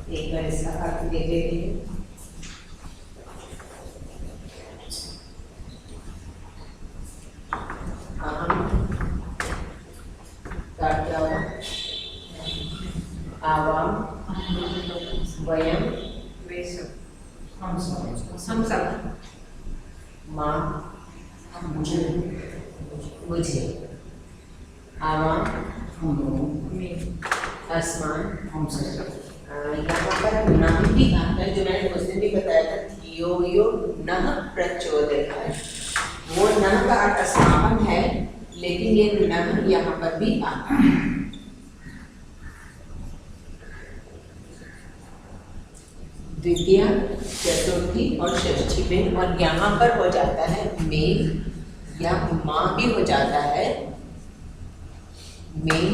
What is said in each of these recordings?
एक बार इसका अर्थ देख लेते हैं। अहम का क्या होगा? आवाम, वयम, हम सब, माँ, मुझे, आवाम, आसमान, यहाँ पर नह भी आता है, जो मैंने उस दिन भी बताया था, यो यो नह प्रचोदयात्। वो नह का अर्थ समापन है, लेकिन ये नह यहाँ पर भी आता है। द्वितीया, चतुर्थी और षष्ठी में, और यहाँ पर हो जाता है में या माँ भी हो जाता है, में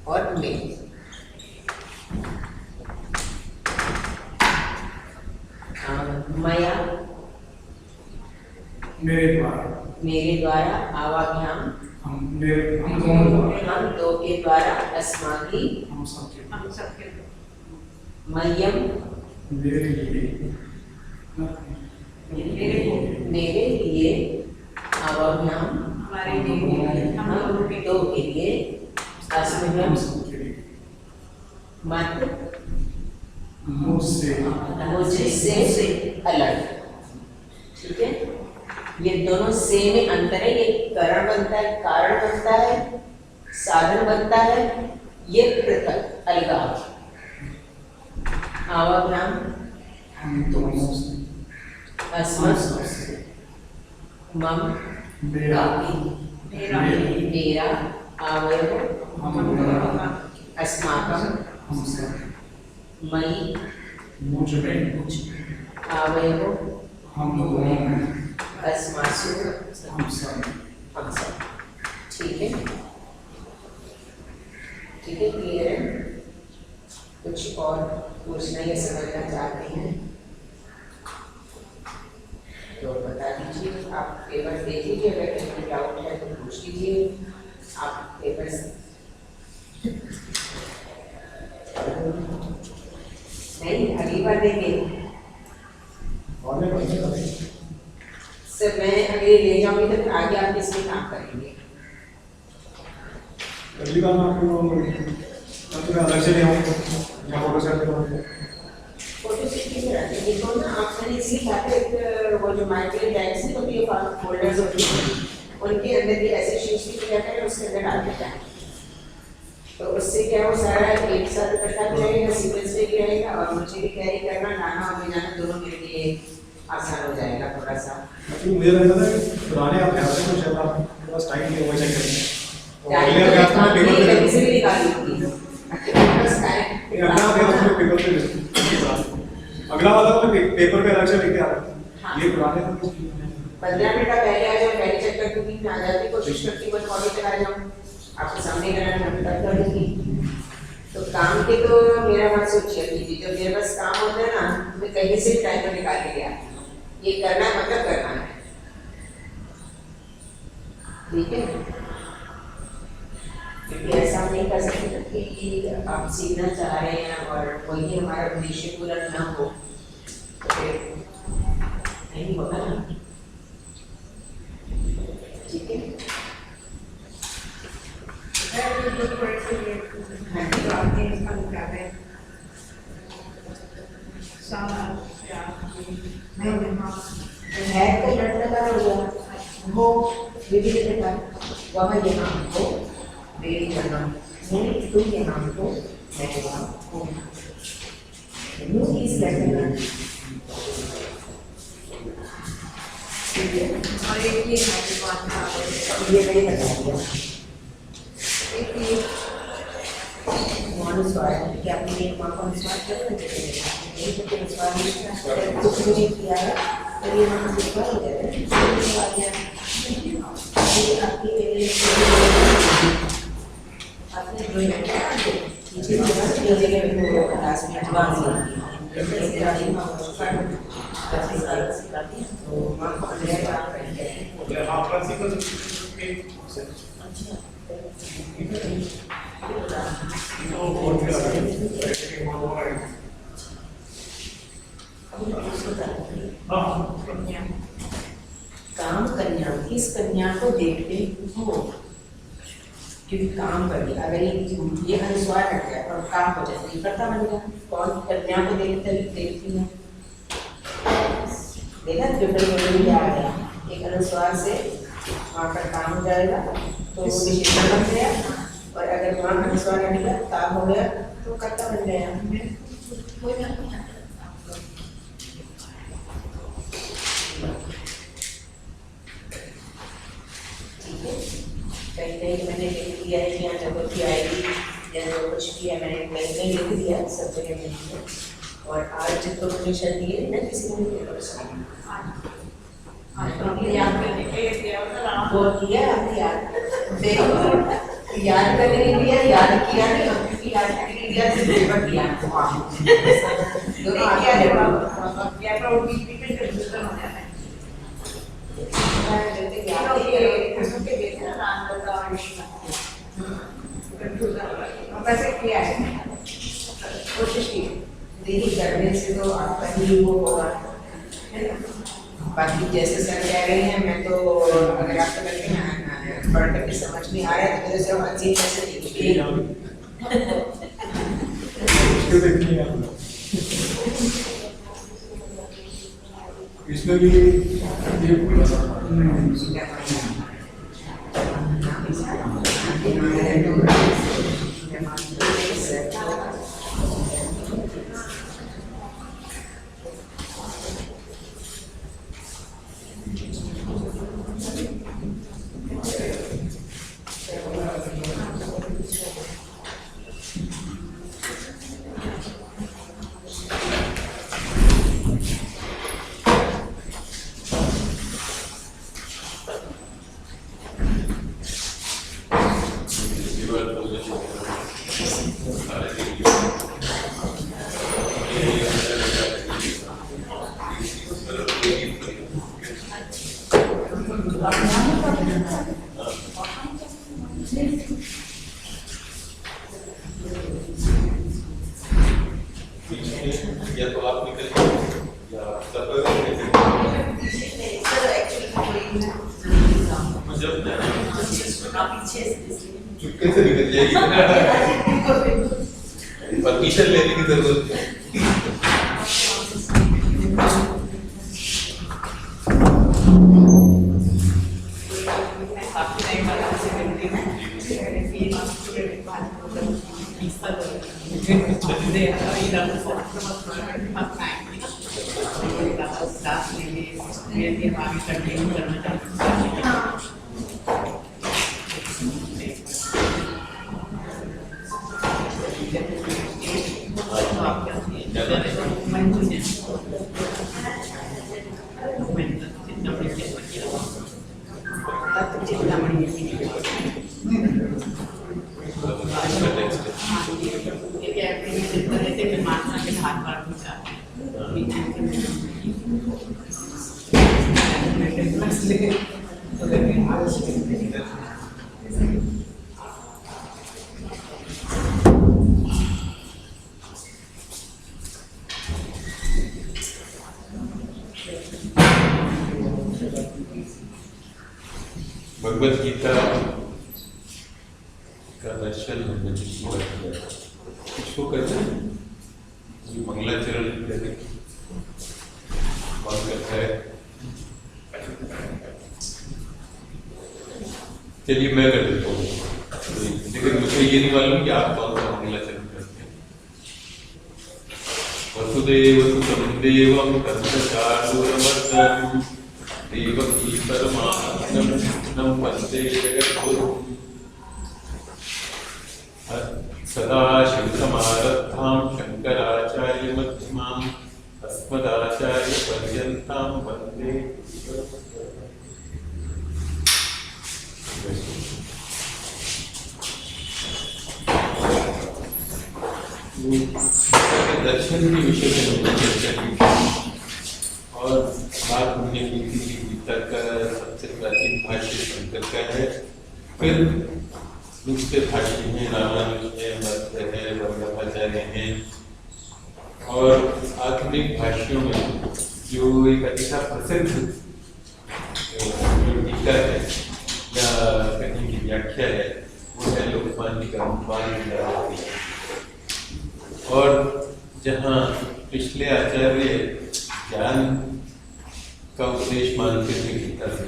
और में। मया, मेरे द्वारा, आवाभ्याम, हम दो के द्वारा, अस्माकि, हम सबके, मह्यम, मेरे लिए, आवाभ्याम, हमारे लिए, हम दो के लिए, अस्मभ्यम, मत, मुझसे अलग। ठीक है, ये दोनों से में अंतर है। ये कारण बनता है, कारण बनता है, साधन बनता है, ये पृथक अलगाव। आवाभ्याम, अस्मत्, मम, मेरा, आवयोः, अस्माकं, मयि, आवयोः, अस्मासु, हम सब। ठीक है, ठीक है, क्लियर है? कुछ और पूछना या समझना चाहते हैं तो बता दीजिए। आप पेपर देख लीजिए, अगर कहीं डाउट है तो पूछ लीजिए। आप पेपर नहीं, अगली बार देंगे सर। मैं अगले ले जाऊंगी तो आगे आप इसमें काम करेंगे। अगली बार मैं अलग से ले आऊँगा या फोटो सेट करवाऊँगा। फोटो सेट की तरह ये तो ना आपने इसलिए खाते एक वो जो माइक्रो टैग्स नहीं होती है, फोल्डर्स होती हैं, उनके अंदर भी ऐसे शीट्स भी क्या करें, उसके अंदर डाल देता है। तो उससे क्या हो, सारा एक साथ इकट्ठा भी रहेगा, सीक्वेंस में भी रहेगा, और मुझे भी कैरी करना, लाना और ले जाना दोनों मेरे लिए आसान हो जाएगा थोड़ा सा। मुझे लगता है पुराने आप ध्यान से कुछ आपका स्टाइल नहीं हुआ चेक करेंगे। अगला वाला पेपर पे अलग से लेके आ रहा है। ये पुराने 15 मिनट पहले आ जाओ, पहले चेक कर दूंगी, मैं आ जाती कोशिश करती हूँ बॉडी पे आ जाऊँ, आपको सामने कराना मैं तब कर दूंगी। तो काम के तो मेरा बात सोचिए कीजिए, जब मेरे पास काम होता है ना, मैं कहीं से टाइम पर निकाल के आती हूँ। ये करना है मतलब करना है, ठीक है? क्योंकि ऐसा नहीं कर सकते कि आप सीखना चाह रहे हैं और वही हमारा उद्देश्य पूरा ना हो, तो फिर नहीं होगा ना। ठीक है, है तो लड़का हो गया वो विविध प्रकार, वह यहाँ हो, मेरे यहाँ हूँ, तुम यहाँ हो, मैं यहाँ हूँ। इस लड़का ठीक है, और एक ये मैंने बता दिया। एक ये अनुस्वार कि आपने एक माँ को अनुस्वार करो, नहीं तो अनुस्वार कुछ भी किया है तो ये वहाँ अनुस्वार हो जाता है। आपकी आपने जो है बहुत ही अलग है, बहुत बड़ा है। हाँ, कन्या, काम कन्या, किस कन्या को देखते हो, क्योंकि काम कर दिया, अगर ये अनुस्वार हट गया और काम हो जाए तो करता बन गया। कौन कन्या को देखती है, देखा ट्रिपल आ गया, एक अनुस्वार से वहाँ पर काम हो जाएगा तो विशेषण बन गया, और अगर वहाँ अनुस्वार हट गया काम हो गया तो कर्ता बन गया। कहीं कहीं मैंने लिख दिया है कि यहाँ जगह की आएगी या जो कुछ भी है मैंने कहीं कहीं लिख दिया है, सब जगह नहीं है। और आज जिनको परमिशन दिए ना किसी ने भी परमिशन वो किया, याद करने के लिए याद किया नहीं, क्योंकि याद करने के लिए सिर्फ पेपर किया दोनों कैसे किया है, कोशिश की देरी करने से तो आपका ही वो होगा, है ना। बाकी जैसे सर कह रहे हैं, मैं तो अगर आपको लगे ना पढ़ करके समझ में आया तो मेरे से अच्छी कैसे इसमें भी ये या तो आप निकल या चुपके से निकल जाएगी, परमिशन लेने की जरूरत है। भगवत गीता का दर्शन हमने किसको करते हैं, मंगलाचरण कौन करता है? चलिए मैं कर देता हूँ, लेकिन मुझे ये नहीं मालूम कि आप कौन सा मंगलाचरण करते हैं। वसुदेव सुतं देवं कंसचाणूरमर्दनं देवकी परमानंदं कृष्णं वन्दे जगद्गुरुम् सदाशिवसमारब्धां शङ्कराचार्यमध्यमाम् अस्मदाचार्यपर्यन्तां वन्दे। दर्शन के विषय में हमने चर्चा की और बात हमने की थी गीता का सबसे प्राचीन भाष्य शंकर का है। फिर दूसरे भाष्य में रामानुज है, मध्य है, वल्लभाचार्य हैं, और आधुनिक भाष्यों में जो एक अच्छा प्रसिद्ध जो टीका है या कहीं की व्याख्या है वो है लोकमान्य का अनुवाद। और जहाँ पिछले आचार्य ज्ञान का उपदेश मानते थे गीता से,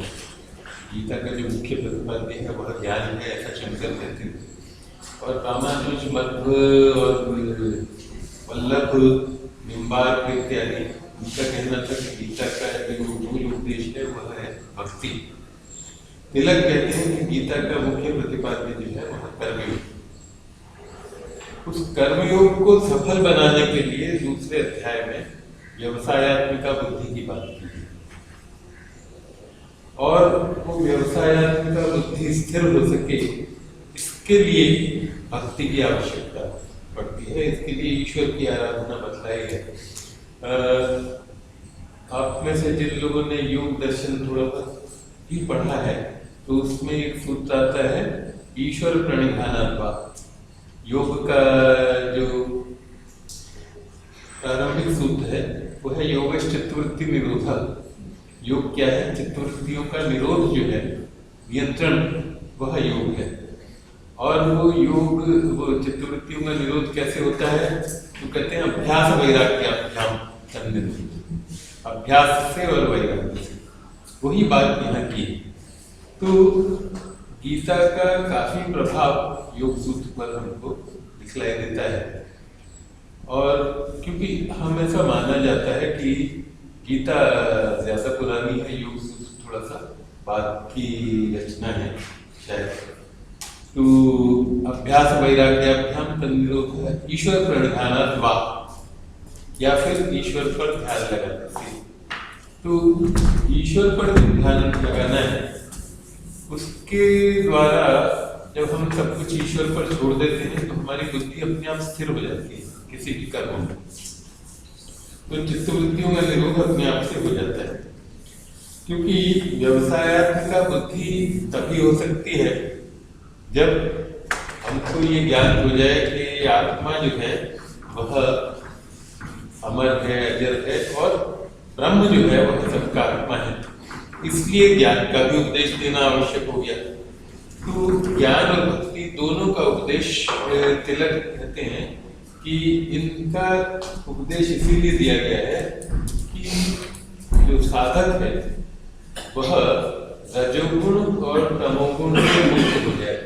गीता का जो मुख्य प्रतिपाद्य है वह ज्ञान है ऐसा शंकर कहते थे, और रामानुज मध्व और वल्लभ निम्बार्क इत्यादि उनका कहना था कि गीता का जो मूल उपदेश है वह है भक्ति। तिलक कहते हैं कि गीता का मुख्य प्रतिपाद्य जो है वह कर्मयोग, उस कर्मयोग को सफल बनाने के लिए दूसरे अध्याय में व्यवसायात्मिका बुद्धि की बात की है, और वो व्यवसायात्मिका बुद्धि स्थिर हो सके इसके लिए भक्ति की आवश्यकता पड़ती है, इसके लिए ईश्वर की आराधना बतलाई है। आप में से जिन लोगों ने योग दर्शन थोड़ा भी पढ़ा है तो उसमें एक सूत्र आता है ईश्वर प्रणिधानात्वा। योग का जो प्रारंभिक सूत्र है वो है योग चित्तवृत्ति निरोधा। योग क्या है? चित्तवृत्तियों का निरोध जो है, नियंत्रण, वह योग है। और वो योग, वो चित्तवृत्तियों का निरोध कैसे होता है? तो कहते हैं अभ्यास वैराग्याभ्याम सन्निधि, अभ्यास से और वैराग्य से, वही बात यहाँ की। तो गीता का काफी प्रभाव योग सूत्र पर हमको दिखलाई देता है, और क्योंकि हम ऐसा माना जाता है कि गीता ज्यादा पुरानी है, योग सूत्र थोड़ा सा बाद की रचना है शायद। तो अभ्यास वैराग्याभ्याम तन्निरोध ईश्वर प्रणिधानात्वा, या फिर ईश्वर पर ध्यान लगाने से। तो ईश्वर पर ध्यान लगाना है, उसके द्वारा जब हम सब कुछ ईश्वर पर छोड़ देते हैं तो हमारी बुद्धि अपने आप स्थिर हो जाती है किसी भी कर्म में, तो चित्तवृत्तियों का निरोध अपने आप से हो जाता है। क्योंकि व्यवसायात्मिका बुद्धि तभी हो सकती है जब हमको ये ज्ञान हो जाए कि आत्मा जो है वह अमर है, अजर है, और ब्रह्म जो है वह सबका आत्मा है, इसलिए ज्ञान का भी उपदेश देना आवश्यक हो गया। तो ज्ञान और भक्ति दोनों का उपदेश तिलक कहते हैं कि इनका उपदेश इसीलिए दिया गया है कि जो साधक है वह रजोगुण और तमोगुण से मुक्त हो जाए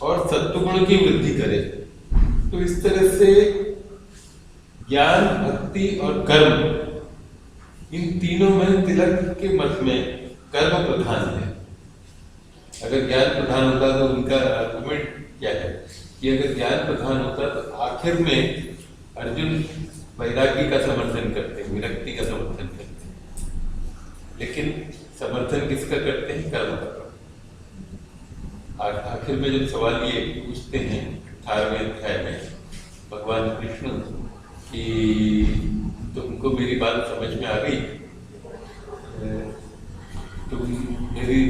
और सत्वगुण की वृद्धि करे। तो इस तरह से ज्ञान, भक्ति और कर्म, इन तीनों में तिलक के मत में कर्म प्रधान है। अगर ज्ञान प्रधान होता तो उनका आर्गुमेंट क्या है कि अगर ज्ञान प्रधान होता तो आखिर में अर्जुन वैराग्य का समर्थन करते, विरक्ति का समर्थन करते, लेकिन समर्थन किसका करते हैं? कर्म का। आखिर में जब सवाल ये पूछते हैं 18वें अध्याय में भगवान कृष्ण कि तुमको मेरी बात समझ में आ गई, तुम मेरी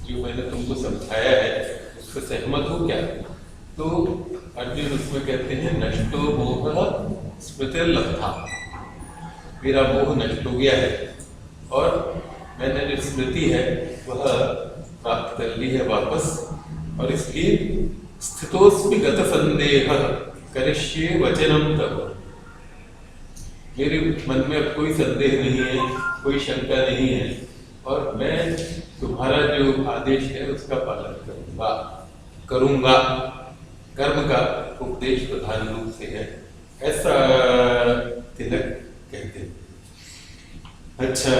जो मैंने तुमको समझाया है उससे सहमत हो क्या? तो अर्जुन उसमें कहते हैं नष्टो मोह स्मृतिर्लब्धा, मेरा मोह नष्ट हो गया है और मैंने जो स्मृति है वह प्राप्त कर ली है वापस, और इसलिए स्थितोस्मि गत संदेह करिष्ये वचनम तव। मेरे मन में अब कोई संदेह नहीं है, कोई शंका नहीं है, और मैं तुम्हारा जो आदेश है उसका पालन करूंगा। कर्म का उपदेश प्रधान रूप से है, ऐसा तिलक कहते हैं। अच्छा,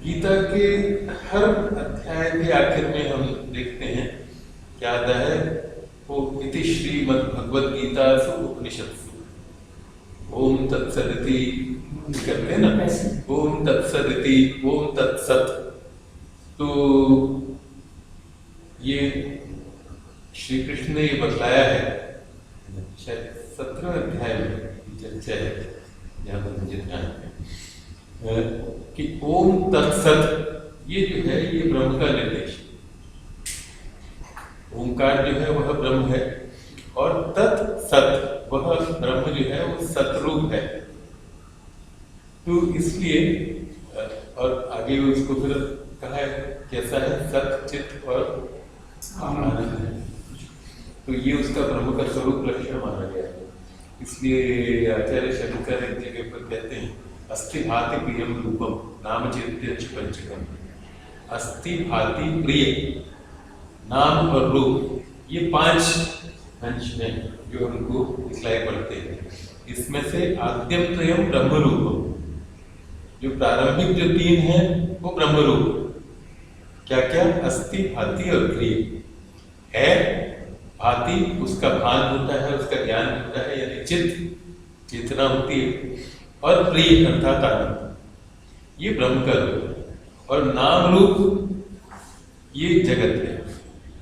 गीता के हर अध्याय के आखिर में हम देखते हैं क्या आता है, वो इति श्रीमद्भगवद गीतासु उपनिषत्सु ओम तत्सदिति कहते हैं ना, ओम तत्सदिति, ओम तत्सत। तो ये श्री कृष्ण ने ये बतलाया है, शायद 17वें अध्याय में चर्चा है जहाँ पर मुझे ध्यान है कि ओम तत्सत ये जो है ये ब्रह्म का निर्देश। ओंकार जो है वह ब्रह्म है, और तत् सत वह ब्रह्म जो है वो सतरूप है। तो इसलिए और आगे उसको फिर कहा है कैसा है, सत चित और आनंद है। तो ये उसका ब्रह्म का स्वरूप लक्षण माना गया है। इसलिए आचार्य शंकर एक जगह पर कहते हैं अस्थि भाति प्रियम रूपम नाम चैत्य पंचकम। अस्थि भाति प्रिय, नाम और रूप, ये 5 अंश में जो उनको दिखलाई पड़ते हैं। इसमें से आद्यम त्रयम ब्रह्म रूपम, जो प्रारंभिक जो 3 हैं वो ब्रह्म रूप। क्या क्या? अस्थि भाति और प्रिय है। भाति उसका भान होता है, उसका ज्ञान होता है, यानी चित्त, चेतना होती है। और प्रिय अर्थात आनंद, ये ब्रह्म का रूप है। और नाम रूप ये जगत है।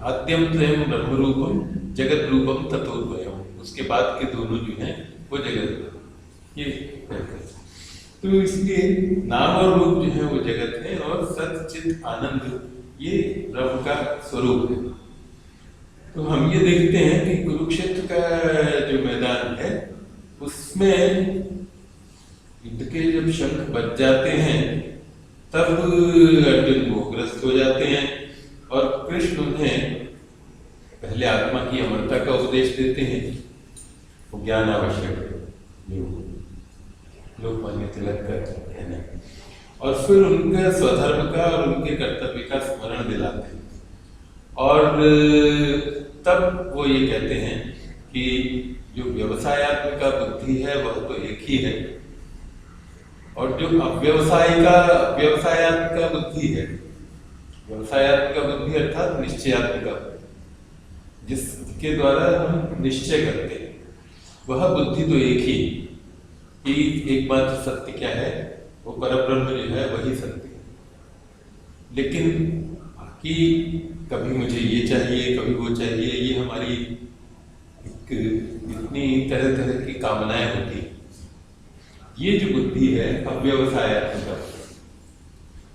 आद्यम त्रयम ब्रह्म रूपम जगत रूपम ततोद्वयम, उसके बाद के दोनों जो हैं वो जगत ये कहते हैं। तो इसलिए नाम और रूप जो है वो जगत है, और सत चित आनंद ये ब्रह्म का स्वरूप है। तो हम ये देखते हैं कि कुरुक्षेत्र का जो मैदान है उसमें युद्ध के जब शंख बज जाते हैं तब अर्जुन मोहग्रस्त हो जाते हैं, और कृष्ण उन्हें पहले आत्मा की अमरता का उपदेश देते हैं। वो ज्ञान आवश्यक है, लोकमान्य तिलक का है ना, और फिर उनका स्वधर्म का और उनके कर्तव्य का स्मरण दिलाते हैं। और तब वो ये कहते हैं कि जो व्यवसायात्मिका बुद्धि है वह तो एक ही है, और जो व्यवसायात्मिका बुद्धि है, व्यवसायात्मिका बुद्धि अर्थात निश्चयात्मिका, जिसके द्वारा हम निश्चय करते हैं, वह बुद्धि तो एक ही कि एकमात्र सत्य क्या है, वो परब्रह्म जो है वही सत्य है। लेकिन बाकी कभी मुझे ये चाहिए, कभी वो चाहिए, ये हमारी इतनी तरह तरह की कामनाएं होती हैं। ये जो बुद्धि है अव्यवसायात्मिका,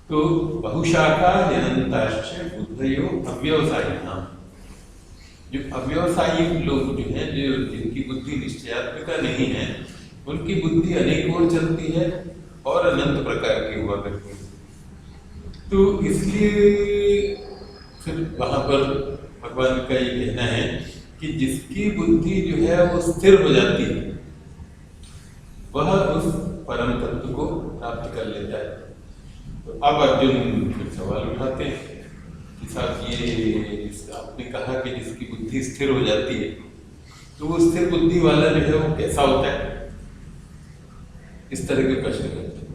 तो बहुशाखा जनंताश्च बुद्धयो अव्यवसायिनां, जो अव्यवसायी लोग जो हैं, जो जिनकी बुद्धि निश्चयात्मिका नहीं है, उनकी बुद्धि अनेक ओर चलती है और अनंत प्रकार की हुआ करती है। तो इसलिए फिर वहां पर भगवान का ये कहना है कि जिसकी बुद्धि जो है वो स्थिर हो जाती है वह उस परम तत्व को प्राप्त कर लेता है। तो अब अर्जुन फिर सवाल उठाते हैं कि साहब ये आपने कहा कि जिसकी बुद्धि स्थिर हो जाती है, तो वो स्थिर बुद्धि वाला जो है वो कैसा होता है? इस तरह के प्रश्न करते हैं।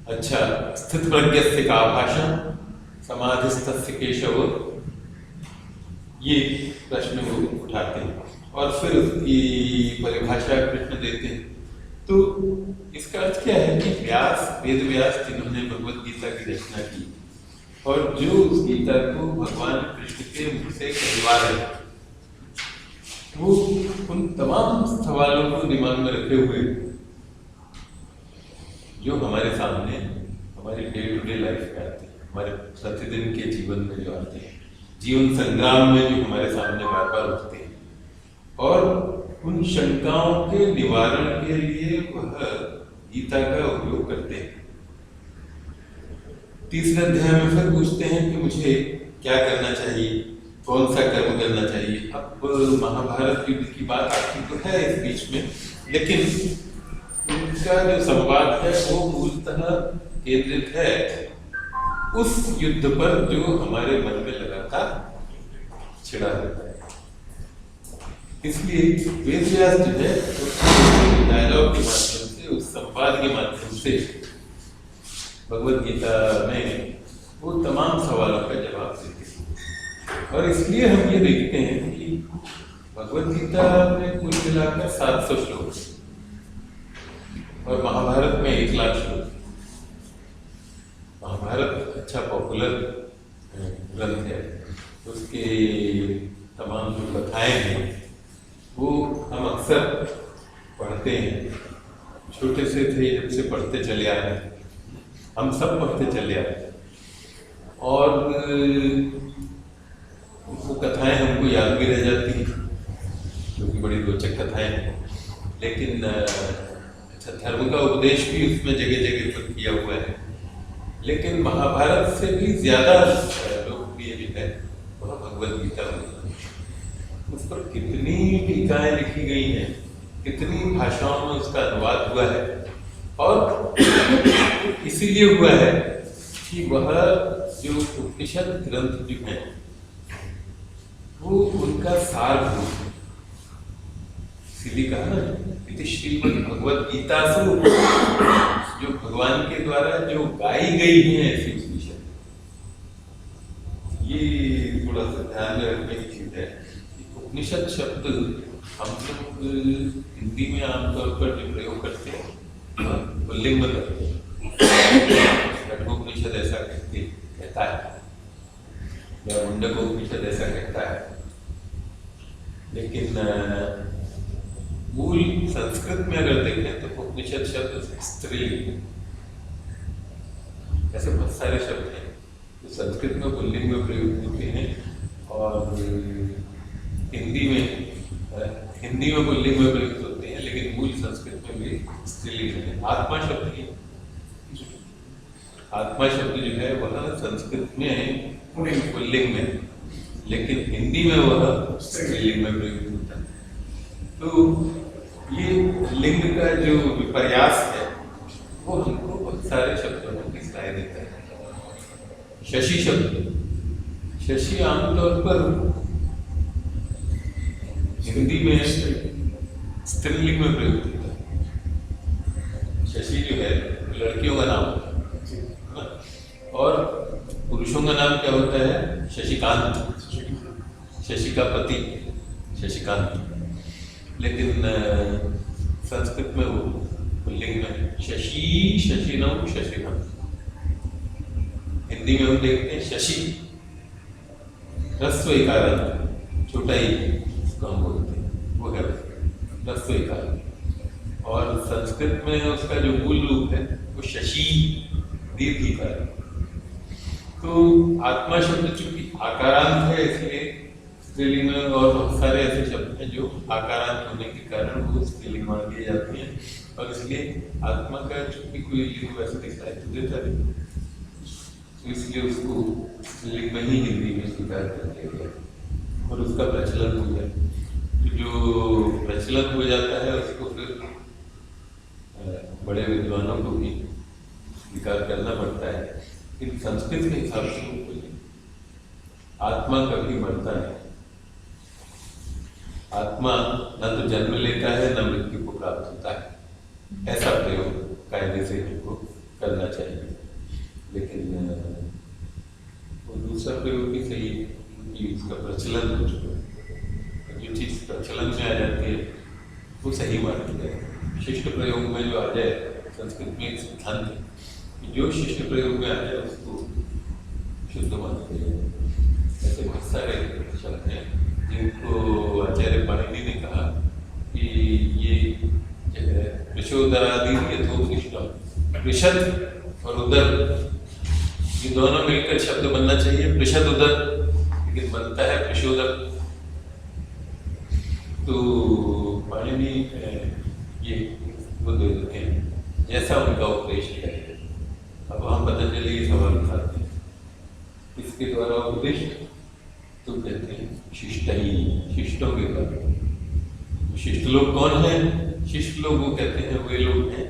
अच्छा, स्थित प्रज्ञस्य का भाषा समाधिस्थस्य केशव, ये प्रश्न वो उठाते हैं और फिर उसकी परिभाषा कृष्ण देते हैं। तो इसका अर्थ क्या है कि वेद व्यास जिन्होंने भगवत गीता की रचना की और जो उस गीता को भगवान कृष्ण के मुख से कहवा रहे, वो उन तमाम सवालों को दिमाग में रखे हुए जो हमारे सामने हमारे डे टू डे लाइफ में आते हैं, हमारे प्रतिदिन के जीवन में जो आते हैं, जीवन संग्राम में जो हमारे सामने बार बार उठते हैं, और उन शंकाओं के निवारण के लिए वह गीता का उपयोग करते हैं। तीसरे अध्याय में फिर पूछते हैं कि मुझे क्या करना चाहिए, कौन सा कर्म करना चाहिए। अब महाभारत युद्ध की बात आती तो है इस बीच में, लेकिन उनका जो संवाद है वो मूलतः केंद्रित है उस युद्ध पर जो हमारे मन में लगातार छिड़ा रहता है। इसलिए वेद व्यास जो है डायलॉग के माध्यम से, उस संवाद के माध्यम से भगवत गीता में वो तमाम सवालों का जवाब देते हैं। और इसलिए हम ये देखते हैं कि भगवत गीता में कुल मिलाकर 700 श्लोक और महाभारत में 1 लाख श्लोक। महाभारत अच्छा पॉपुलर ग्रंथ है, उसके तमाम जो कथाएं हैं वो हम अक्सर पढ़ते हैं। छोटे से थे जब से पढ़ते चले आ रहे हैं, हम सब पढ़ते चले आ रहे हैं। और वो कथाएं हमको याद भी रह जाती हैं, क्योंकि बड़ी रोचक कथाएं हैं। लेकिन अच्छा, धर्म का उपदेश भी उसमें जगह जगह पर किया हुआ है। लेकिन महाभारत से भी ज़्यादा लोकप्रिय जो है वह भगवद गीता है। उस पर कितनी टीकाएं लिखी गई हैं, कितनी भाषाओं में उसका अनुवाद हुआ है, और इसीलिए हुआ है कि वह जो उपनिषद ग्रंथ जो है वो उनका सार हो। इसीलिए कहा ना, इति श्रीमद् भगवद गीता से जो भगवान के द्वारा जो गाई गई है ऐसी उपनिषद, ये थोड़ा सा ध्यान में रखने की चीज है। उपनिषद शब्द हम लोग हिंदी में आमतौर पर जो प्रयोग करते हैं वो लिंग में करते हैं। कठोपनिषद ऐसा कहता है, या मुंडकोपनिषद ऐसा कहता है। लेकिन मूल संस्कृत में अगर देखें तो उपनिषद शब्द स्त्रीलिंग है। ऐसे बहुत सारे शब्द हैं जो संस्कृत में पुल्लिंग में प्रयुक्त होते हैं, और हिंदी में पुल्लिंग में प्रयुक्त होते हैं, लेकिन मूल संस्कृत में भी स्त्रीलिंग है। आत्मा शब्द ही, आत्मा शब्द जो है वह संस्कृत में पुल्लिंग में, लेकिन हिंदी में वह स्त्रीलिंग में प्रयुक्त होता है। तो ये लिंग का जो विपर्यास है वो हमको बहुत सारे शब्दों में दिखाई देता है। शशि शब्द, शशि आमतौर पर हिंदी में स्त्रीलिंग में प्रयुक्त होता है। शशि जो है लड़कियों का नाम होता है, और पुरुषों का नाम क्या होता है? शशिकांत, शशि का पति शशिकांत। लेकिन संस्कृत में वो पुल्लिंग में शशि, शशिनम, शशिनम। हिंदी में हम देखते हैं शशि ह्रस्व इकारांत, छोटा ही उसको हम बोलते हैं, वो है ह्रस्व इकारांत। और संस्कृत में उसका जो मूल रूप है वो शशि दीर्घ इकार। तो आत्मा शब्द चूंकि आकारांत है इसलिए स्त्रीलिंग में, और बहुत सारे ऐसे शब्द हैं जो आकारांत होने के कारण वो स्त्रीलिंग मान दिए जाते हैं, और इसलिए आत्मा का चूंकि कोई लिंग वैसे दिखाई तो देता नहीं, तो इसलिए उसको स्त्रीलिंग में ही हिंदी में स्वीकार कर दिया गया और उसका प्रचलन हो गया। तो जो प्रचलन हो जाता है उसको फिर बड़े विद्वानों को भी स्वीकार करना पड़ता है। इन संस्कृत के हिसाब से आत्मा कभी मरता नहीं। आत्मा न तो जन्म लेता है न मृत्यु को प्राप्त होता है। ऐसा प्रयोग कायदे से हमको करना चाहिए। लेकिन वो दूसरा प्रयोग भी सही है कि उसका प्रचलन हो चुका है। जो चीज़ प्रचलन में आ जाती है वो सही मानती है। शिष्ट प्रयोग में जो आ जाए, संस्कृत में एक सिद्धांत है कि जो शिष्ट प्रयोग में आ जाए उसको शुद्ध मानते हैं। ऐसे बहुत सारे शब्द हैं जिनको आचार्य पाणिनि ने कहा कि ये जो है विशोदरादि यथोपनिषद, पृषद और उदर, ये दोनों मिलकर शब्द बनना चाहिए पृषद उदर, लेकिन बनता है पृषोदर। तो पाणिनि ये वो दे देते हैं जैसा उनका उपदेश है। अब हम पतंजलि ये सवाल उठाते हैं, इसके द्वारा उपदेश तो कहते हैं शिष्ट ही, शिष्टों के द्वारा। शिष्ट लोग कौन हैं? शिष्ट लोग वो कहते हैं वे लोग हैं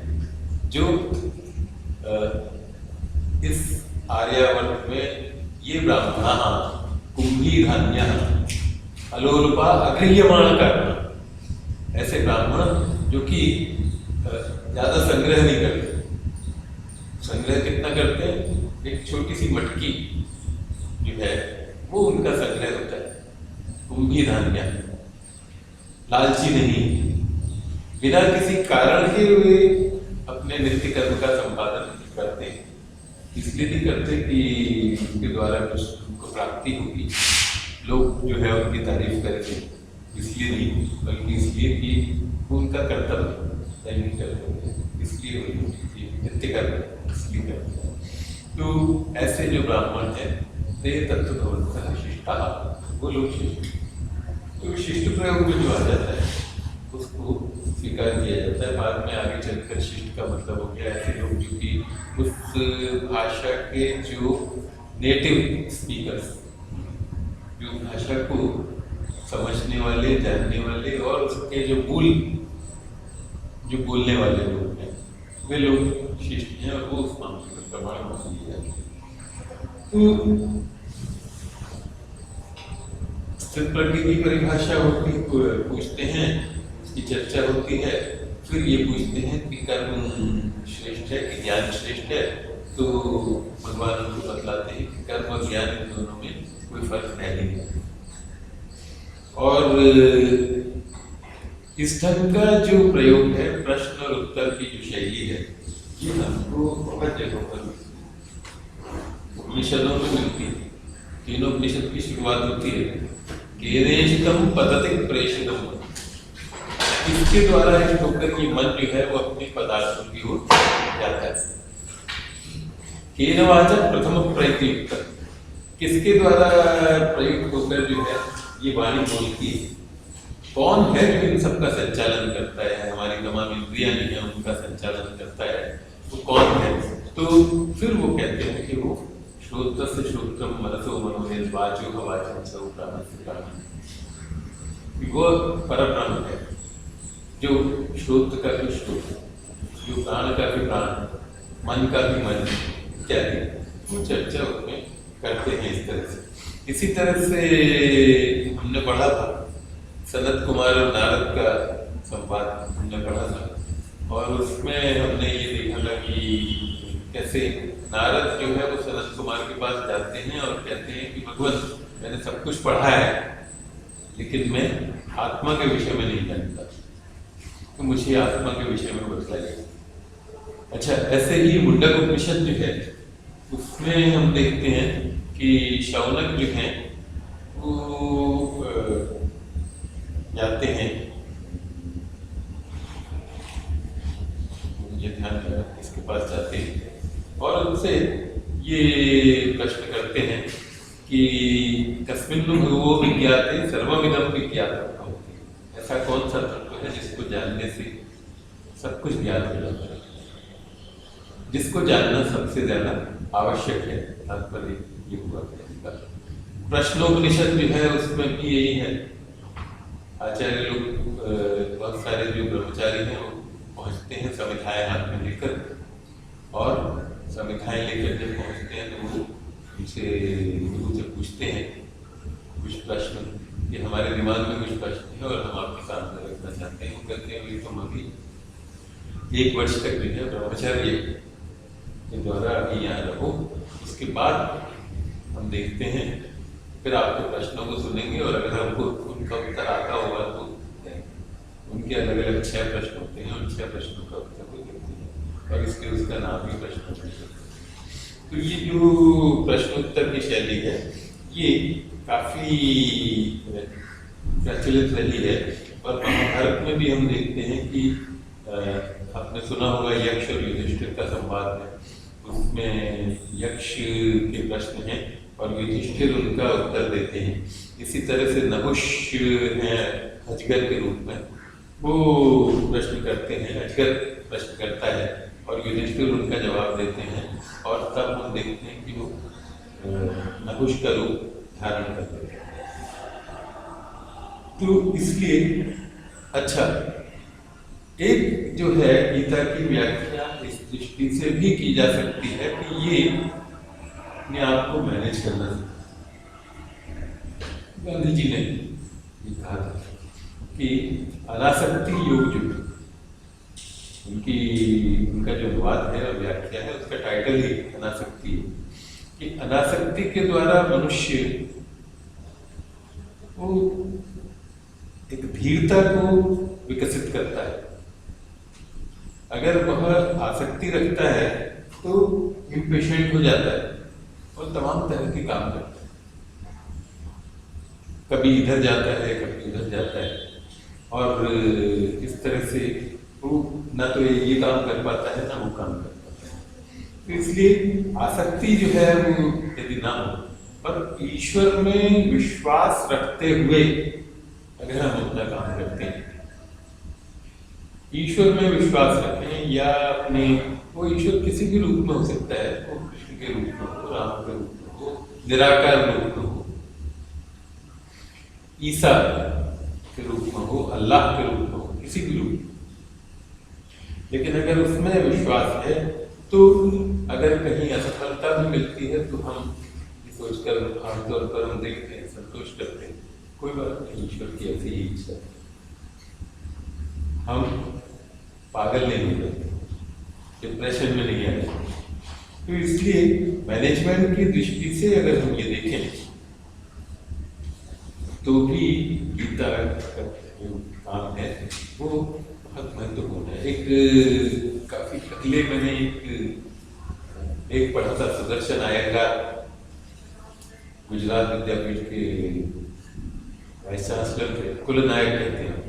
जो इस आर्यावर्त में ये ब्राह्मण कुंभी धान्य अलोलुपा अगृह्यमाण करना, ऐसे ब्राह्मण जो कि ज्यादा संग्रह नहीं करते। संग्रह कितना करते हैं? एक छोटी सी मटकी जो है वो उनका संग्रह होता है। कुंभी धान्य, लालची नहीं, बिना किसी कारण के वे अपने नित्य कर्म का संपादन करते हैं। इसलिए नहीं करते कि उनके द्वारा कुछ उनको प्राप्ति होगी, लोग जो है उनकी तारीफ करेंगे, इसलिए नहीं, बल्कि इसलिए कि उनका कर्तव्य नहीं करते, इसलिए नित्य कर्म इसलिए करते हैं। तो ऐसे जो ब्राह्मण हैं ते तत्वभवन्तः शिष्टाः, वो लोग शिष्ट। तो शिष्ट प्रयोग में जो आ जाता है उसको स्वीकार किया जाता है। बाद में आगे चलकर शिष्ट का मतलब हो गया ऐसे लोग जो कि उस भाषा के जो नेटिव स्पीकर्स, जो भाषा को समझने वाले, जानने वाले और उसके जो मूल जो बोलने वाले लोग हैं वे लोग शिष्ट हैं और वो उस मामले में प्रमाण मान लिया जाता है। तो स्थित प्रज्ञ की परिभाषा होती पूछते हैं, उसकी चर्चा होती है, फिर ये पूछते हैं कि कर्म श्रेष्ठ है कि ज्ञान श्रेष्ठ है। तो भगवान उनको बतलाते हैं कि कर्म और ज्ञान इन दोनों में कोई फर्क है ही नहीं। और इस ढंग का जो प्रयोग है, प्रश्न और उत्तर की जो शैली है, ये हमको बहुत जगहों पर उपनिषदों में मिलती है। तीनों उपनिषद की शुरुआत होती है केनेशितम पतति प्रेषितम, इसके द्वारा इस होकर कि मन जो है वो अपने पदार्थों की ओर जाता है। केनवाचक प्रथम प्रयुक्त, किसके द्वारा प्रयुक्त होकर जो है ये वाणी बोलती है। कौन है जो इन सबका संचालन करता है, हमारी तमाम इंद्रियां जो है उनका संचालन करता है, वो कौन है? तो फिर वो कहते हैं कि वो श्रोत्रस्य श्रोत्रम मनसो मनोयन वाचो हवाचन सौ प्राणस्य प्राणः, वो परब्रह्म है जो श्रोत्र का भी श्रोत्र, जो प्राण का भी प्राण, मन का भी मन इत्यादि वो चर्चा उसमें करते हैं इस तरह से। इसी तरह से हमने पढ़ा था सनत कुमार और नारद का संवाद हमने पढ़ा था, और उसमें हमने ये देखा था कि कैसे नारद जो है वो सनत कुमार के पास जाते हैं और कहते हैं कि भगवान मैंने सब कुछ पढ़ा है लेकिन मैं आत्मा के विषय में नहीं जानता, तो मुझे आत्मा के विषय में बताइए। अच्छा, ऐसे ही मुंडक उपनिषद जो है उसमें हम देखते हैं कि शौनक जो हैं वो जाते हैं, मुझे ध्यान है इसके पास जाते हैं और उनसे ये प्रश्न करते हैं कि कस्मिन्नु भगवो विज्ञाते सर्वमिदं विज्ञातम् भवति, ऐसा कौन सा तत्व है जिसको जानने से सब कुछ ज्ञान हो जाता है, जिसको जानना सबसे ज्यादा आवश्यक है। तात्पर्य ये हुआ प्रश्नोपनिषद जो है उसमें भी यही है। आचार्य लोग बहुत सारे जो ब्रह्मचारी हैं वो पहुंचते हैं समिधाएं हाथ में लेकर, और समिधाएं लेकर जब पहुंचते हैं तो वो उनसे गुरु से पूछते हैं कुछ प्रश्न, कि हमारे दिमाग में कुछ प्रश्न है और हम आपके सामने रखना चाहते हैं। वो कहते हैं तुम अभी 1 वर्ष तक जो है ब्रह्मचर्य के द्वारा अभी यहाँ रहो, उसके बाद हम देखते हैं, फिर आपके प्रश्नों को सुनेंगे और अगर हमको उनका उत्तर आता होगा तो उनके अलग अलग 6 प्रश्न होते हैं, उन 6 प्रश्नों का उत्तर को देखते हैं और इसके उसका नाम ही प्रश्न। तो ये जो प्रश्नोत्तर की शैली है ये काफी प्रचलित रही है, और महाभारत में भी हम देखते हैं कि आपने सुना होगा यक्ष और युधिष्ठिर का संवाद है, उसमें यक्ष के प्रश्न हैं और युधिष्ठिर उनका उत्तर देते हैं। इसी तरह से नहुष हैं अजगर के रूप में, वो प्रश्न करते हैं, अजगर प्रश्न करता है और युधिष्ठिर उनका जवाब देते हैं, और तब हम देखते हैं कि वो नहुष का रूप धारण करते हैं। तो इसलिए अच्छा, एक जो है गीता की व्याख्या इस दृष्टि से भी की जा सकती है कि ये अपने आप को मैनेज करना सीखा। गांधी जी ने ये कहा था कि अनासक्ति योग जो उनका जो अनुवाद है और व्याख्या है उसका टाइटल ही अनासक्ति है, कि अनासक्ति के द्वारा मनुष्य वो एक धीरता को विकसित करता है। अगर वह आसक्ति रखता है तो इम्पेशेंट हो जाता है और तमाम तरह के काम करता है, कभी इधर जाता है कभी उधर जाता है, और इस तरह से वो ना तो ये काम कर पाता है ना वो काम कर पाता है। तो इसलिए आसक्ति जो है वो यदि ना हो और ईश्वर में विश्वास रखते हुए अगर हम अपना काम करते हैं, ईश्वर में विश्वास रखें या अपने, वो ईश्वर किसी भी रूप में हो सकता है, वो कृष्ण के रूप में हो, राम के रूप में हो, निराकार रूप में हो, ईसा के रूप में हो, अल्लाह के रूप में हो, किसी भी रूप में, लेकिन अगर उसमें विश्वास है तो अगर कहीं असफलता भी मिलती है तो हम सोचकर आमतौर पर हम देखते हैं, संतोष करते हैं, कोई बात नहीं, ईश्वर की ऐसी ही इच्छा, हम पागल नहीं हो जाते, डिप्रेशन में नहीं आ जाते। तो इसलिए मैनेजमेंट की दृष्टि से अगर हम ये देखें तो भी गीता का जो काम है वो बहुत महत्वपूर्ण है। एक काफी पहले मैंने एक पढ़ा था, सुदर्शन अयंगार गुजरात विद्यापीठ के वाइस चांसलर थे, कुलनायक कहते हैं।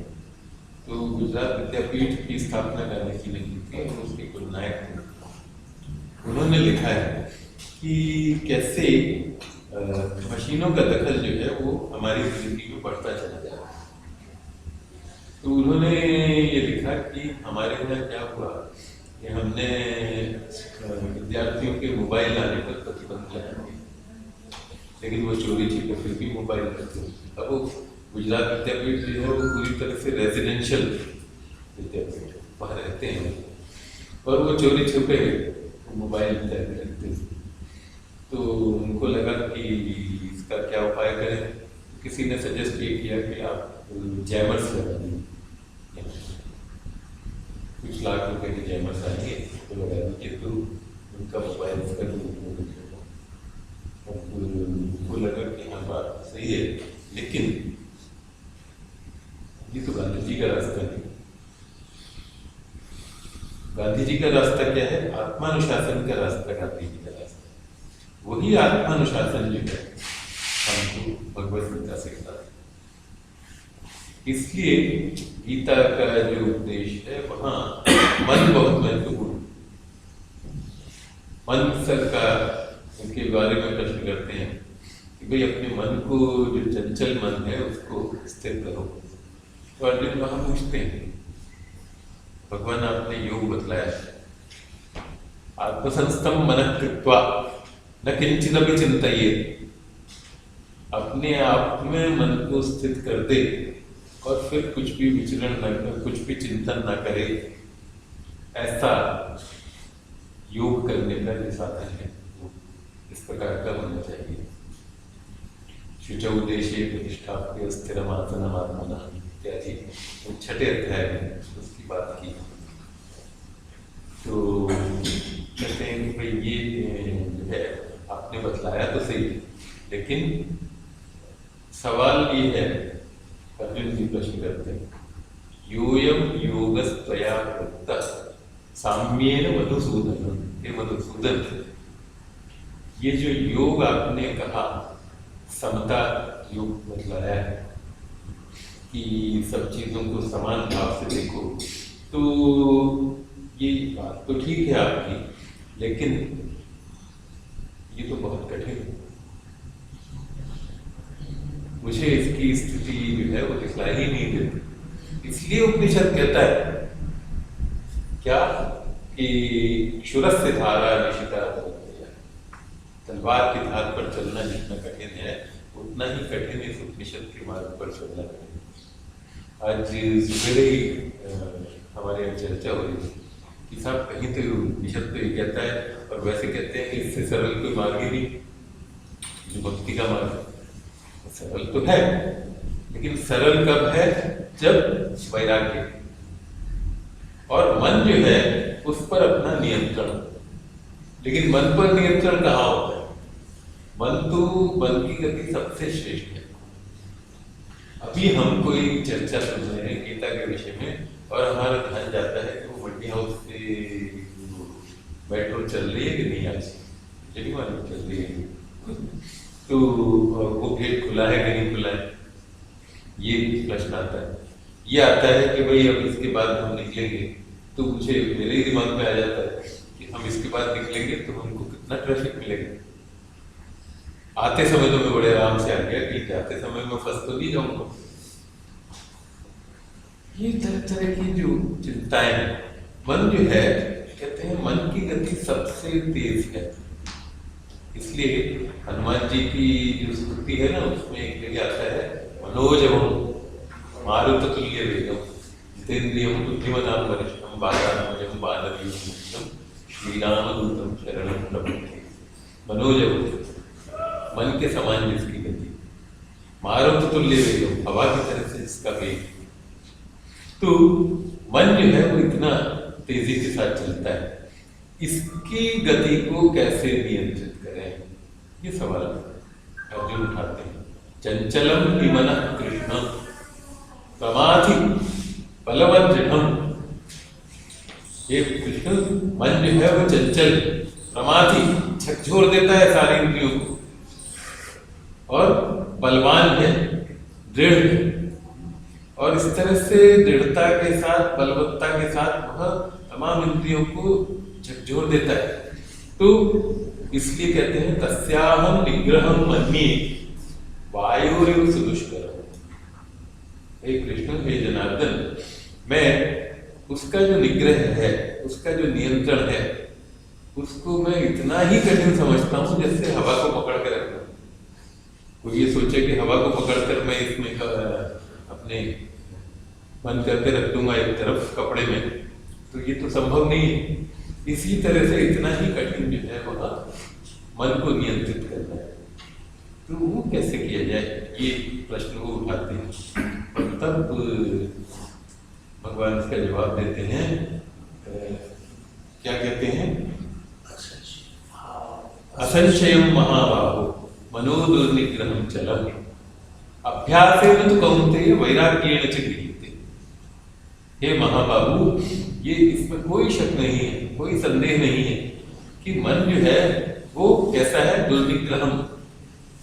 तो गुजरात विद्यापीठ की स्थापना गांधी जी ने की थी और उसके कुलनायक थे। उन्होंने लिखा है कि कैसे मशीनों का दखल जो है वो हमारी जिंदगी में बढ़ता चला जा रहा है। तो उन्होंने ये लिखा कि हमारे यहाँ क्या हुआ कि हमने विद्यार्थियों के मोबाइल लाने पर प्रतिबंध लगा दिया, लेकिन वो चोरी छिपे फिर भी मोबाइल करते। अब वो गुजरात विद्यापीठ जो है वो पूरी तरह से रेजिडेंशियल विद्यापीठ, वहाँ रहते हैं और वो चोरी छुपे मोबाइल रखते हैं। तो उनको लगा कि इसका क्या उपाय करें, किसी ने सजेस्ट ये किया कि आप जैमर्स लगा दीजिए, कुछ लाख रुपए के जैमर्स आएंगे तो लगा दीजिए, तो उनका मोबाइल इसका उनको लगा कि हाँ बात सही है, लेकिन ये तो गांधी जी का रास्ता नहीं। गांधी जी का रास्ता क्या है? आत्मानुशासन का रास्ता गांधी जी का रास्ता। वही आत्मानुशासन जो है हमको भगवत गीता सिखाता है। इसलिए गीता का जो उपदेश है वहाँ मन बहुत महत्वपूर्ण। मन सर का उनके बारे में प्रश्न करते हैं कि भाई अपने मन को, जो चंचल मन है उसको स्थिर करो। तो अर्जुन वहाँ पूछते हैं, भगवान आपने योग बतलाया, आत्मसंस्थम मनः कृत्वा न किंचिदपि चिंतयेत्, अपने आप में मन को स्थित कर दे और फिर कुछ भी विचरण न करे, कुछ भी चिंतन न करे, ऐसा योग करने का जो साधन है वो इस प्रकार का होना चाहिए। शुचौ देशे प्रतिष्ठाप्य स्थिरमासनम् आत्मनः इत्यादि छठे अध्याय में उसकी बात की। तो कहते हैं कि भाई ये जो है आपने बतलाया तो सही, लेकिन सवाल ये है, अर्जुन जी प्रश्न करते हैं, योयम योगस्त्वया कृतः साम्येन मधुसूदन, हे मधुसूदन, ये जो योग आपने कहा, समता योग बतलाया है कि सब चीजों को समान भाव से देखो, तो ये बात तो ठीक है आपकी, लेकिन ये तो बहुत कठिन है। मुझे इसकी स्थिति जो है वो दिखलाई ही नहीं देती। इसलिए उपनिषद कहता है क्या कि क्षुरस्य धारा निशिता, तलवार की धार पर चलना जितना कठिन है उतना ही कठिन इस उपनिषद के मार्ग पर चलना कठिन। आज सवेरे ही हमारे यहाँ चर्चा हो रही थी कि साहब कहीं तो उपनिषद तो ये कहता है और वैसे कहते हैं कि इससे सरल कोई मार्ग ही नहीं, जो भक्ति का मार्ग सरल तो है, लेकिन सरल कब है? जब वैराग्य और मन जो है उस पर अपना नियंत्रण। लेकिन मन पर नियंत्रण कहाँ होता है? मन की गति सबसे श्रेष्ठ है। अभी हम कोई चर्चा सुन रहे हैं गीता के विषय में और हमारा ध्यान जाता है कि वो मंडी हाउस से मेट्रो चल रही है कि नहीं, आज चली मालूम चल रही है, तो वो गेट खुला है कि नहीं खुला है, ये प्रश्न आता है। ये आता है कि भाई अब इसके बाद हम निकलेंगे, तो मुझे मेरे ही दिमाग में आ जाता है कि हम इसके बाद निकलेंगे तो हमको कितना ट्रैफिक मिलेगा। आते समय तो मैं बड़े आराम से आ गया, कि जाते समय मैं फंस तो नहीं जाऊंगा। ये तरह तरह की जो चिंताएं हैं, मन जो है, कहते हैं मन की गति सबसे तेज है। इसलिए हनुमान जी की जो स्तुति है ना, उसमें एक जगह आता है मनोजवम मारुततुल्य वेगम जितेन्द्रियम बुद्धिमतां वरिष्ठम वातात्मजं बालवीरं श्रीरामदूतं शरणं प्रपद्ये। मनोजवम, मन के समान जिसकी गति, मारुततुल्य वेगम, हवा की तरह से जिसका वेग। तो मन जो है वो इतना तेजी के साथ चलता है, इसकी गति को कैसे नियंत्रित करें, ये सवाल अर्जुन उठाते हैं। चंचलम हि मनः कृष्ण प्रमाथि बलवज्जडम। ये कृष्ण मन जो है वो चंचल, प्रमाथि, झकझोर देता है सारी इंद्रियों को, और बलवान है, दृढ़ है। और इस तरह से दृढ़ता के साथ, बलवत्ता के साथ वह तमाम इंद्रियों को झकझोर देता है। तो इसलिए कहते हैं तस्याहं निग्रहं मन्ये वायुरिव सुदुष्करम्। हे कृष्ण, हे जनार्दन, मैं उसका जो निग्रह है, उसका जो नियंत्रण है, उसको मैं इतना ही कठिन समझता हूँ जैसे हवा को पकड़ के रखना। कोई ये सोचे कि हवा को पकड़कर मैं इसमें अपने बंद करके रख दूंगा एक तरफ कपड़े में, तो ये तो संभव नहीं है। इसी तरह से इतना ही कठिन जो है वह मन को नियंत्रित करना है। तो वो कैसे किया जाए, ये प्रश्न वो उठाते हैं। और तब भगवान इसका जवाब देते हैं, क्या कहते हैं? असंशयम महाबाहो मनोदुर्निग्रहं चलम् अभ्यासेन तु कौन्तेय वैराग्येण च गृह्यते। हे महाबाबू, ये इसमें कोई शक नहीं है, कोई संदेह नहीं है कि मन जो है वो कैसा है, दुर्निग्रहम,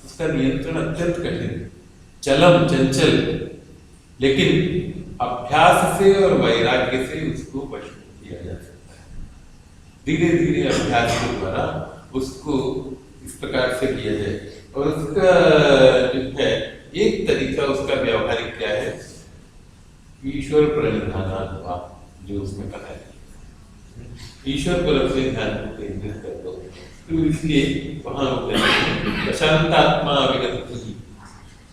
उसका नियंत्रण अत्यंत कठिन, चलम, चंचल, लेकिन अभ्यास से और वैराग्य से उसको वश किया जा सकता है। धीरे धीरे अभ्यास के द्वारा उसको इस प्रकार से किया जाए। और उसका जो है एक तरीका, उसका व्यवहारिक क्या है, ईश्वर प्रणिधानात्मा, जो उसमें कहा है, ईश्वर पर अपने ध्यान को केंद्रित कर दो। तो इसलिए वहां प्रशांतात्मा विगत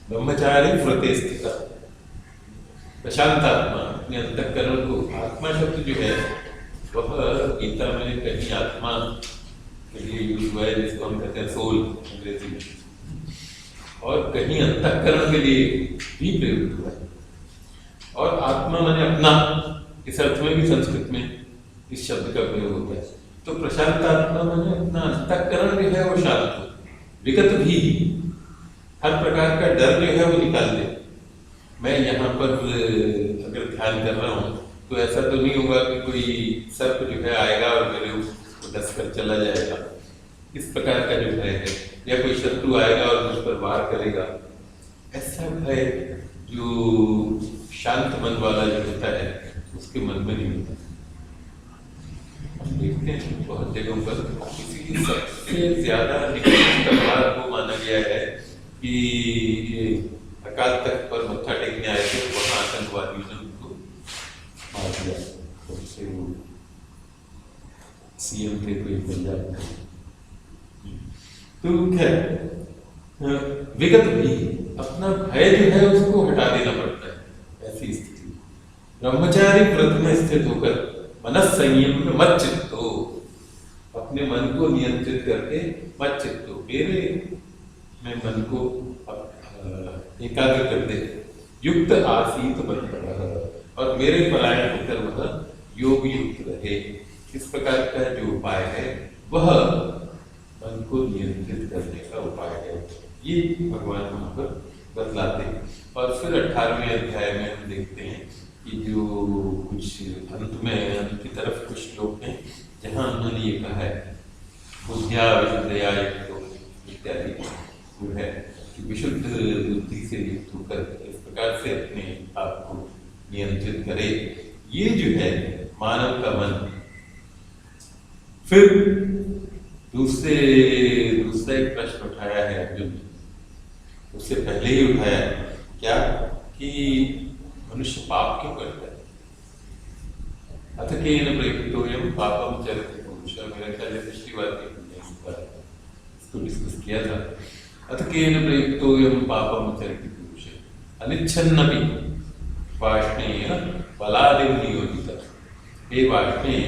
ब्रह्मचारी व्रते स्थित। प्रशांतात्मा, अपने अंतःकरण को, आत्मा शब्द जो है वह गीता में कहीं आत्मा के लिए यूज हुआ है, जिसको हम कहते हैं सोल अंग्रेजी में, और कहीं अंतःकरण के लिए भी प्रयुक्त हुआ है। और आत्मा माने अपना, इस अर्थ में भी संस्कृत में इस शब्द का प्रयोग होता है। तो प्रशांत आत्मा माने अपना अंतःकरण जो है वो शांत हो, विगत भी, हर प्रकार का डर जो है वो निकाल दे। मैं यहाँ पर अगर ध्यान कर रहा हूँ तो ऐसा तो नहीं होगा कि कोई सर्प जो है आएगा और मेरे उसको डस कर चला जाएगा, इस प्रकार का जो भय है, या कोई शत्रु आएगा और मुझ पर वार करेगा, ऐसा भय जो शांत मन वाला जो होता है उसके मन में नहीं होता। हम देखते हैं बहुत जगहों पर किसी सबसे ज्यादा निकृष्ट अपराध को माना गया है कि अकाल तख्त पर मत्था टेकने आए थे, वहां आतंकवादियों ने उनको मार दिया। उससे वो सीएम थे कोई पंजाब का। तो खैर विगत भी, अपना भय जो है उसको हटा देना पड़ता है ऐसी स्थिति। ब्रह्मचारी व्रत में स्थित होकर मनस संयम में मत चित्तो, अपने मन को नियंत्रित करके मत चित्तो, मेरे में मन को एकाग्र कर दे, युक्त आसीत बन, और मेरे पलायन होकर वह योग युक्त रहे। इस प्रकार का जो उपाय है वह मन को नियंत्रित करने का उपाय है, ये भगवान वहां पर बतलाते हैं। और फिर 18वें अध्याय में हम देखते हैं कि जो कुछ अंत की तरफ कुछ श्लोक हैं जहाँ उन्होंने ये कहा है, बुद्धिया विशुद्धया युक्तो इत्यादि, जो है कि विशुद्ध बुद्धि से युक्त होकर इस प्रकार से अपने आप को नियंत्रित करे। ये जो है मानव का मन। फिर दूसरे दूसरा एक प्रश्न उठाया है अर्जुन ने, उससे पहले ही उठाया क्या कि मनुष्य पाप क्यों करता है। अथ केन प्रयुक्तोऽयं पापं चरति पुरुषः, मेरा ख्याल है पिछली बार इसको डिस्कस किया था। अथ केन प्रयुक्तोऽयं पापं चरति पुरुषः अनिच्छन्नपि वाष्णेय बलादिं नियोजितः। हे वाष्णेय,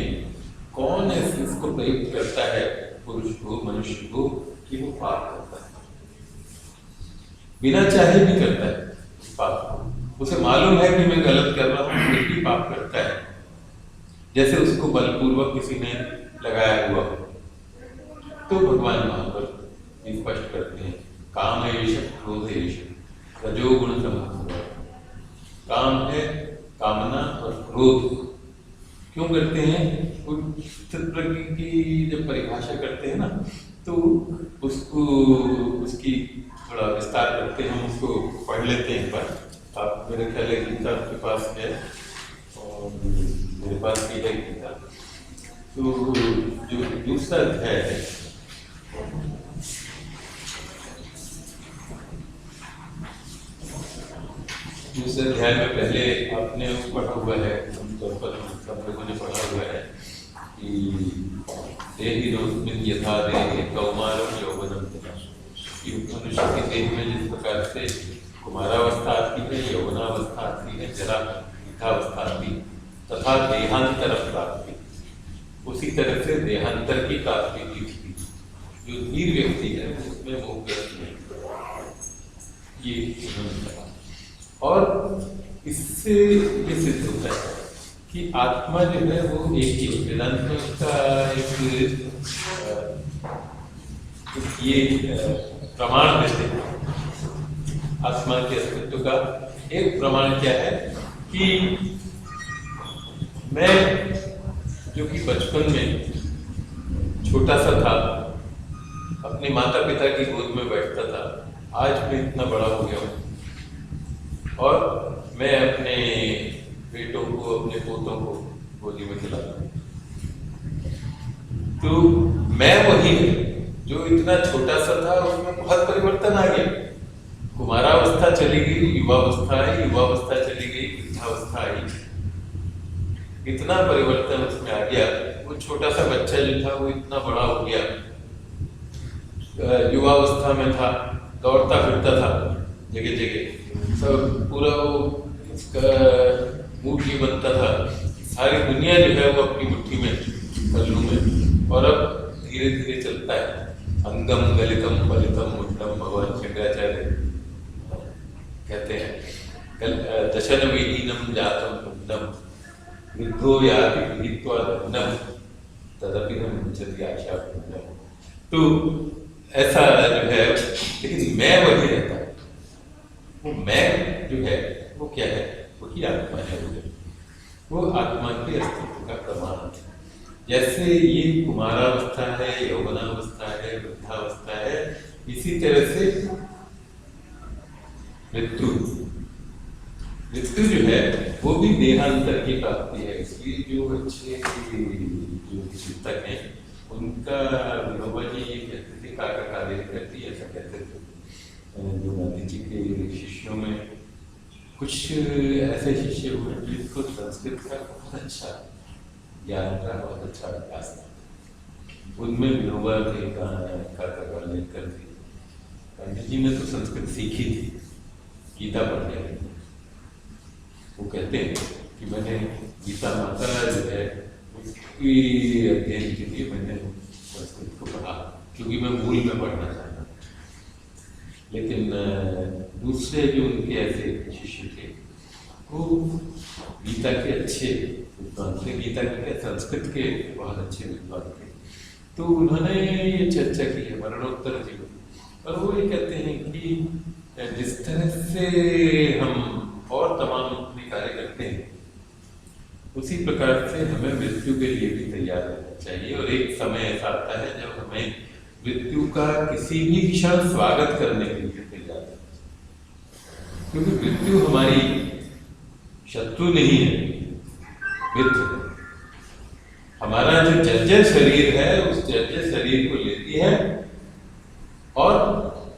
कौन इसको प्रयुक्त करता है पुरुष को, मनुष्य को, कि वो पाप करता है, बिना चाहे भी करता है पाप। उसे मालूम है कि मैं गलत कर रहा हूँ, फिर भी पाप करता है, जैसे उसको बलपूर्वक किसी ने लगाया हुआ हो। तो भगवान वहां पर स्पष्ट करते हैं, काम एष क्रोध एष रजोगुण संभव। काम है कामना और क्रोध। क्यों करते हैं? प्रकृति की जब परिभाषा करते हैं ना, तो उसको उसकी थोड़ा विस्तार करते हैं, हम उसको पढ़ लेते हैं एक बार। आप मेरे ख्याल है गीता आपके पास है और मेरे पास भी है गीता। तो जो दूसरा अध्याय है, दूसरे अध्याय में पहले आपने पढ़ा हुआ है, आमतौर पर सब लोगों ने पढ़ा हुआ है कि देहिनोऽस्मिन् यथा देहे कौमारं यौवनं तथा। मनुष्य के देह में जिस प्रकार से कुमारावस्था आती है, यौवनावस्था आती है, जरा वृद्धावस्था आती, तथा देहांतर प्राप्ति, उसी तरह से देहांतर की प्राप्ति भी थी। जो धीर व्यक्ति है उसमें मोहग्रस्त नहीं, ये और इससे ये सिद्ध होता है कि आत्मा जो है वो एक ही वेदांत में उसका एक ये प्रमाण देते हैं। आत्मा के अस्तित्व का एक प्रमाण क्या है कि मैं जो कि बचपन में छोटा सा था, अपने माता पिता की गोद में बैठता था, आज मैं इतना बड़ा हो गया हूँ और मैं अपने बेटों को, अपने पोतों को गोदी में खिलाता हूँ। तो मैं वही जो इतना छोटा सा था, उसमें बहुत परिवर्तन आ गया। कुमारावस्था चली गई, युवावस्था आई, युवावस्था चली गई, वृद्धावस्था आई, इतना परिवर्तन उसमें आ गया। वो छोटा सा बच्चा जो था वो इतना बड़ा हो गया। युवावस्था में था, दौड़ता फिरता था जगह जगह, सब पूरा वो इसका मूड ये बनता था, सारी दुनिया जो है वो अपनी मुट्ठी में कर लूं मैं। और अब धीरे धीरे चलता है, अंगम गलितम बलितम मुंडम, भगवान शंकराचार्य कहते हैं, दशन विहीनम जातम पुण्यम वृद्धो याति विहित्वा दग्नम तदपि न मुंचति आशा पुण्यम। तो ऐसा जो है, लेकिन मैं वही रहता है। वो मैं जो है वो क्या है? वही आत्मा है। वो आत्मा के अस्तित्व का प्रमाण है। जैसे ये कुमारावस्था है, यौवनावस्था है, वृद्धावस्था है, इसी तरह से मृत्यु जो है वो भी देहांतर की प्राप्ति है। इसलिए जो अच्छे जो चिंतक हैं उनका विनोबा जी ये कहते थे, काका कार्य करती ऐसा कहते थे। जो गांधी जी के शिष्यों में कुछ ऐसे शिष्य हुए जिसको संस्कृत का बहुत अच्छा ज्ञान का बहुत अच्छा विकास था। उनमें विनोबा थे, काका कालेकर थे। गांधी जी ने तो संस्कृत सीखी थी गीता पढ़ने में। वो कहते हैं कि मैंने गीता माता जो है उसकी अध्ययन के लिए मैंने संस्कृत को पढ़ा, क्योंकि मैं मूल में पढ़ना चाहता था। लेकिन दूसरे जो उनके ऐसे शिष्य थे वो गीता के अच्छे विद्वान थे, गीता के संस्कृत के बहुत अच्छे विद्वान थे। तो उन्होंने ये चर्चा की है मरणोत्तर जीवन, और वो ये कहते हैं कि जिस तरह से हम और तमाम अपने कार्य करते हैं उसी प्रकार से हमें मृत्यु के लिए भी तैयार रहना चाहिए। और एक समय ऐसा आता है जब हमें मृत्यु का किसी भी क्षण स्वागत करने के लिए तैयार है, क्योंकि मृत्यु हमारी शत्रु नहीं है, मित्र है। हमारा जो जर्जर शरीर है उस जर्जर शरीर को लेती है और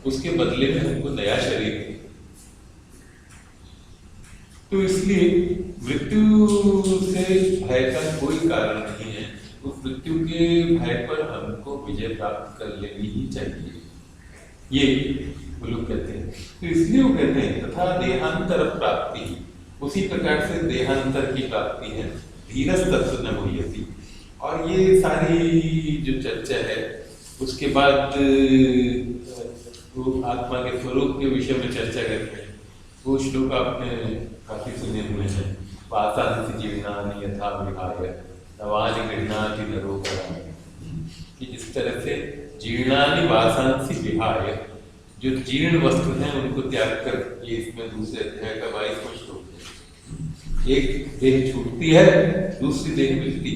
उसके बदले में हमको नया शरीर दे। तो इसलिए मृत्यु से भय का कोई कारण नहीं है। उस मृत्यु के भय पर हमको विजय प्राप्त कर लेनी ही चाहिए, ये वो लोग कहते हैं। तो इसलिए वो कहते हैं तथा देहांतर प्राप्ति, उसी प्रकार से देहांतर की प्राप्ति है, धीरज तत्व न मुह्यति। और ये सारी जो चर्चा है उसके बाद वो आत्मा के स्वरूप के विषय में चर्चा करते हैं। वो श्लोक आपने काफी सुने हुए हैं, वासांसि जीर्णानि यथा विहाय नवानि गृह्णाति नरोपरा, कि जिस तरह से जीर्णानि वासांसि विहाय, जो जीर्ण वस्तु हैं उनको त्याग कर, ये इसमें दूसरे अध्याय का 22वां श्लोक है, एक देह छूटती है दूसरी देह मिलती।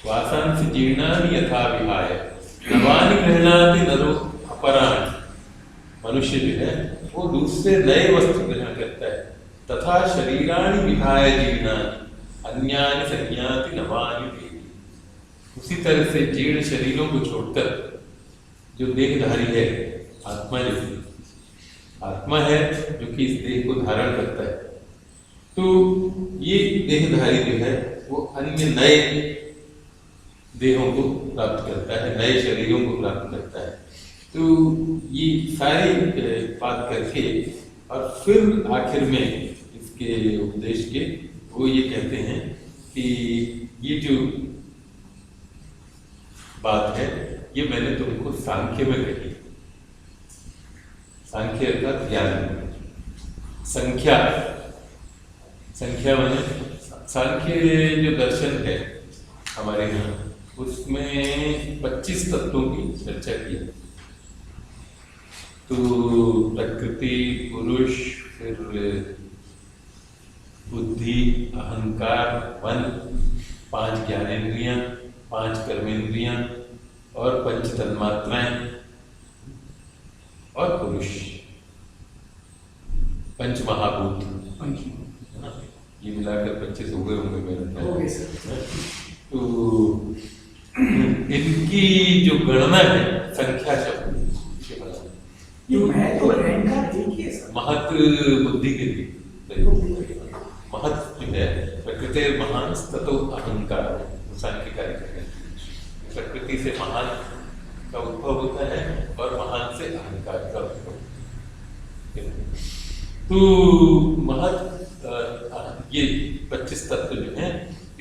वासांसि जीर्णानि यथा विहाय नवानि गृह्णाति नरो अपराणि, मनुष्य जो है वो दूसरे नए वस्तु ग्रहण करता है। तथा शरीराणि विहाय जीर्णानि अन्यानि संज्ञाति नवानि देहि, उसी तरह से जीर्ण शरीरों को छोड़कर जो देहधारी है, आत्मा जैसी आत्मा है जो कि इस देह को धारण करता है, तो ये देहधारी जो है वो अन्य नए देहों को प्राप्त करता है, नए शरीरों को प्राप्त करता है। तो ये सारी बात करके और फिर आखिर में इसके उपदेश के वो ये कहते हैं कि ये जो बात है ये मैंने तुमको सांख्य में कही। सांख्य अर्थात ज्ञान, संख्या, संख्या माने सांख्य जो दर्शन है हमारे यहाँ, उसमें 25 तत्वों की चर्चा की है। तो प्रकृति, पुरुष, फिर बुद्धि, अहंकार, मन, 5 ज्ञानेंद्रियां, 5 कर्मेंद्रियां और 5 तन्मात्राएं और पुरुष, 5 महाभूत, ये मिलाकर 25 हो गए होंगे मेरे ख्याल। तो इनकी जो गणना है संख्या शब्द, महत बुद्धि के लिए महत जो है प्रकृति महान ततो अहंकार, सांख्यकारी कहते हैं। प्रकृति से महान का उद्भव होता है और महान से अहंकार का उद्भव। तो महत ये 25 तत्व जो है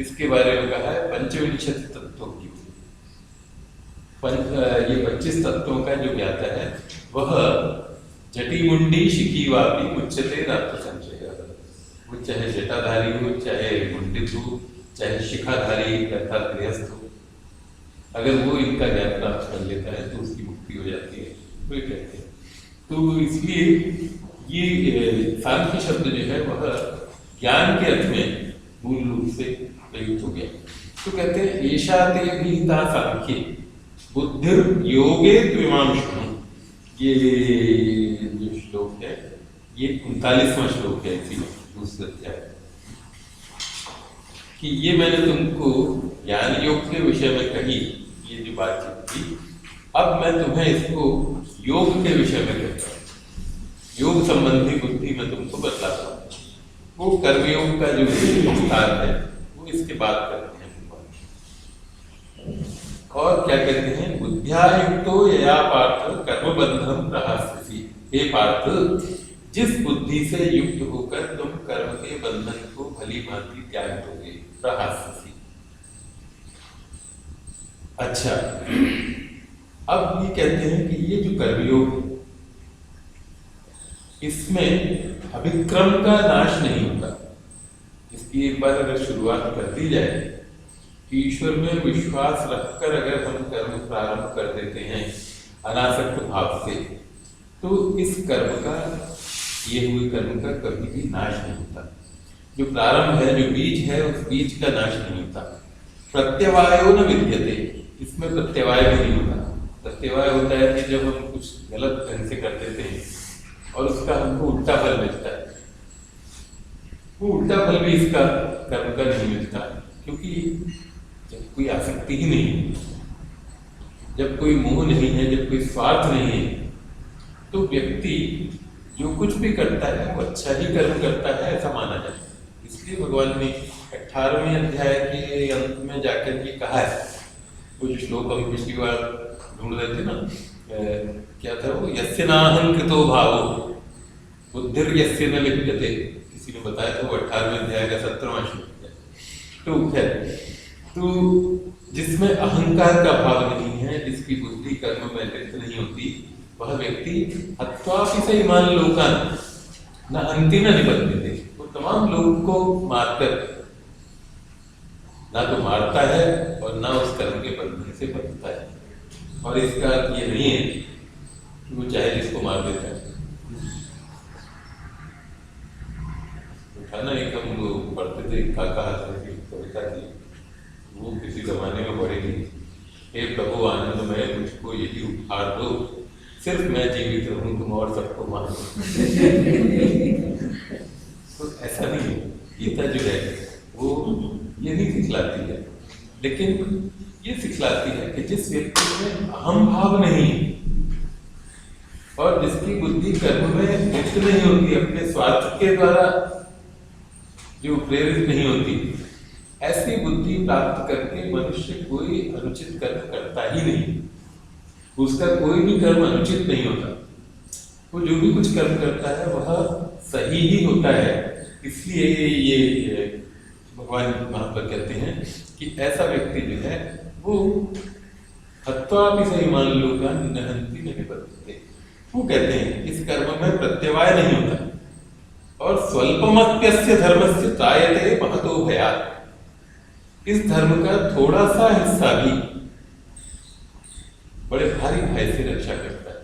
इसके बारे में कहा है 25 तत्वों की। ये 25 तत्वों का जो ज्ञाता है वह जटिमुंडी शिखीवापी मुच्यते नात्र संशय। वो चाहे जटाधारी हो, चाहे मुंडित हो, चाहे शिखाधारी अर्थात गृहस्थ हो, अगर वो इनका ज्ञान प्राप्त कर लेता है तो उसकी मुक्ति हो जाती है, वो कहते हैं। तो इसलिए ये सांख्य शब्द जो है वह ज्ञान के अर्थ में मूल रूप से प्रयुक्त हो गया। तो कहते हैं एषा ते विहिता सांख्ये बुद्धिर योगे त्विमां शृणु। ये जो श्लोक है ये 39वां श्लोक है इसी दूसरे अध्याय, कि ये मैंने तुमको ज्ञान योग के विषय में कही, ये जो बातचीत थी, अब मैं तुम्हें इसको योग के विषय में कहता हूँ। योग संबंधी बुद्धि मैं तुमको बतलाता हूँ। वो कर्मयोग का जो विस्तार है वो इसके बाद करते हैं। और क्या कहते हैं, बुद्ध्यायुक्तो यया पार्थ कर्मबंधम प्रहास्यसि। हे पार्थ, जिस बुद्धि से युक्त होकर तुम कर्म के बंधन को भली भांति त्याग दोगे, प्रहास्यसि। अच्छा, अब ये कहते हैं कि ये जो कर्मयोग है इसमें अभिक्रम का नाश नहीं होता। इसकी एक बार अगर शुरुआत कर दी जाए, ईश्वर में विश्वास रखकर अगर हम कर्म प्रारंभ कर देते हैं अनासक्त भाव से, तो इस कर्म का, ये हुए कर्म का कभी भी नाश नहीं होता। जो प्रारंभ है, जो बीज है, उस बीज का नाश नहीं होता। प्रत्यवायो न विद्यते, इसमें प्रत्यवाय भी नहीं होता। प्रत्यवाय होता है कि जब हम कुछ गलत ढंग से कर देते हैं और उसका हमको उल्टा फल मिलता है, वो उल्टा फल भी इसका कर्म का नहीं मिलता, क्योंकि जब कोई आसक्ति ही नहीं, जब कोई मोह नहीं है, जब कोई स्वार्थ नहीं है, तो व्यक्ति जो कुछ भी करता है वो अच्छा ही कर्म करता है, ऐसा माना जाए। इसलिए भगवान ने 18वें अध्याय के अंत में जाकर ये कहा है, कुछ श्लोक हम पिछली बार ढूंढ रहे थे ना, क्या था वो, यस्य नाहं कृतो भावो बुद्धिर यस्य न लिप्यते, किसी ने बताया था वो 18वें अध्याय का 17वां श्लोक है। तो खैर, तो जिसमें अहंकार का भाव नहीं है, जिसकी बुद्धि कर्म में लिप्त नहीं होती, वह व्यक्ति हत्वापि स इमान् लोकान् न हन्ति न निबध्यते, वो तमाम लोगों को मारकर ना तो मारता है और ना उस कर्म के बंधन से बचता है। और इसका अर्थ ये नहीं है कि वो चाहे जिसको मार देता है। ना एक हम लोग पढ़ते थे, काका कविता थी, वो किसी जमाने में पढ़ेगी, हे प्रभु आनंदमय मुझको यही उपहार दो, सिर्फ मैं जीवित रहूं, तुम और सबको मार दो। तो ऐसा नहीं है, गीता जो है वो ये नहीं सिखलाती है, लेकिन ये सिखलाती है कि जिस व्यक्ति में अहम भाव नहीं और जिसकी बुद्धि कर्म में लिप्त नहीं होती, अपने स्वार्थ के द्वारा जो प्रेरित नहीं होती, ऐसी बुद्धि प्राप्त करके मनुष्य कोई अनुचित कर्म करता ही नहीं, उसका कोई भी कर्म अनुचित नहीं होता। वो जो भी कुछ कर्म करता है वह सही ही होता है। इसलिए ये भगवान वहां पर कहते हैं कि ऐसा व्यक्ति जो है वो हत्वापि स इमान् लोकान् न हन्ति न निबध्यते। वो कहते हैं इस कर्म में प्रत्यवाय नहीं होता, और स्वल्पमप्यस्य धर्मस्य त्रायते महतो भयात्, इस धर्म का थोड़ा सा हिस्सा भी बड़े भारी भय से रक्षा करता है।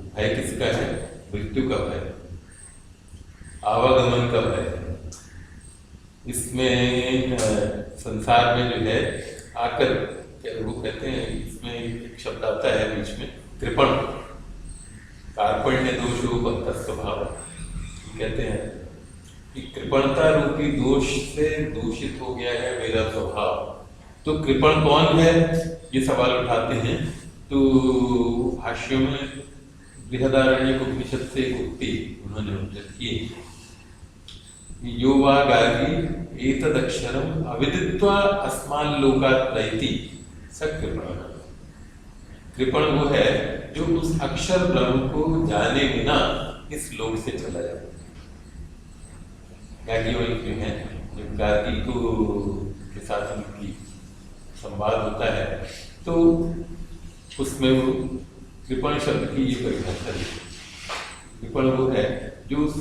भय किसका है? मृत्यु का भय, आवागमन का भय। इसमें संसार में जो है आकर वो कहते हैं, इसमें एक शब्द आता है बीच में, कृपण, कार्पण्य दोषोपहत स्वभाव, कहते हैं कि कृपणता रूपी दोष से दूषित हो गया है मेरा स्वभाव। तो कृपण कौन है, ये सवाल उठाते हैं। तो भाष्यों में बृहदारण्यक उपनिषद से एक उक्ति उन्होंने उद्धृत की, यो वा गार्गी एतदक्षरम अविदित्वा अस्मान् लोकात् प्रैति स कृपण। कृपण वो है जो उस अक्षर ब्रह्म को जाने बिना इस लोक से चला जाता है। याज्ञवल्क्य जो है, जब गार्गी के साथ उनकी संवाद होता है तो उसमें वो कृपण शब्द की ये परिभाषा दी। कृपण वो है जो उस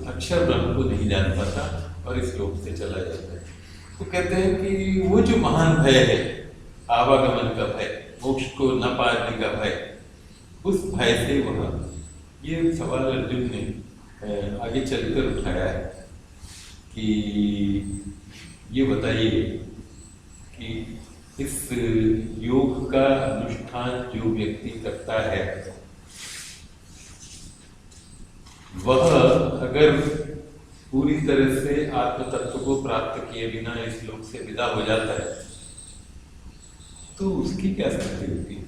अक्षर ब्रह्म को नहीं जान पाता और इस लोक से चला जाता है। तो कहते हैं कि वो जो महान भय है, आवागमन का भय, मोक्ष को न पाने का भय, उस भय से वह ये सवाल अर्जुन ने आगे चलकर उठाया है कि ये बताइए कि इस योग का अनुष्ठान जो व्यक्ति करता है वह अगर पूरी तरह से आत्म तत्व को प्राप्त किए बिना इस लोक से विदा हो जाता है तो उसकी क्या स्थिति होती है?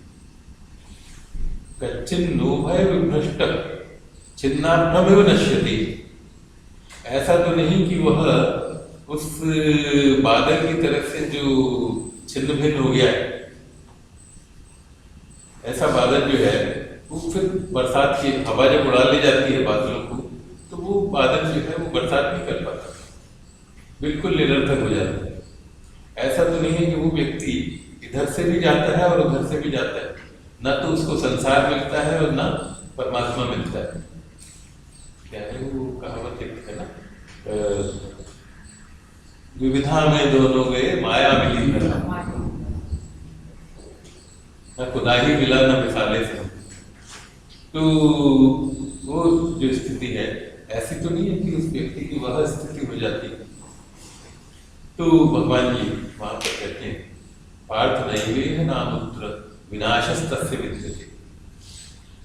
कच्चिन नोभय विभ्रष्ट छिन्नाभ्रमेव नश्यति। ऐसा तो नहीं कि वह उस बादल की तरफ से जो छिन्न भिन्न हो गया है, ऐसा बादल जो है वो फिर बरसात की हवा जब उड़ा ले जाती है बादलों को, तो वो बादल जो है वो बरसात नहीं कर पाता, बिल्कुल निरर्थक हो जाता है। ऐसा तो नहीं है कि वो व्यक्ति इधर से भी जाता है और उधर से भी जाता है, ना तो उसको संसार मिलता है और ना परमात्मा मिलता है। क्या है वो कहावत एक है ना, विविधा में दोनों गए माया मिली ना खुदा ही मिला ना मिसाले से। तो वो जो स्थिति है ऐसी तो नहीं है कि उस व्यक्ति की वह स्थिति हो जाती है। तो भगवान जी वहां पर कहते हैं पार्थ नैवेह नामुत्र विनाशस्तस्य विद्यते,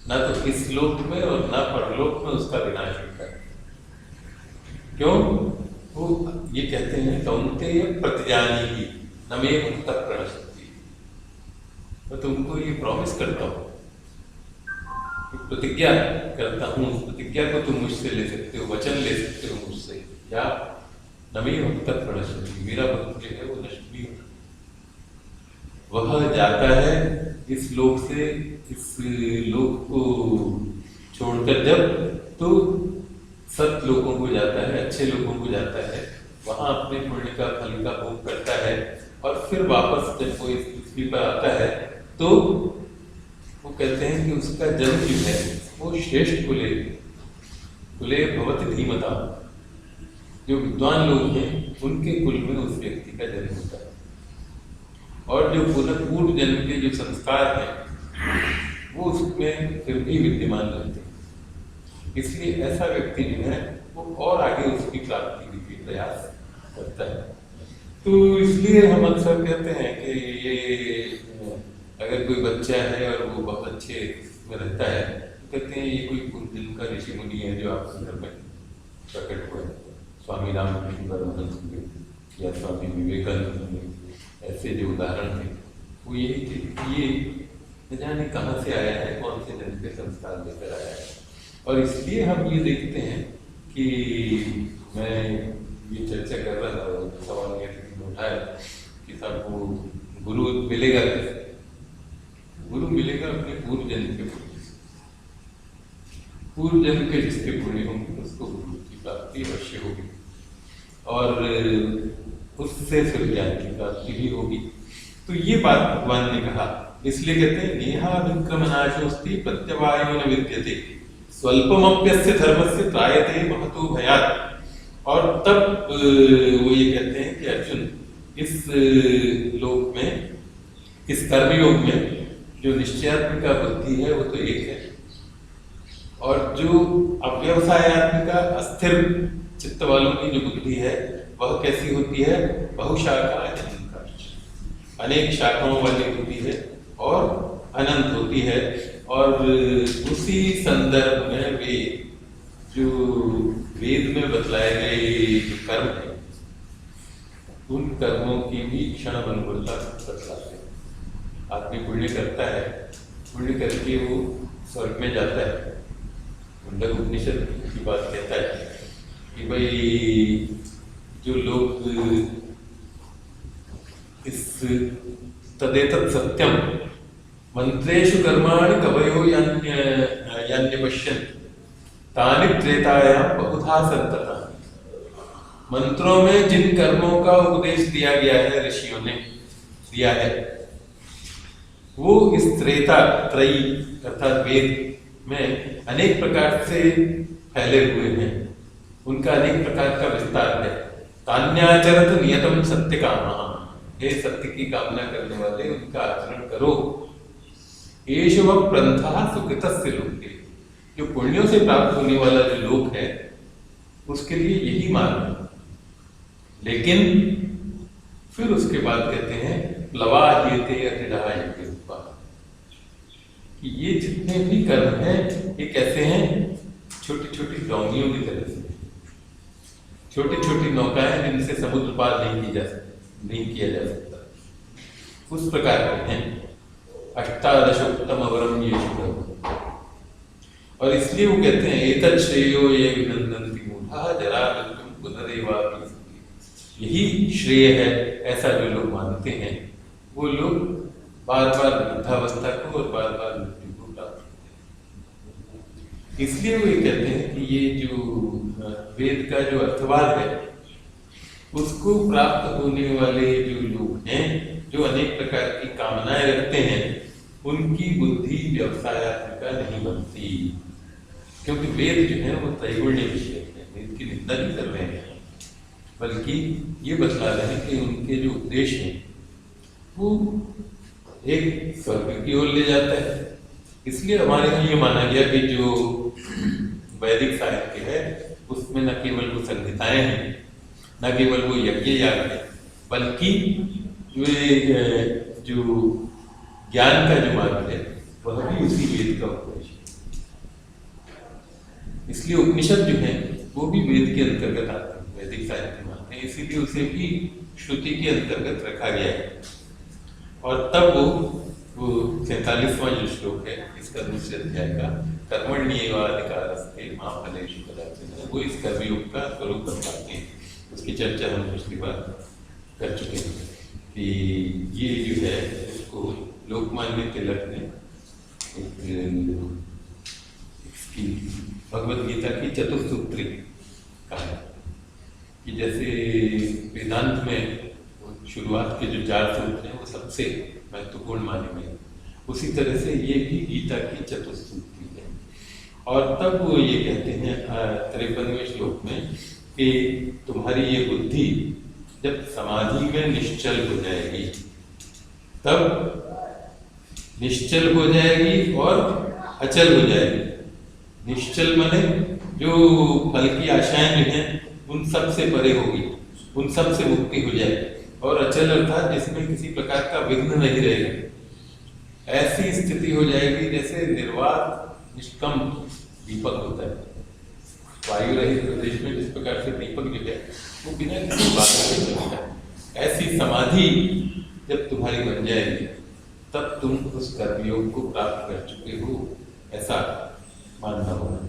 ना तो इस लोक में और ना परलोक में उसका विनाश होता है। क्यों? वो ये कहते हैं कौन्तेय प्रतिजानीहि न मे मुक्तः प्रणश्यति। मैं तुमको ये प्रॉमिस करता हूँ, प्रतिज्ञा करता हूँ, उस प्रतिज्ञा को तुम मुझसे ले सकते हो, वचन ले सकते हो मुझसे, या नमी भक्त प्रणश्यति, मेरा भक्त जो है वो नष्ट नहीं होता। वह जाता है इस लोक से इस लोक को छोड़कर, जब तो सत लोगों को जाता है, अच्छे लोगों को जाता है, वहां अपने पुण्य का फल का भोग करता है, और फिर वापस जब वो इस पृथ्वी पर आता है तो वो कहते हैं कि उसका जन्म जो है वो श्रेष्ठ कुले भवति धीमता, जो विद्वान लोग हैं उनके कुल में उस व्यक्ति का जन्म होता है, और जो पूर्व जन्म के जो संस्कार हैं वो उसमें फिर भी विद्यमान रहते हैं। इसलिए ऐसा व्यक्ति जो है वो और आगे उसकी प्राप्ति के लिए प्रयास करता है। तो इसलिए हम अक्सर कहते हैं कि ये अगर कोई बच्चा है और वो बहुत अच्छे में रहता है तो कहते हैं ये कोई पूर्व जन्म का ऋषि मुनि है जो आपके घर में प्रकट हुआ है, स्वामी रामकृष्ण परमहंस या स्वामी विवेकानंद, ऐसे जो उदाहरण थे वो यही थे कि ये न जाने कहाँ से आया है, कौन से जन्म के संस्कार लेकर आया है। और इसलिए हम ये देखते हैं कि मैं ये चर्चा कर रहा था, सवाल ये उठाया कि साहब वो गुरु मिलेगा कैसे? गुरु मिलेगा अपने पूर्व जन्म के पुण्य से। पूर्व जन्म के जिसके पुण्य होंगे उसको गुरु की प्राप्ति अवश्य होगी, और उससे फिर ज्ञान की प्राप्ति भी होगी। तो ये बात भगवान ने कहा, इसलिए कहते हैं नेहा विक्रमनाशोस्ति प्रत्यवायो न विद्यते स्वल्पमप्यस्य धर्मस्य त्रायते महतो भयात्। और तब वो ये कहते हैं कि अर्जुन, इस लोक में, इस कर्मयोग में जो निश्चयात्मिका बुद्धि है वो तो एक है, और जो अव्यवसायत्मिका अस्थिर चित्त वालों की जो बुद्धि है वह कैसी होती है? बहुशाखा अनंत, अनेक शाखाओं वाली बुद्धि है और अनंत होती है। और उसी संदर्भ में वे जो वेद में बतलाए गए जो कर्म है उन कर्मों की भी क्षण अनुकूलता बतलाते हैं। आदमी पुण्य करता है, पुण्य करके वो स्वर्ग में जाता है। मुंडक उपनिषद की बात कहता है कि भाई जो लोग इस तदेतत् सत्यम मंत्रेषु कर्माणि कवयो यान्य पश्यन्ति तानि त्रेतायां बहुधा सन्तता। मंत्रों में जिन कर्मों का उपदेश दिया गया है, ऋषियों ने दिया है, वो इस त्रेता त्रयी अर्थात वेद में अनेक प्रकार से फैले हुए हैं, उनका अनेक प्रकार का विस्तार है। तान्याचरत नियतम सत्य कामः, हे सत्य की कामना करने वाले उनका आचरण करो। एष वः प्रन्थः सुकृतस्य लोके, जो पुण्यों से प्राप्त होने वाला जो लोक है उसके लिए यही मार्ग है। लेकिन फिर उसके बाद कहते हैं प्लवाह्येते अतिदः यज्ञोपा, कि ये जितने भी कर्म हैं ये कैसे हैं? छोटी छोटी डोंगियों की तरह से, छोटी छोटी नौकाएं जिनसे समुद्र पार नहीं किया जा सकता, उस प्रकार के हैं। अष्टादशोत्तम वरम येषु, और इसलिए वो कहते हैं एतत् श्रेयो ये विनंदन्ति मूढ़ा जरा मृत्युम पुनरेवापि, यही श्रेय है ऐसा जो लोग मानते हैं वो लोग बार बार वृद्धावस्था को और बार बार मृत्यु को प्राप्त करते हैं। इसलिए वो ये कहते हैं कि ये जो वेद का जो अर्थवाद है उसको प्राप्त होने वाले जो लोग हैं, जो अनेक प्रकार की कामनाएं रखते हैं, उनकी बुद्धि व्यवसायत्मिका नहीं बनती, क्योंकि वेद जो है वो त्रैगुण्य विषय है। वेद की निंदा नहीं कर रहे हैं, बल्कि ये बतला रहे हैं कि उनके जो उद्देश्य हैं वो एक स्वर्ग की ओर ले जाता है। इसलिए हमारे यहाँ ये माना गया कि जो वैदिक साहित्य है उसमें न केवल वो संहिताएं हैं, न केवल वो यज्ञ याग है, बल्कि वे जो ज्ञान का जो मार्ग है वह भी उसी वेद का उपदेश है। इसलिए उपनिषद जो है वो भी वेद के अंतर्गत आते हैं, वैदिक साहित्य मानते हैं, इसीलिए उसे भी श्रुति के अंतर्गत रखा गया है। और तब वो वो 47वां जो श्लोक है इसका दूसरे अध्याय का, कर्मण्येवाधिकारस्ते मा फलेषु कदाचन, वो इस कर्मयोग का स्वरूप बताते हैं। उसकी चर्चा हम पिछली बार कर चुके हैं कि ये जो है इसको लोकमान्य तिलक ने इसकी भगवद गीता की चतुर्सूत्री कहा है कि जैसे वेदांत में शुरुआत के जो 4 सूत्र हैं वो सबसे महत्वपूर्ण माने गए, उसी तरह से ये भी गीता की चतुर्सूत्री है। और तब वो ये कहते हैं 53वें श्लोक में कि तुम्हारी ये बुद्धि जब समाधि में निश्चल हो जाएगी, तब निश्चल हो जाएगी और अचल हो जाएगी। निश्चल माने जो फल की आशाएं जो हैं उन सब से परे होगी, उन सब से मुक्ति हो जाएगी। और अचल अर्थात जिसमें किसी प्रकार का विघ्न नहीं रहेगा, ऐसी स्थिति हो जाएगी जैसे निर्वात निष्कम दीपक होता है। वायु रहित प्रदेश में जिस प्रकार से दीपक जो है वो बिना किसी बाधा के चलता है, ऐसी समाधि जब तुम्हारी बन जाएगी तब तुम उस कर्मयोग को प्राप्त कर चुके हो, ऐसा मानना होगा।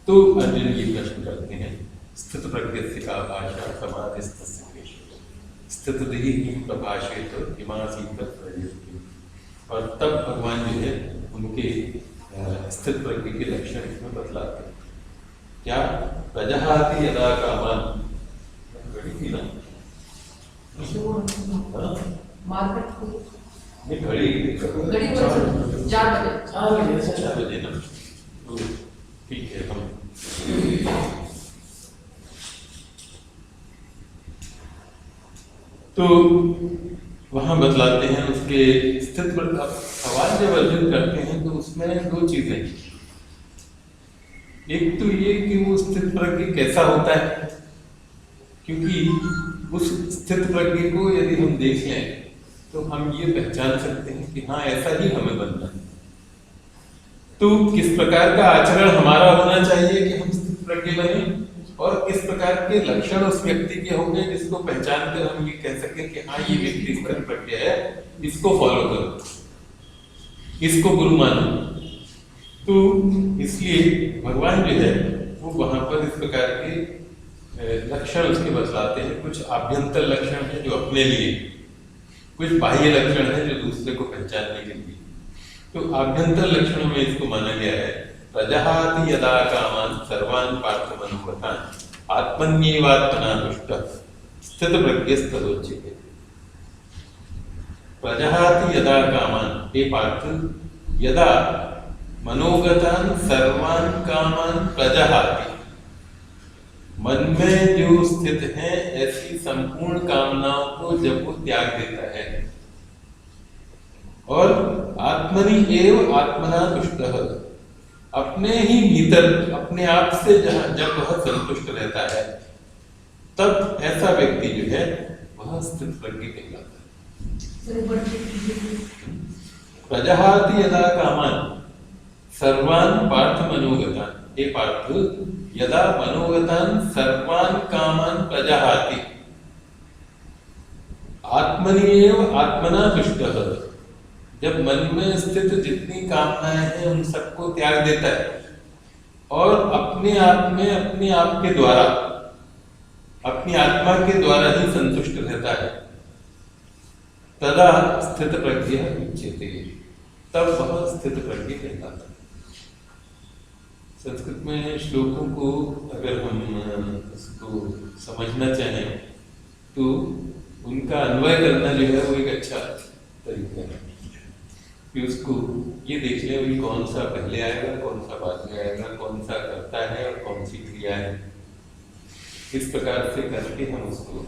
तो अर्जुन ये प्रश्न करते हैं, स्थित प्रज्ञस्य का भाषा समाधिस्तस्य स्थित देहि प्रभाषित हिमासीत प्रयुक्ति। और तब भगवान जो है उनके स्थित प्रज्ञ के लक्षण इसमें बतलाते हैं। क्या प्रजहाति यदा कामान, घड़ी थी ना, ये घड़ी 4 बजे ना, तो ठीक है। हम तो वहां बतलाते हैं उसके स्थित पर। सवाल जब अर्जुन करते हैं तो उसमें 2 चीजें, एक तो ये कि वो स्थित प्रज्ञ कैसा होता है, क्योंकि उस स्थित प्रज्ञ को यदि हम देख लें तो हम ये पहचान सकते हैं कि हाँ ऐसा ही हमें बनना है। तो किस प्रकार का आचरण हमारा होना चाहिए कि हम स्थित प्रज्ञ बने, और किस प्रकार के लक्षण उस व्यक्ति के होंगे जिसको पहचान कर हम ये कह सकें कि हाँ ये व्यक्ति स्थित प्रज्ञ है, इसको फॉलो करो, इसको गुरु मानो। तो इसलिए भगवान जो है वो वहां पर इस प्रकार के लक्षण उसके बतलाते हैं। कुछ आभ्यंतर लक्षण है जो अपने लिए, कुछ बाह्य लक्षण है जो दूसरे को पहचानने के लिए। तो आभ्यंतर लक्षणों में इसको माना गया है, प्रजहाति यदा कामान सर्वान् पार्थ मनोरथान् आत्मन्येवात्मना तुष्टः स्थित प्रज्ञस्तदोच्यते। प्रजहाति यदा कामान, हे पार्थ, यदा मनोगतान् सर्वान् कामान प्रजहाति, मन में जो स्थित है ऐसी संपूर्ण कामनाओं को जब वो त्याग देता है, और आत्मनि एव आत्मना तुष्टः, अपने ही भीतर अपने आप से जब वह संतुष्ट रहता है, तब ऐसा व्यक्ति जो है वह स्थित प्रज्ञ कहलाता है। प्रजहाति यदा कामान सर्वान् पार्थ मनोगतान्, हे पार्थ, यदा मनोगतान् सर्वान् कामान प्रजहाति आत्मनिएव आत्मना तुष्टः, जब मन में स्थित जितनी कामनाएं हैं उन सबको त्याग देता है और अपने आप में अपने आप के द्वारा, अपनी आत्मा के द्वारा ही संतुष्ट रहता है, तदा स्थित प्रज्ञ उच्यते, तब वह स्थित प्रज्ञ कहलाता है। संस्कृत में श्लोकों को अगर हम इसको समझना चाहें तो उनका अन्वय करना जो है वो एक अच्छा तरीका है कि उसको ये देख लें कि कौन सा पहले आएगा, कौन सा बाद में आएगा, कौन सा करता है और कौन सी क्रिया है। इस प्रकार से करके हम उसको,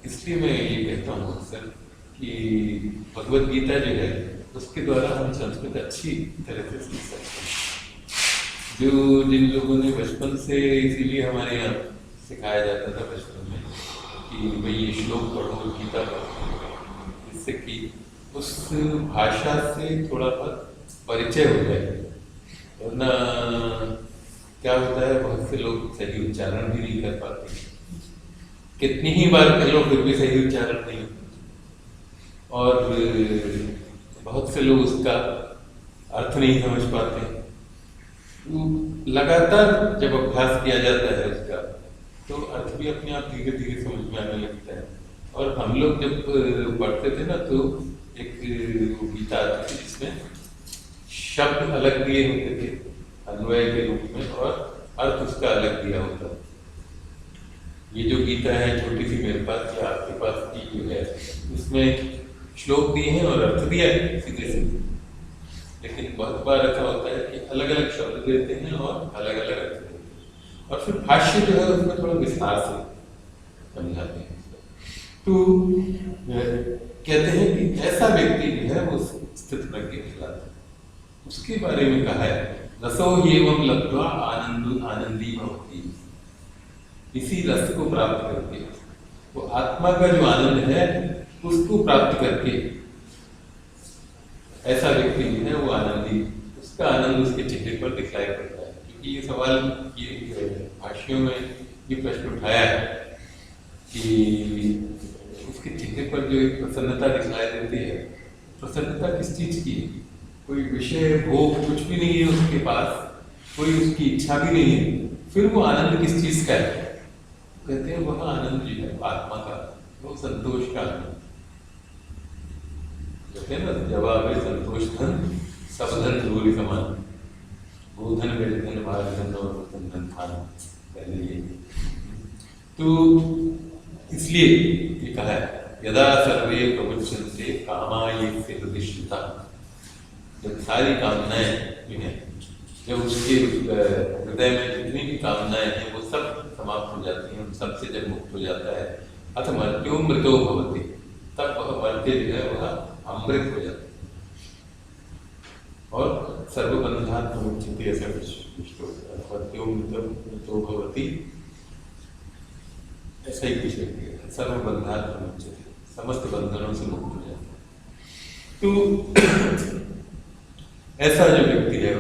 इसलिए मैं ये कहता हूँ अक्सर कि भगवद गीता जो है उसके द्वारा हम संस्कृत अच्छी तरह से सीख सकते हैं। जो जिन लोगों ने बचपन से, इसीलिए हमारे यहाँ सिखाया जाता था बचपन में कि भाई ये श्लोक पढ़ो, गीता पढ़ो, इससे कि उस भाषा से थोड़ा बहुत परिचय हो जाए। वरना क्या होता है, बहुत से लोग सही उच्चारण भी नहीं कर पाते, कितनी ही बार कह लो फिर भी सही उच्चारण नहीं होता। और बहुत से लोग उसका अर्थ नहीं समझ पाते। लगातार जब अभ्यास किया जाता है उसका, तो अर्थ भी अपने आप धीरे धीरे समझ में आने लगता है। और हम लोग जब पढ़ते थे ना, तो एक गीता आती थी जिसमें शब्द अलग दिए होते थे अन्वय के रूप में, और अर्थ उसका अलग दिया होता है। ये जो गीता है छोटी सी मेरे पास या आपके पास की जो है, उसमें श्लोक दिए हैं और अर्थ दिया है सीधे सीधे, लेकिन बहुत बार ऐसा होता है कि अलग अलग शब्द देते हैं और अलग अलग अर्थ देते हैं, और फिर भाष्य जो है उसमें थोड़ा विस्तार से समझाते हैं। तो कहते हैं कि ऐसा व्यक्ति जो है वो स्थित प्रज्ञ कहलाता है। उसके बारे में कहा है, रसो एवं लब्ध्वा आनंदी भवति। इसी रस को प्राप्त करके, वो आत्मा का जो आनंद है उसको प्राप्त करके ऐसा व्यक्ति जो है वो आनंदी, उसका आनंद उसके चेहरे पर दिखलाई पड़ता है। क्योंकि ये सवाल ये भाष्यों में ये प्रश्न उठाया है कि उसके चेहरे पर जो एक प्रसन्नता दिखलाई देती है, प्रसन्नता किस चीज की है? कोई विषय भोग कुछ भी नहीं है उसके पास, कोई उसकी इच्छा भी नहीं है, फिर वो आनंद किस चीज का है? कहते हैं वह आनंद जो है आत्मा का, वो संतोष का आनंद। कहते हैं ना, जवाब है संतोष धन सब धन धूलि समान, गोधन निर्धन भागधन और धन खान। पहले ये तो इसलिए ये कहा है, यदा सर्वे प्रमुच्यन्ते कामायेत्य हृदिष्ठिता। जब सारी कामनाएं जो हैं, जब उसके हृदय में जितनी भी कामनाएं हैं वो सब समाप्त हो जाती हैं, उन सबसे जब मुक्त हो जाता है, अथ मर्त्यो मृतो भवति, तब वह मर्त्य जो है वह अमृत हो जाता है। और सर्वबंधात् विमुच्यते, ऐसा मर्त्यो मृतो भवति, ऐसा ही कुछ है, सर्वबंधात् विमुच्यते, समस्त बंधनों से मुक्त हो जाता है। तो ऐसा जो व्यक्ति है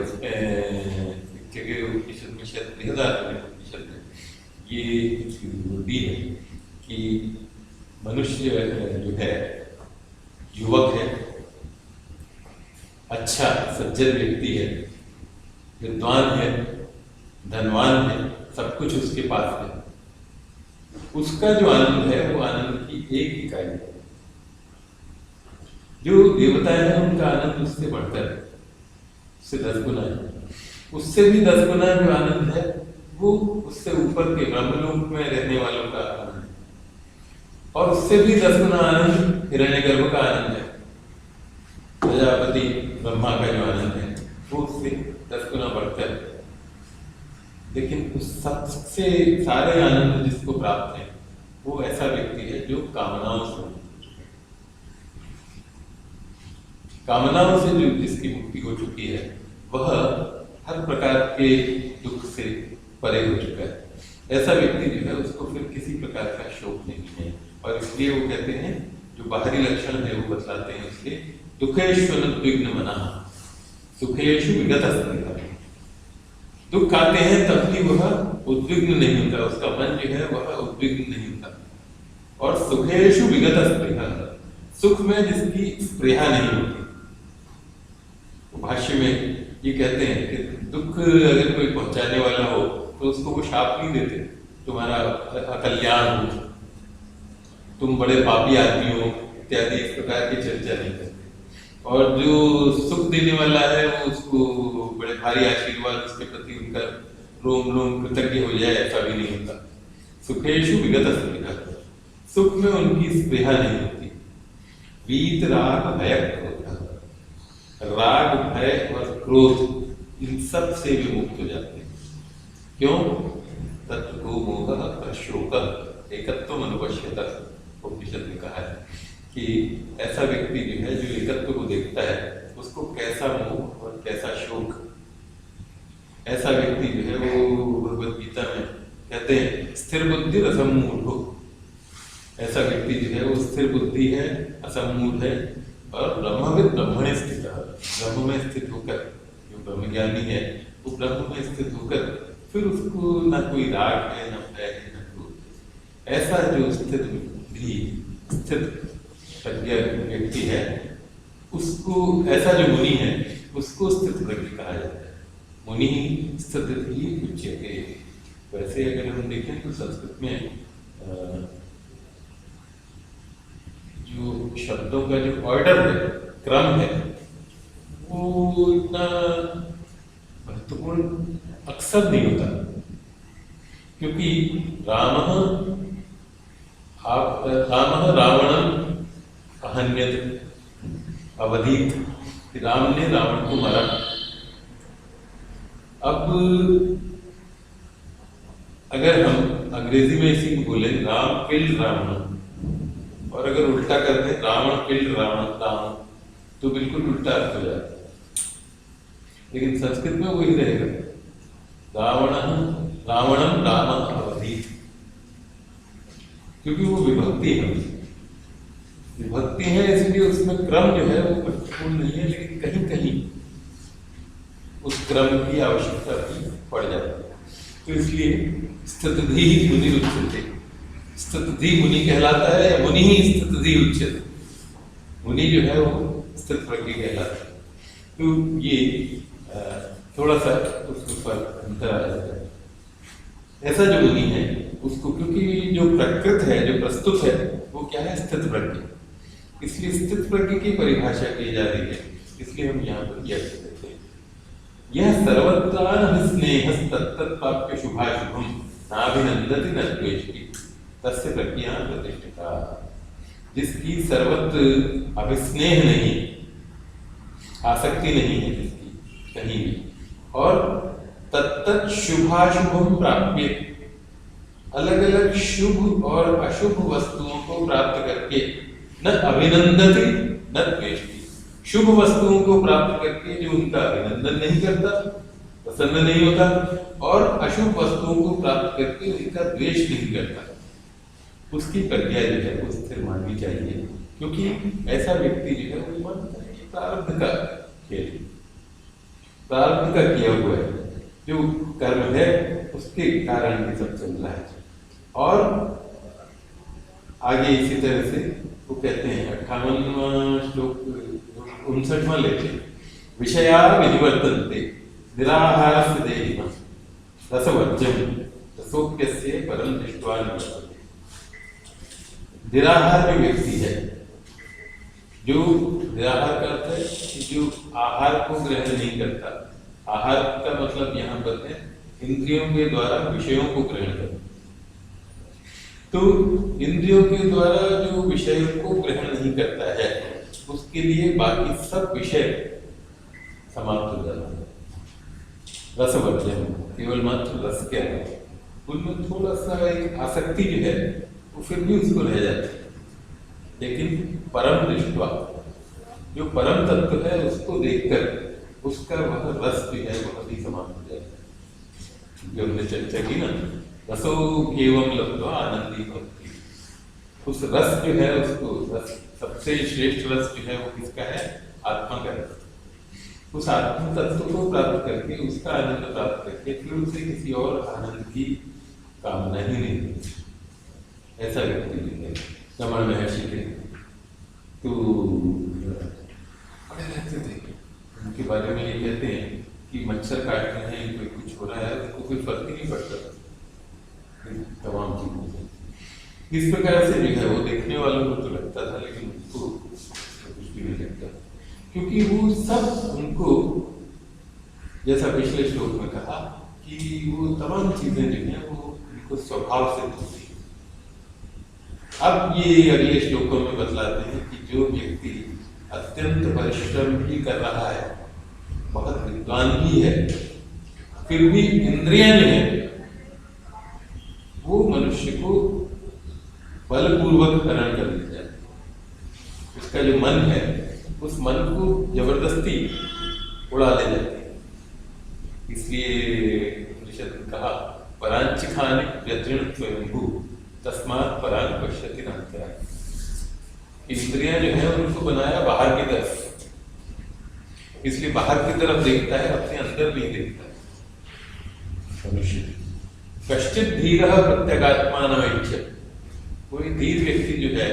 उपनिषद में, शायद उपनिषद में ये बुद्धि है कि मनुष्य जो है, युवक है, अच्छा सज्जन व्यक्ति है, विद्वान है, धनवान है, सब कुछ उसके पास है, उसका जो आनंद है वो आनंद की एक इकाई है। जो देवताएं हैं उनका आनंद उससे बढ़ता है, उससे 10 गुना है, उससे भी 10 गुना जो आनंद है वो उससे ऊपर के ब्रह्मलोक में रहने वालों का आनंद है, और उससे भी 10 गुना आनंद हिरण्यगर्भ का आनंद है। प्रजापति ब्रह्मा का जो आनंद है वो उससे 10 गुना बढ़ता है। लेकिन उस सबसे सारे आनंद जिसको प्राप्त है वो ऐसा व्यक्ति है जो कामनाओं से जो जिसकी मुक्ति हो चुकी है, वह हर प्रकार के दुख से परे हो चुका है। ऐसा व्यक्ति जो है उसको फिर किसी प्रकार का शोक नहीं है, और इसलिए वो कहते हैं, जो बाहरी लक्षण है वो बतलाते हैं उसके, दुखेषु अनुद्विग्न मनः सुखेषु विगतस्पृहः। दुख आते हैं तब भी वह उद्विग्न नहीं होता, उसका मन जो है वह उद्विग्न नहीं होता। और सुखेषु विगतस्पृहः, सुख में जिसकी स्पृहा नहीं होती। भाष्य में ये कहते हैं कि दुख अगर कोई पहुंचाने वाला हो तो उसको वो शाप नहीं देते, तुम्हारा अकल्याण हो, तुम बड़े पापी आदमी हो इत्यादि, इस प्रकार की चर्चा नहीं करते। और जो सुख देने वाला है वो उसको बड़े भारी आशीर्वाद उसके प्रति उनका रोम रोम कृतज्ञ हो जाए, ऐसा भी नहीं होता। सुखेषु विगतस्पृहः, सुख में उनकी स्पृहा नहीं होती। वीत राग भय क्रोध, राग भय और क्रोध इन सब से भी मुक्त हो जाते हैं। क्यों? तत्व मोह शोक एकत्व अनुपश्यता, उपनिषद ने कहा है कि ऐसा व्यक्ति जो है जो एकत्व को देखता है उसको कैसा मोह और कैसा शोक। ऐसा व्यक्ति जो है वो भगवद गीता में कहते हैं स्थिर बुद्धि असम्मूढ़ो। ऐसा व्यक्ति जो है वो स्थिर बुद्धि है, असम्मूढ़ है, और ब्रह्मविद ब्रह्मणे स्थित, ब्रह्म में स्थित होकर, जो ब्रह्मज्ञानी है वो ब्रह्म में स्थित होकर फिर उसको ना कोई राग है, ना भय है, ना क्रोध। ऐसा जो स्थित प्रज्ञ व्यक्ति है उसको ऐसा जो मुनि है उसको स्थित प्रज्ञ कहा जाता है। मुनि स्थित ही उच्यते। वैसे अगर हम देखें तो संस्कृत में जो शब्दों का जो ऑर्डर है, क्रम है, वो इतना महत्वपूर्ण अक्सर नहीं होता, क्योंकि रामः रावणं अहन्यत अवधीत, राम ने रावण को मारा। अब अगर हम अंग्रेजी में इसी को बोले राम किल्ड रावण, और अगर उल्टा कर दें रावण किल्ड रावण, तो बिल्कुल उल्टा अर्थ हो जाता है। लेकिन संस्कृत में वही रहेगा, रावणम राम अवधीत, क्योंकि वो विभक्ति है, इसलिए उसमें क्रम जो है वो महत्वपूर्ण नहीं है, लेकिन कहीं कहीं उस क्रम की आवश्यकता भी पड़ जाती है। तो इसलिए स्थितधि मुनि उच्यते, स्थितधि मुनि कहलाता है, या मुनि ही स्थितधि उच्यते, मुनि जो है वो स्थित प्रज्ञ कहलाता है। तो ये थोड़ा सा उसके ऊपर अंतर आ जाता है। ऐसा जो मुनि है उसको, क्योंकि जो प्रकृत है, जो प्रस्तुत है, वो क्या है, स्थित प्रज्ञ, इसलिए स्थित प्रज्ञ की परिभाषा की जा रही है, इसलिए हम यहाँ पर यह कहते हैं, यह सर्वत्राभिस्नेहस्तत्तत्प्राप्य शुभाशुभम नाभिनंदति न द्वेष्टि तस्य प्रज्ञा प्रतिष्ठिता। जिसकी सर्वत्र अभिस्नेह नहीं, आसक्ति नहीं है जिसकी कहीं भी, और तत्तत् शुभाशुभम प्राप्य, अलग अलग शुभ और अशुभ वस्तुओं को प्राप्त करके, न अभिनंदति न द्वेष्टि, शुभ वस्तुओं को प्राप्त करके जो उनका अभिनंदन नहीं करता, प्रसन्न नहीं होता, और अशुभ वस्तुओं को प्राप्त करके उनका द्वेष नहीं करता, उसकी प्रज्ञा जो है वो स्थिर माननी चाहिए। क्योंकि ऐसा व्यक्ति जो है वो मानता है कि प्रारब्ध का खेल, प्रारब्ध का किया हुआ है, जो कर्म है उसके कारण ये सब चल रहा है। और आगे इसी तरह से वो कहते हैं 58वां श्लोक 59वां लेते हैं, विषया विनिवर्तन्ते निराहारस्य देहिनः रसवर्ज्यं रसोप्यस्य परं दृष्ट्वा निवर्तते। निराहार जो व्यक्ति है, जो निराहार का अर्थ है कि जो आहार को ग्रहण नहीं करता, आहार का मतलब यहाँ पर है इंद्रियों के द्वारा विषयों को ग्रहण करना। तो इंद्रियों के द्वारा जो विषय को ग्रहण नहीं करता है, उसके लिए बाकी सब विषय समाप्त हो जाता है। रसवर्जन, केवल मात्र रस के अलावा उनमें थोड़ा सा एक आसक्ति जो है वो फिर भी उसको रह जाती है, लेकिन परम दृष्टवा, जो परम तत्व है उसको देखकर उसका वह रस जो है वह भी समाप्त हो जाता है। जो हमने चर्चा की ना, रसो एवं लब्ध्वा आनंदी भक्ति, उस रस जो है उसको, रस सबसे श्रेष्ठ रस जो है वो किसका है, आत्मा का रस। उस आत्म तत्व को प्राप्त करके, उसका आनंद प्राप्त करके फिर उसे किसी और आनंद की कामना ही नहीं, ऐसा व्यक्ति जो है रमण महर्षि थे, तो पढ़े रहते थे, उनके बारे में ये कहते हैं कि मच्छर काट रहे हैं, कोई कुछ हो रहा है, उनको कोई फर्क ही नहीं पड़ता तमाम चीजों से। इस प्रकार से जो है वो देखने वालों को तो लगता था, लेकिन उनको कुछ भी नहीं लगता, क्योंकि वो सब उनको, जैसा पिछले श्लोक में कहा कि वो तमाम चीजें जो है वो उनको स्वभाव से होती है। अब ये अगले श्लोकों में बतलाते हैं कि जो व्यक्ति अत्यंत परिश्रम भी कर रहा है, बहुत विद्वान भी है, फिर भी इंद्रियां जो है वो मनुष्य को बलपूर्वक हरण कर ली जाती है। उसका जो मन है, उस मन को जबरदस्ती उड़ा ले जाती है। इसलिए उपनिषद ने कहा, परांचिखानि व्यतीर्ण स्वयंभू तस्मात् परांग पश्यति नान्तरा। इंद्रियां जो है उनको बनाया बाहर की तरफ, इसलिए बाहर की तरफ देखता है, अपने अंदर नहीं देखता है मनुष्य। कश्चित धीरः प्रत्यगात्मानम्, कोई धीर व्यक्ति जो है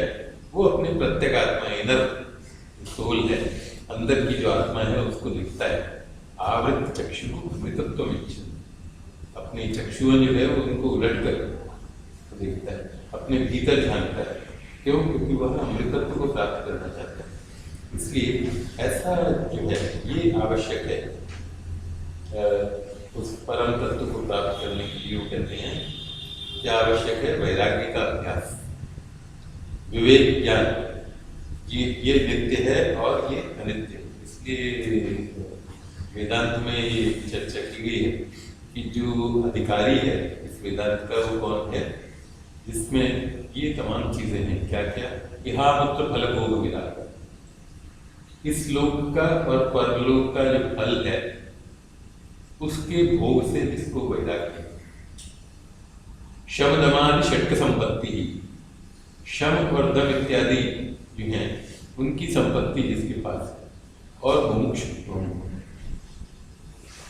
वो अपने प्रत्यगात्मा, इनर सोल है, अंदर की जो आत्मा है उसको दिखता है। आवृत चक्षु अमृतत्व इच्छा, अपने चक्षुओं जो है वो उनको उलट कर देखता है, अपने भीतर झांकता है। क्यों? क्योंकि वह अमृतत्व को प्राप्त करना चाहता है। इसलिए ऐसा जो है ये आवश्यक है उस परम तत्व को प्राप्त करने के लिए। वो कहते हैं क्या आवश्यक है? वैराग्य का अभ्यास, विवेक ज्ञान। ये नित्य है और ये अनित्य। इसलिए वेदांत में ये चर्चा की गई है कि जो अधिकारी है इस वेदांत का वो कौन है, जिसमें ये तमाम चीजें हैं। क्या क्या? इहामुत्र फल भोग विराग, इस लोक का और परलोक का जो फल है उसके भोग से जिसको वैराग्य। शम दमादि षट्क संपत्ति ही, शम और दम इत्यादि जो हैं उनकी संपत्ति जिसके पास है, और मोक्ष,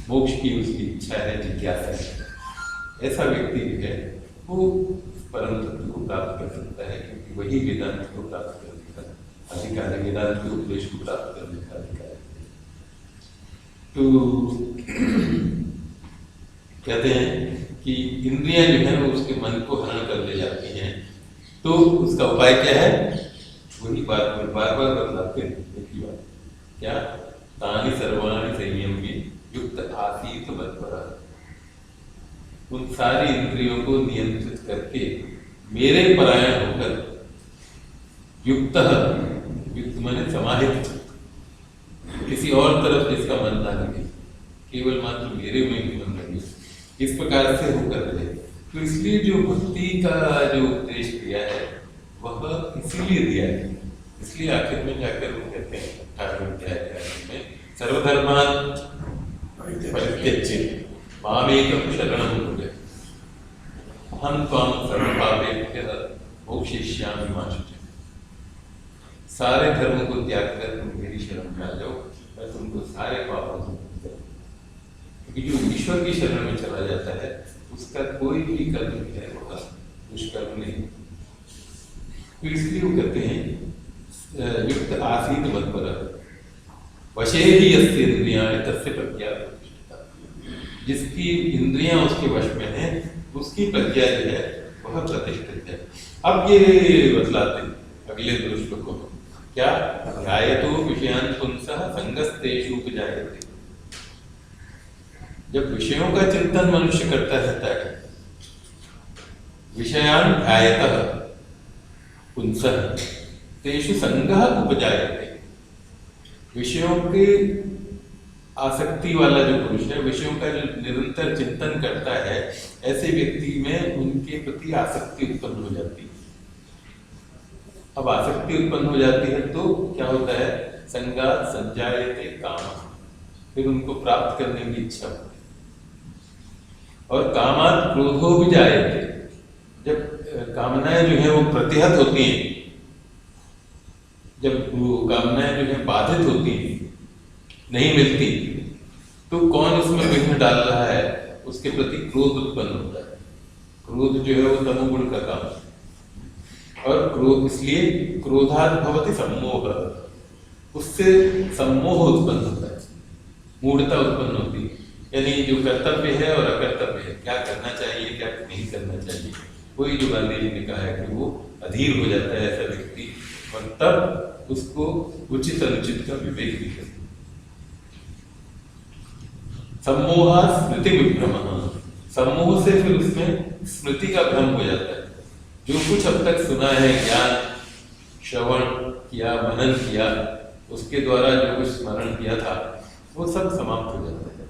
मोक्ष की उसकी इच्छा है, जिज्ञासा है, ऐसा व्यक्ति जो है वो परम तत्व को प्राप्त कर सकता है। क्योंकि वही वेदांत को प्राप्त करने का अधिकार है, वेदांत के उपदेश को प्राप्त करने का अधिकार है। तो कहते हैं कि इंद्रियां जो है वो उसके मन को हरण कर ले जाती हैं। तो उसका उपाय क्या है? वही बार बार बतलाते हैं एक ही बात। क्या? तानि सर्वाणि संयम्य युक्त आसीत मत्परः, उन सारी इंद्रियों को नियंत्रित करके मेरे परायण होकर, युक्त, युक्त माने समाहित, किसी और तरफ जिसका मन ना लगे, केवल मात्र मेरे में ही मन लगे, इस प्रकार से होकर रहे। तो इसलिए जो भक्ति का जो उपदेश दिया है वह इसीलिए दिया है। इसलिए आखिर में जाकर वो कहते हैं 18वें अध्याय में सर्वधर्मान् परित्यज्य मामेकं शरणं व्रज अहं त्वां सर्वपापेभ्यः मोक्षयिष्यामि मा शुचः। सारे धर्म को त्याग कर तुम मेरी शरण में आ जाओ, मैं तुमको सारे पापों से मुक्त करूंगा। क्योंकि जो ईश्वर की शरण में चला जाता है उसका कोई भी कर्म है वह दुष्कर्म नहीं। तो इसलिए वो कहते हैं युक्त आसीत मत्परः वशे ही यस्य इंद्रियाणि तस्य प्रज्ञा प्रतिष्ठिता, जिसकी इंद्रियां उसके वश में हैं उसकी प्रज्ञा जो है वह प्रतिष्ठित है। अब ये बतलाते अगले दो श्लोकों में क्या? ध्यायतो विषयान् पुंसः संगस्तेषु उपजायते। जब विषयों का चिंतन मनुष्य करता रहता है, विषयान् ध्यायतः पुंसः तेषु संगः उपजायते, विषयों के आसक्ति वाला जो पुरुष है, विषयों का जो निरंतर चिंतन करता है, ऐसे व्यक्ति में उनके प्रति आसक्ति उत्पन्न हो जाती है। अब आसक्ति उत्पन्न हो जाती है तो क्या होता है? संगात संजायते काम, फिर उनको प्राप्त करने की इच्छा होती है। और कामात क्रोधो भी जायते, जब कामनाएं जो है वो प्रतिहत होती हैं, जब वो कामनाएं जो है बाधित होती हैं, नहीं मिलती, तो कौन उसमें विघ्न डाल रहा है? उसके प्रति क्रोध उत्पन्न होता है। क्रोध जो है वो तमोगुण का काम है। और क्रोध, इसलिए क्रोधात् भवति सम्मोह, उससे सम्मोह उत्पन्न होता है, मूढ़ता उत्पन्न होती है। यानी जो कर्तव्य है और अकर्तव्य है, क्या करना चाहिए क्या नहीं करना चाहिए, वही जो गांधी जी ने कहा है कि वो अधीर हो जाता है ऐसा व्यक्ति, और तब उसको उचित अनुचित का विवेक भी करता है। सम्मोहा स्मृति विभ्रम, सम्मोह से फिर उसमें स्मृति का भ्रम हो जाता है। जो कुछ अब तक सुना है, ज्ञान श्रवण किया, मनन किया, उसके द्वारा जो कुछ स्मरण किया था वो सब समाप्त हो जाता है।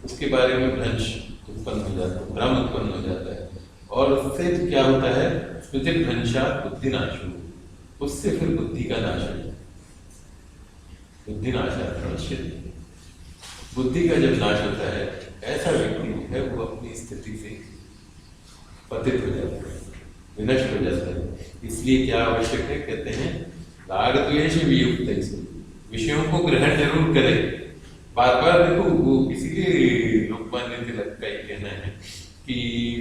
उसके बारे में भ्रंश उत्पन्न हो जाता है, भ्रम उत्पन्न हो जाता है, और उससे क्या होता है? स्मृति भ्रंशात् बुद्धि नाशो, उससे फिर बुद्धि का नाश हो जाता है। बुद्धि नाशात् नश्यति, बुद्धि का जब नाश होता है ऐसा व्यक्ति जो है वो अपनी स्थिति से पतित हो जाता है, विनष्ट हो जाता है। इसलिए क्या आवश्यक है? कहते हैं राग द्वेष वियुक्त, विषयों को ग्रहण जरूर करें। बार बार देखो, वो इसीलिए लोकमान्य तिलक का ये कहना है कि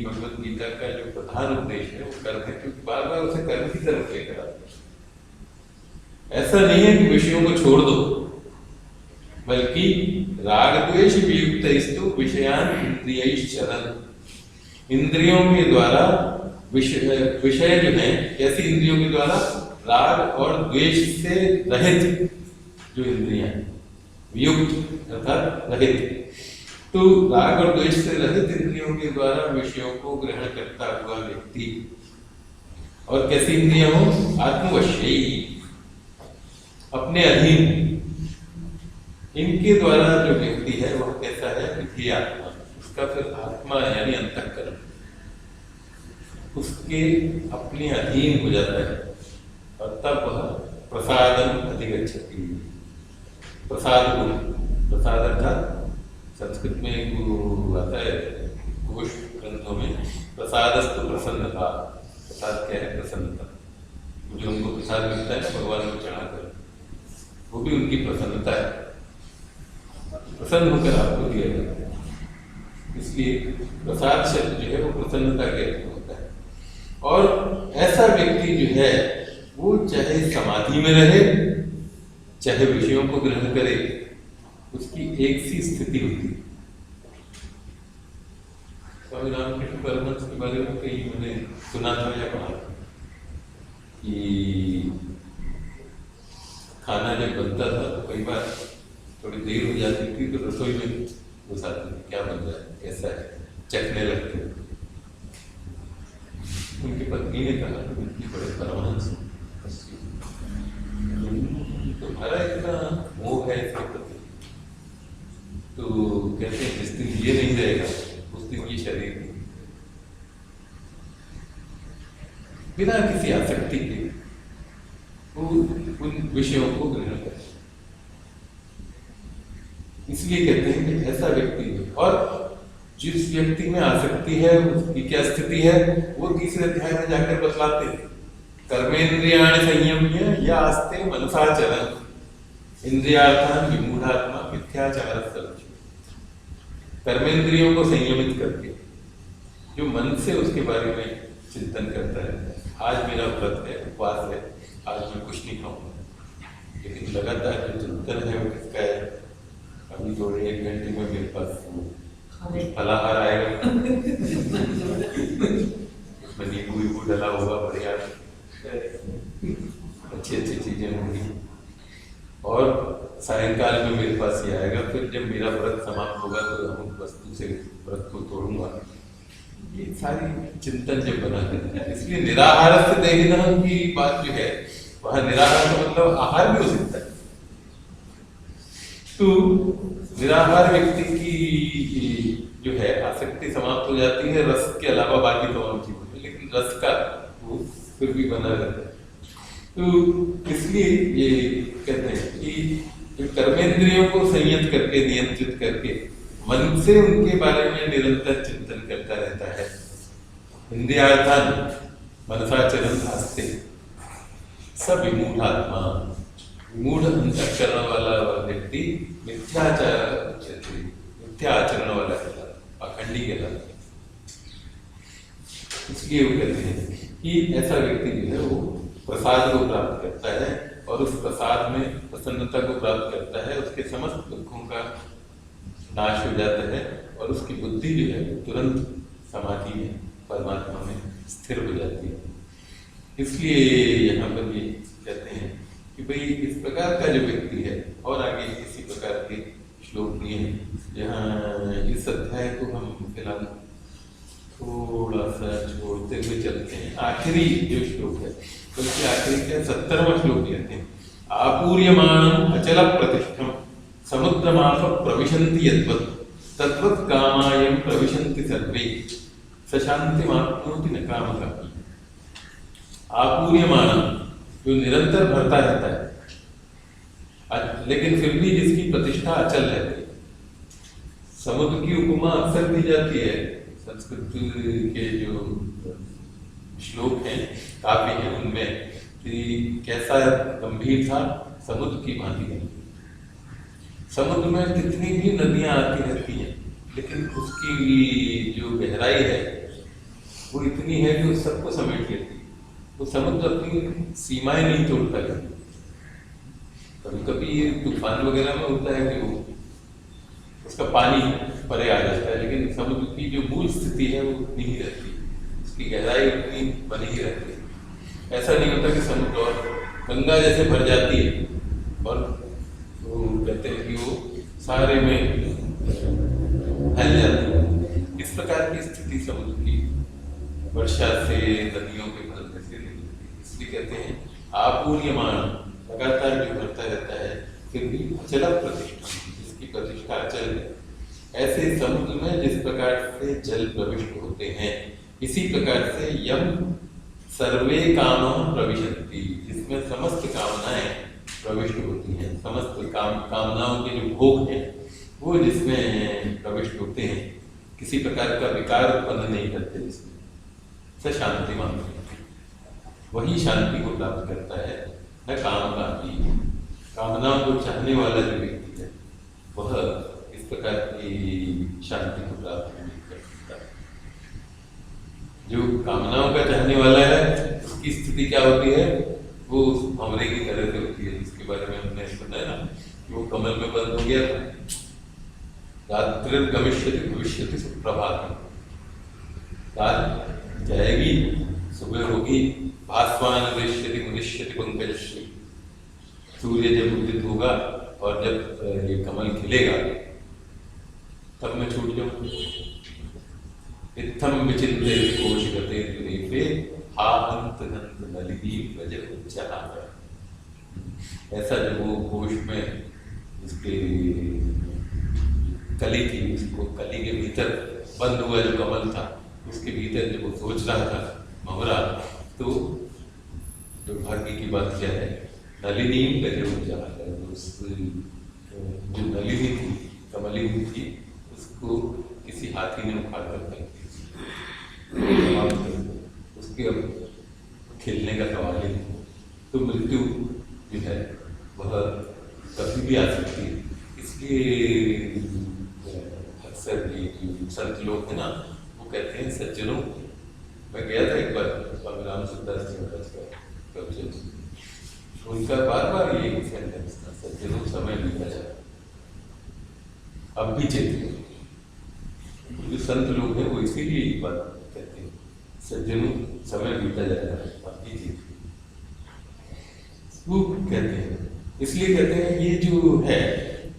भगवत गीता का जो प्रधान उपदेश है वो कर्म है, क्योंकि बार बार उसे कर्म की तरफ लेकर आते हैं। ऐसा नहीं है कि विषयों को छोड़ दो, बल्कि राग द्वेष वियुक्त विषयान इंद्रियैश्चरन्, इंद्रियों के द्वारा विषय जो है, कैसी इंद्रियों के द्वारा? राग और द्वेष से रहित जो इंद्रियां, युक्त अर्थात रहित। तो राग और द्वेष से रहित इंद्रियों के द्वारा विषयों को ग्रहण करता हुआ व्यक्ति, और कैसी इंद्रियां हो? आत्मवश्यी, अपने अधीन। इनके द्वारा जो व्यक्ति है वह कैसा है? विधेय आत्मा। उसका फिर आत्मा यानी अंतःकरण उसके अपने अधीन हो जाता है, और तब वह प्रसादम अधिगच्छति। प्रसाद को, प्रसाद अर्थात संस्कृत में एक आता है घोष ग्रंथों में, प्रसादस्तु प्रसन्नता। प्रसाद क्या है? प्रसन्नता। जो उनको प्रसाद मिलता है भगवान को चढ़ाकर, वो भी उनकी प्रसन्नता है, प्रसन्न होकर आपको दिया जाता है। इसलिए प्रसाद शब्द जो है वो प्रसन्नता के अर्थ में होता है। और ऐसा व्यक्ति जो है वो चाहे समाधि में रहे, चाहे विषयों को ग्रहण करे, उसकी एक सी स्थिति होती है। स्वामी रामकृष्ण परमहंस के बारे में कहीं मैंने सुना था या पढ़ा था कि खाना जब बनता था तो कई बार थोड़ी देर हो जाती थी, तो रसोई में घुस आते थे, क्या बन रहा है, कैसा है, चखने लगते। उनकी पत्नी ने कहा, उनकी बड़े परमहंस, तुम्हारा इतना मोह है इसके प्रति, तो कहते हैं जिस दिन ये नहीं रहेगा उस दिन ये शरीर नहीं, बिना किसी आसक्ति के वो उन विषयों को ग्रहण करे। इसलिए कहते हैं कि ऐसा व्यक्ति है। और जिस व्यक्ति में आसक्ति है उसकी क्या स्थिति है, वो तीसरे अध्याय में जाकर बतलाते हैं। कर्मेंद्रियाणि संयम्य या आस्ते मनसाचरण इंद्रियार्थान विमूढ़ात्मा मिथ्याचार सर्वज्ञ। कर्मेंद्रियों को संयमित करके जो मन से उसके बारे में चिंतन करता है, आज मेरा व्रत है, उपवास है, आज मैं कुछ नहीं खाऊंगा, लेकिन लगातार जो चिंतन है वो किसका है? अभी थोड़े 1 घंटे में मेरे पास फलाहार आएगा, उसमें नींबू डला होगा, बढ़िया अच्छी अच्छी चीजें होंगी, और सायंकाल में मेरे पास ये आएगा, फिर जब मेरा व्रत समाप्त होगा तो हम वस्तु से व्रत को तोड़ूंगा। ये सारी चिंतन जब बना है, इसलिए निराहार से देखना की बात जो है, वह निराहार का मतलब आहार भी हो सकता है। तो निराहार व्यक्ति की जो है आसक्ति समाप्त हो जाती है रस के अलावा बाकी तमाम चीजों में, लेकिन रस का वो फिर भी बना रहता है। तो इसलिए ये कहते हैं कि जो कर्मेंद्रियों को संयत करके, नियंत्रित करके, मन से उनके बारे में निरंतर चिंतन करता रहता है, इंद्रियार्थान मनसाचरण आस्ते सब विमूढ़ात्मा, विमूढ़ अंतःकरण वाला व्यक्ति मिथ्या आचरण वाला कहलाता, पाखंडी कहलाता। इसलिए वो कहते हैं कि ऐसा व्यक्ति जो है वो प्रसाद को प्राप्त करता है, और उस प्रसाद में प्रसन्नता को प्राप्त करता है, उसके समस्त दुखों का नाश हो जाता है, और उसकी बुद्धि जो है तुरंत समाधि में, परमात्मा में स्थिर हो जाती है। इसलिए यहाँ पर भी कहते हैं कि भाई इस प्रकार का जो व्यक्ति है, और आगे इसी प्रकार के श्लोक दिए हैं। यहाँ इस अध्याय को हम फिलहाल थोड़ा सा छोड़ते हुए चलते हैं। आखिरी जो श्लोक है, बल्कि आखिरी क्या 70वां श्लोक लेते हैं। आपूर्यमाणम अचल प्रतिष्ठम समुद्रमाप प्रविशन्ति यद्वत् तद्वत् कामायं प्रविशन्ति सर्वे सशान्तिमाप्नोति न कामः। आपूर्यमाणम जो निरंतर भरता रहता है, लेकिन फिर भी जिसकी प्रतिष्ठा अचल रहती है। समुद्र की उपमा अक्सर दी जाती है, संस्कृत के जो श्लोक हैं, काव्य हैं, उनमें कि कैसा गंभीर था समुद्र की भांति। समुद्र में कितनी भी नदियां आती रहती हैं, लेकिन उसकी जो गहराई है वो इतनी है कि उस सबको समेट लेती है। वो समुद्र अपनी सीमाएं नहीं तोड़ता कभी, कभी कभी ये तूफान वगैरह में होता है कि वो उसका पानी परे आ जाता है, लेकिन समुद्र की जो मूल स्थिति है वो उतनी ही रहती है, उसकी गहराई उतनी बनी ही रहती है। ऐसा नहीं होता कि समुद्र और गंगा जैसे भर जाती है और वो कहते हैं कि वो सारे में फैल जाती है। इस प्रकार की स्थिति समुद्र की वर्षा से, नदियों के बहने से नहीं होती। इसलिए कहते हैं आपूर्यमान, लगातार जो भरता रहता है, फिर भी अचल प्रतिष्ठा, जिसकी प्रतिष्ठा अचल है। ऐसे समुद्र में जिस प्रकार से जल प्रविष्ट होते हैं, इसी प्रकार से यम सर्वे काम प्रविशन्ति, जिसमें समस्त कामनाएं प्रविष्ट होती हैं, समस्त कामनाओं के जो भोग हैं वो जिसमें प्रविष्ट होते हैं, किसी प्रकार का विकार उत्पन्न नहीं करते, जिसमें स शांति मानते हैं, वही शांति को प्राप्त करता है। न कामकामी, कामनाओं को चाहने वाला जो व्यक्ति है वह इस प्रकार की शांति को प्राप्त नहीं कर सकता। जो कामनाओं का चाहने वाला है उसकी स्थिति क्या होती है, वो भंवरे की तरह से होती है, जिसके बारे में हमने सुना है ना कि वो कमल में बंद हो गया था। रात्रि गमिष्यति भविष्यति सुप्रभातम्, रात जाएगी सुबह होगी, भास्वान दृश्यति मुनिष्यति पंकजश्री, सूर्य जब उदित होगा और जब ये कमल खिलेगा तब मैं छूट जाऊँ। इत्थम विचिन्ते कोशगते द्वीपे हाहंत नंद नलिनी व्रज उच्चहार। ऐसा जब वो कोश में उसके कली थी, उसको कली के भीतर बंद हुआ जो कमल था, उसके भीतर जब वो सोच रहा था भंवरा, तो दुर्भाग्य की बात क्या है, नलिनी व्रज उच्चहार, उस जो नलिनी थी, कमलिनी थी, उसको किसी हाथी ने उखाड़ कर फेंक दिया। उसके अब खेलने का सवाल ही नहीं। तो मृत्यु जो है वह कभी भी आ सकती है। इसलिए अक्सर ये जो संत लोग हैं ना, वो कहते हैं सज्जनों, मैं गया था एक बार स्वामी राम सुखदास जी का, उनका बार बार ये सेंटेंस था, सज्जनों समय बीता जाए, अब भी चेत। जो संत लोग हैं वो इसीलिए ये बात कहते हैं, सज्जनों समय बीता जाता है, अब भी चेत। वो कहते हैं, इसलिए कहते हैं ये जो है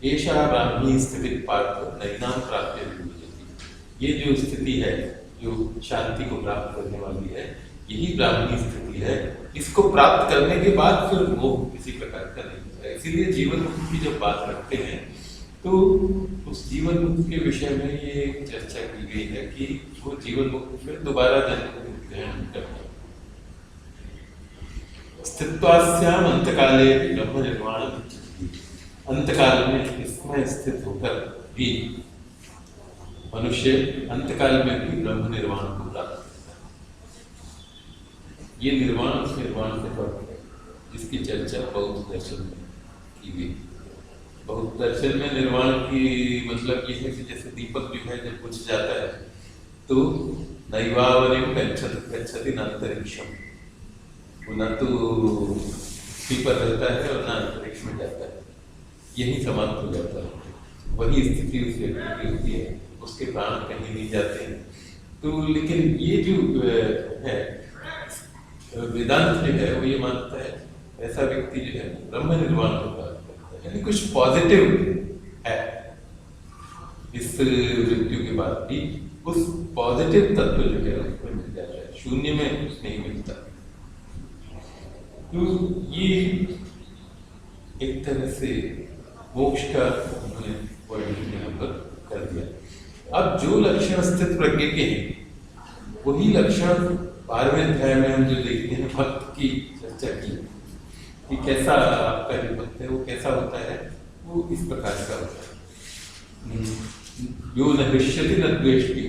एषा ब्राह्मी स्थिति पार्थ नैनाम प्राप्य विभूति, ये जो स्थिति है जो शांति को प्राप्त करने वाली है, यही ब्राह्मी स्थिति है। इसको प्राप्त करने के बाद फिर मोह किसी प्रकार का नहीं होता है। इसीलिए जीवन मुक्ति की जब बात करते हैं तो उस जीवन मुक्ति के विषय में ये चर्चा की गई है कि वो जीवन मुक्ति फिर दोबारा जन्म ग्रहण करना, स्थित्वास्याम अंतकाले ब्रह्म निर्वाण, अंतकाल में इसमें स्थित होकर भी मनुष्य अंतकाल में भी ब्रह्म निर्वाण को प्राप्त करता है। ये निर्वाण उस निर्वाण से फर्क है, जिसकी चर्चा बौद्ध दर्शन में की गई। बौद्ध दर्शन में निर्वाण की मतलब ये है कि जैसे दीपक जो है जब बुझ जाता है तो नैवावनिम गच्छति न अंतरिक्षम, वो न तो पृथ्वी पर रहता है और न अंतरिक्ष में जाता है, यही समाप्त हो जाता है। वही स्थिति उस व्यक्ति की होती है, उसके प्राण कहीं नहीं जाते हैं। तो लेकिन ये जो है वेदांत जो है वो ये मानता है ऐसा व्यक्ति जो है ब्रह्म निर्वाण को प्राप्त करता है, यानी कुछ पॉजिटिव है इस मृत्यु के बाद भी, उस पॉजिटिव तत्व जो है उसको मिल जाता है, शून्य में कुछ नहीं मिलता। तो ये एक तरह से मोक्ष का उन्होंने वर्णन यहाँ पर कर दिया। अब जो लक्षण स्थित प्रज्ञ के हैं वही लक्षण 12वें अध्याय में हम जो देखते हैं भक्त की चर्चा की कि कैसा आपका जो भक्त है वो कैसा होता है, वो इस प्रकार का होता है। यो न हृष्यति न द्वेष्टि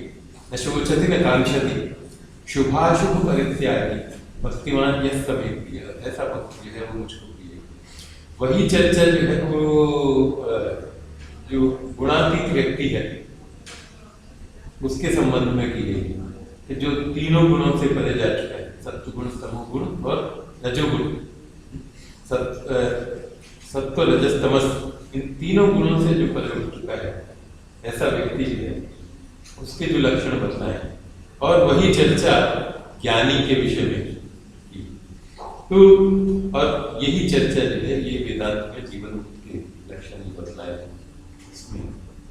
न शोचति न कांक्षति शुभाशुभ परित्यागी भक्तिमान यह सभी प्रिय, ऐसा भक्त जो है वो मुझको प्रिय। वही चर्चा जो है वो जो गुणातीत व्यक्ति है उसके संबंध में की गई कि जो तीनों गुणों से परे जा चुका है, सत्वगुण, तमोगुण और रजोगुण। सत्व रजस तमस इन तीनों गुणों से जो परे उठ चुका है ऐसा व्यक्ति जो है उसके जो लक्षण बताए और वही चर्चा ज्ञानी के विषय में की। तो और यही चर्चा जो है ये वेदांत में जीवन के लक्षण बतलाए इसमें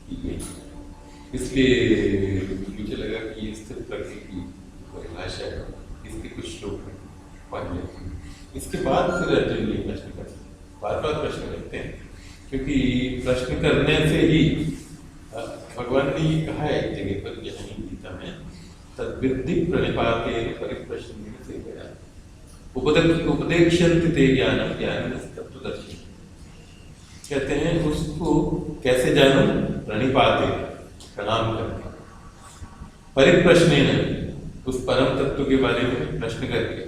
की गई। इसलिए मुझे लगा कि स्थिर प्रज्ञ की परिभाषा है, इसके कुछ श्लोक पढ़ लेते हैं। इसके बाद फिर अर्जुन ये प्रश्न करते हैं, बार बार प्रश्न करते हैं, क्योंकि प्रश्न करने से ही भगवान ने ये कहा है एक जगह पर यही गीता में, तद्विद्धि प्रणिपाते परिप्रश्न से गया उपदेक्षन्ति ते ज्ञानम ज्ञानिनस्तत्त्वदर्शी। कहते हैं उसको कैसे जानो, प्रणिपाते प्रणाम करके, परिप्रश्नेन उस परम तत्व के बारे में प्रश्न करके,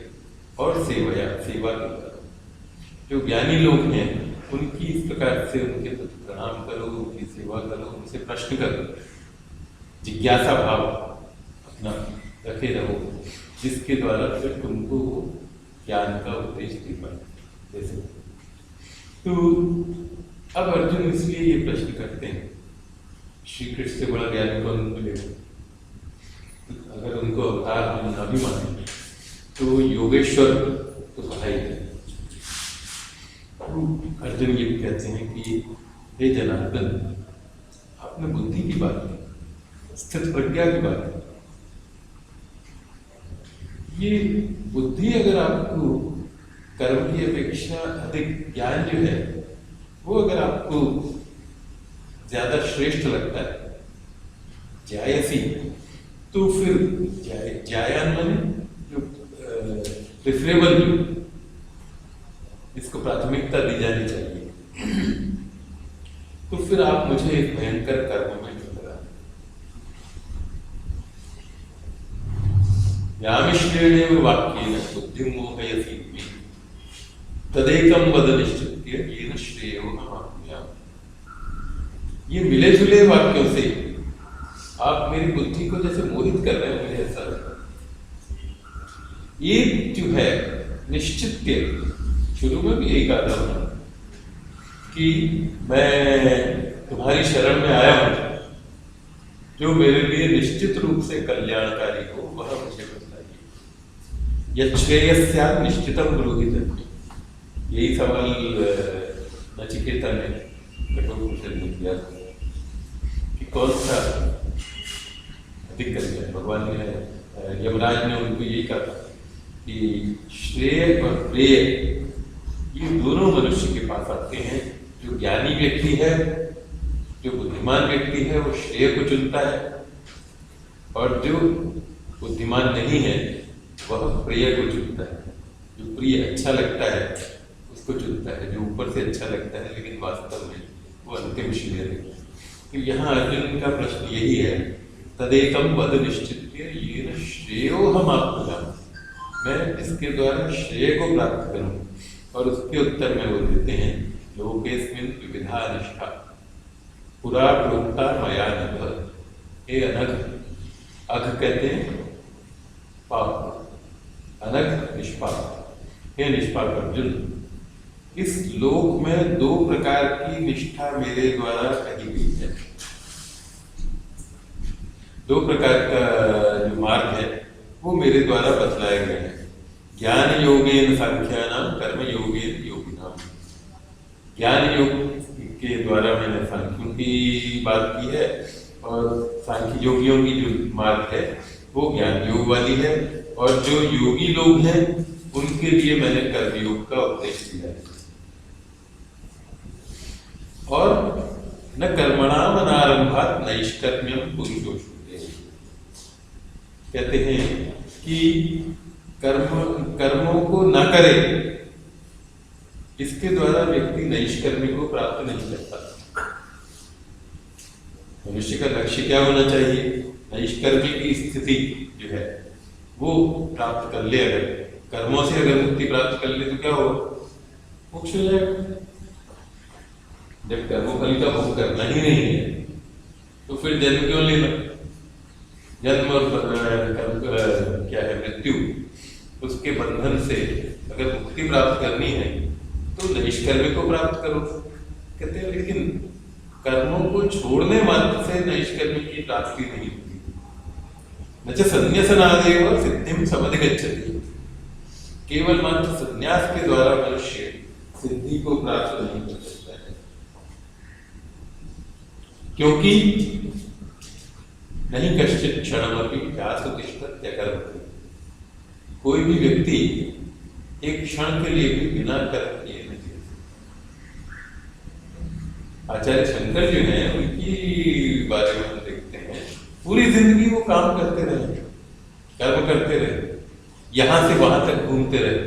और सेवा के द्वारा। जो ज्ञानी लोग हैं उनकी इस प्रकार से उनके प्रति प्रणाम करो, उनकी सेवा करो, उनसे प्रश्न करो, जिज्ञासा भाव अपना रखे रहो, जिसके द्वारा फिर तुमको ज्ञान का उपदेश दे पाए। जैसे तो अब अर्जुन इसलिए ये प्रश्न करते हैं, श्री कृष्ण से बड़ा ज्ञान कौन मिलेगा? अगर उनको अवतार न भी माने तो योगेश्वर तो भाई है। अर्जुन ये कहते हैं कि हे जनार्दन, आपने बुद्धि की बात की, स्थित प्रज्ञा की बात की, ये बुद्धि अगर आपको कर्म की अपेक्षा अधिक ज्ञान जो है वो अगर आपको ज्यादा श्रेष्ठ लगता है जायसी, तो फिर जायान माने जो प्रेफरेबल जो इसको प्राथमिकता दी जानी चाहिए, तो फिर आप मुझे एक भयंकर कर्म में क्यों लगा? यामिश्रेणेव वाक्येन बुद्धिं मोहयसि तदेकं वद निश्चित्य येन श्रेयो अहमाप्नुयाम्। ये मिले जुले वाक्यों से आप मेरी बुद्धि को जैसे मोहित कर रहे हैं, मुझे ऐसा लगता है। एक जो है निश्चित्य, शुरू में भी यही कहा था कि मैं तुम्हारी शरण में आया हूं, जो मेरे लिए निश्चित रूप से कल्याणकारी हो वह मुझे बताइए। यच्छ्रेयस्यात् निश्चितम ब्रूहि। यही सवाल नचिकेता ने कठोपनिषद में किया कि कौन सा अधिक कल्याण। भगवान ने, यमराज ने उनको यही कहा कि श्रेय और प्रेय ये दोनों मनुष्य के पास आते हैं। जो ज्ञानी व्यक्ति है, जो बुद्धिमान व्यक्ति है, वो श्रेय को चुनता है, और जो बुद्धिमान नहीं है वह प्रिय को चुनता है। जो प्रिय अच्छा लगता है उसको चुनता है, जो ऊपर से अच्छा लगता है लेकिन वास्तव में वो अंतिम श्रेय है। तो यहाँ अर्जुन का प्रश्न यही है, तदेकम वद निश्चित्य येन श्रेयोऽहमाप्नुयाम्। मैं इसके द्वारा श्रेय को प्राप्त करूं। और उसके उत्तर में वो देते हैं, लोकेस्मिन् विविधा निष्ठा पुरा प्रोक्ता मया नघ। हे अनघ, अघ कहते हैं पाप, अनघ निष्पाप। हे निष्पाप अर्जुन, इस लोक में दो प्रकार की निष्ठा मेरे द्वारा कही गई है। दो प्रकार का जो मार्ग है वो मेरे द्वारा बतलाए गए हैं। ज्ञान योगेन सांख्यानाम, कर्म योगेन योगिनाम। ज्ञान योग के द्वारा मैंने सांख्यों की बात की है, और सांख्य योगियों की जो मार्ग है वो ज्ञान योग वाली है, और जो योगी लोग हैं उनके लिए मैंने कर्मयोग का उपदेश दिया है। और न कर्मणाम अनारंभात् नैष्कर्म्यम पुरुषोषुते। कहते हैं कि कर्मों को न करे, इसके द्वारा व्यक्ति नैष्कर्म्य को प्राप्त नहीं करता। मनुष्य का लक्ष्य क्या होना चाहिए? नैष्कर्म्य की स्थिति जो है वो प्राप्त कर ले। अगर कर्मों से अगर मुक्ति प्राप्त कर ले तो क्या होगा? मोक्ष हो जाएगा। जब कर्मफल का भोग करना ही नहीं है तो फिर जन्म क्यों लेना? जन्म और क्या है मृत्यु, उसके बंधन से अगर मुक्ति प्राप्त करनी है तो नैष्कर्म्य को प्राप्त करो। कहते हैं लेकिन कर्मों को छोड़ने मात्र से नैष्कर्म्य की प्राप्ति नहीं होती। न च संन्यासनादेव सिद्धिं समधिगच्छति। केवल मात्र संन्यास के द्वारा मनुष्य सिद्धि को प्राप्त नहीं कर सकता है, क्योंकि नहीं कश्चित् क्षणमपि व्यासुतिष्ठत् अकर्मणि। कोई भी व्यक्ति एक क्षण के लिए भी बिना कर्म किए नहीं रह सकता। आचार्य शंकर जो है उनकी बारे में हम देखते हैं, पूरी जिंदगी वो काम करते रहे, कर्म करते रहे, यहां से वहां तक घूमते रहे।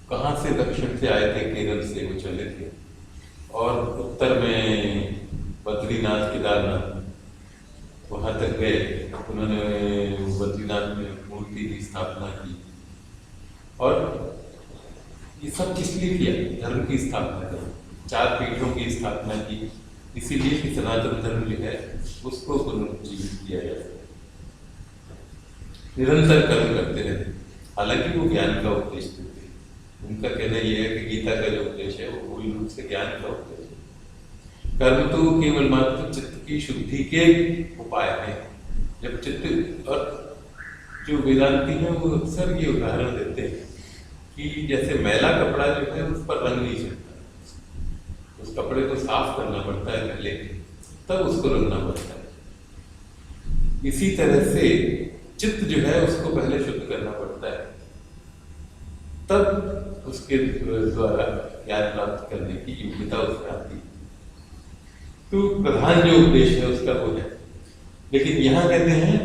कहां से? दक्षिण से आए थे, केरल से वो चले थे, और उत्तर में बद्रीनाथ, केदारनाथ वहां तक गए। उन्होंने बद्रीनाथ में मूर्ति की स्थापना की, और ये सब किस लिए किया? धर्म की स्थापना की, 4 पीठों की स्थापना की, इसीलिए कि सनातन धर्म जो है उसको पुनर्जीवित किया जाए। निरंतर कर्म करते रहे, हालांकि वो ज्ञान का उपदेश देते हैं। उनका कहना यह है कि गीता का जो उपदेश है वो मूल रूप से ज्ञान का उपदेश है। कर्म तो केवल मात्र चित्त की शुद्धि के उपाय हैं। जब चित्त, और जो वेदांती हैं वो अक्सर ये उदाहरण देते हैं कि जैसे मैला कपड़ा जो है उस पर रंग नहीं चढ़ता, उस कपड़े को साफ करना पड़ता है पहले, तब उसको रंगना पड़ता है। इसी तरह से चित्त जो है उसको पहले शुद्ध करना पड़ता है, तब उसके द्वारा ज्ञान प्राप्त करने की योग्यता उसमें आती है। तो प्रधान जो उपदेश है उसका वो है। लेकिन यहाँ कहते हैं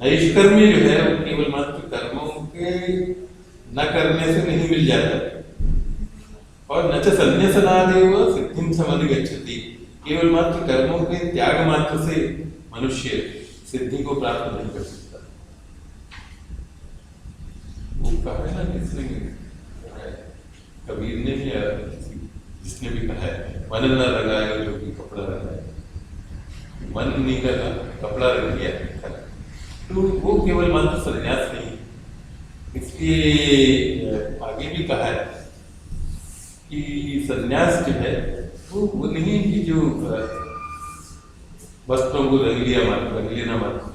नैष्कर्म्य जो है वो केवल मात्र कर्मों के न करने से नहीं मिल जाता, और न च संन्यासनादेव सिद्धिं समधिगच्छति। केवल मात्र कर्मों के त्याग मात्र से मनुष्य सिद्धि को प्राप्त नहीं कर सकता। वो कहा है ना, किसने कबीर ने या जिसने भी कहा है, मन न लगाए जो कि कपड़ा लगाए। मन नहीं लगा, कपड़ा रख दिया। तो वो केवल मात्र संन्यास नहीं, इसलिए आगे भी कहा है कि संन्यास जो है वो नहीं कि जो वस्त्रों को रंग लेना मात्र।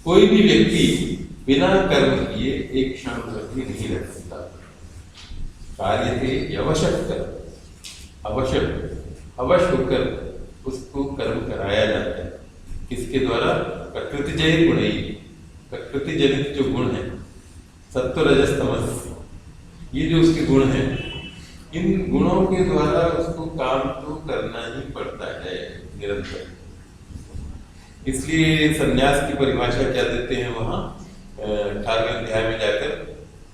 कोई भी व्यक्ति बिना कर्म किए एक क्षण तक भी नहीं रह सकता। कार्य थे आवश्यक अवश्य होकर उसको कर्म कराया जाता है। किसके द्वारा? प्रकृति जय गुण ही, प्रकृति जनित जो गुण है, सत्व रजस तमस, ये जो उसके गुण हैं, इन गुणों के द्वारा उसको काम तो करना ही पड़ता है निरंतर। इसलिए संन्यास की परिभाषा क्या देते हैं वहां 18वें अध्याय में जाकर,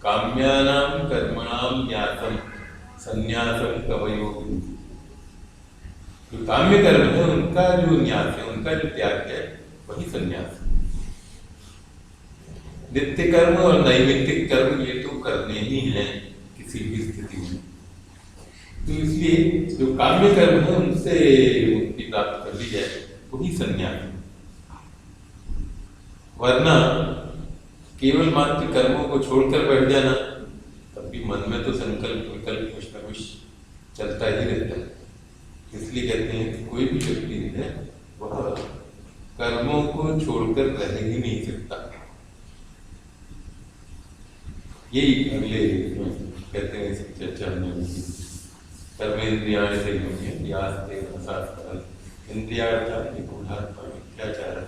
काम्यानाम कर्मणाम न्यासम संन्यासम कवयो। जो काम्य कर्म है उनका जो न्यास है, उनका जो त्याग है, वही संन्यास। नित्य कर्म और नैमित्तिक कर्म ये तो करने ही हैं किसी भी स्थिति में। तो इसलिए जो काम्य कर्म है उनसे मुक्ति प्राप्त कर ली जाए, वही संन्यास। वरना केवल मात्र कर्मों को छोड़कर बैठ जाना, तब भी मन में तो संकल्प विकल्प कुछ न कुछ चलता ही रहता है। इसलिए कहते हैं कि कोई भी व्यक्ति है वह कर्मों को छोड़कर रह ही नहीं सकता। यही अगले कहते हैं इस चर्चा में, कर्मेन्द्रियाणि संयम्य इंद्रियार्थान् निपुणात्मा मिथ्याचारः।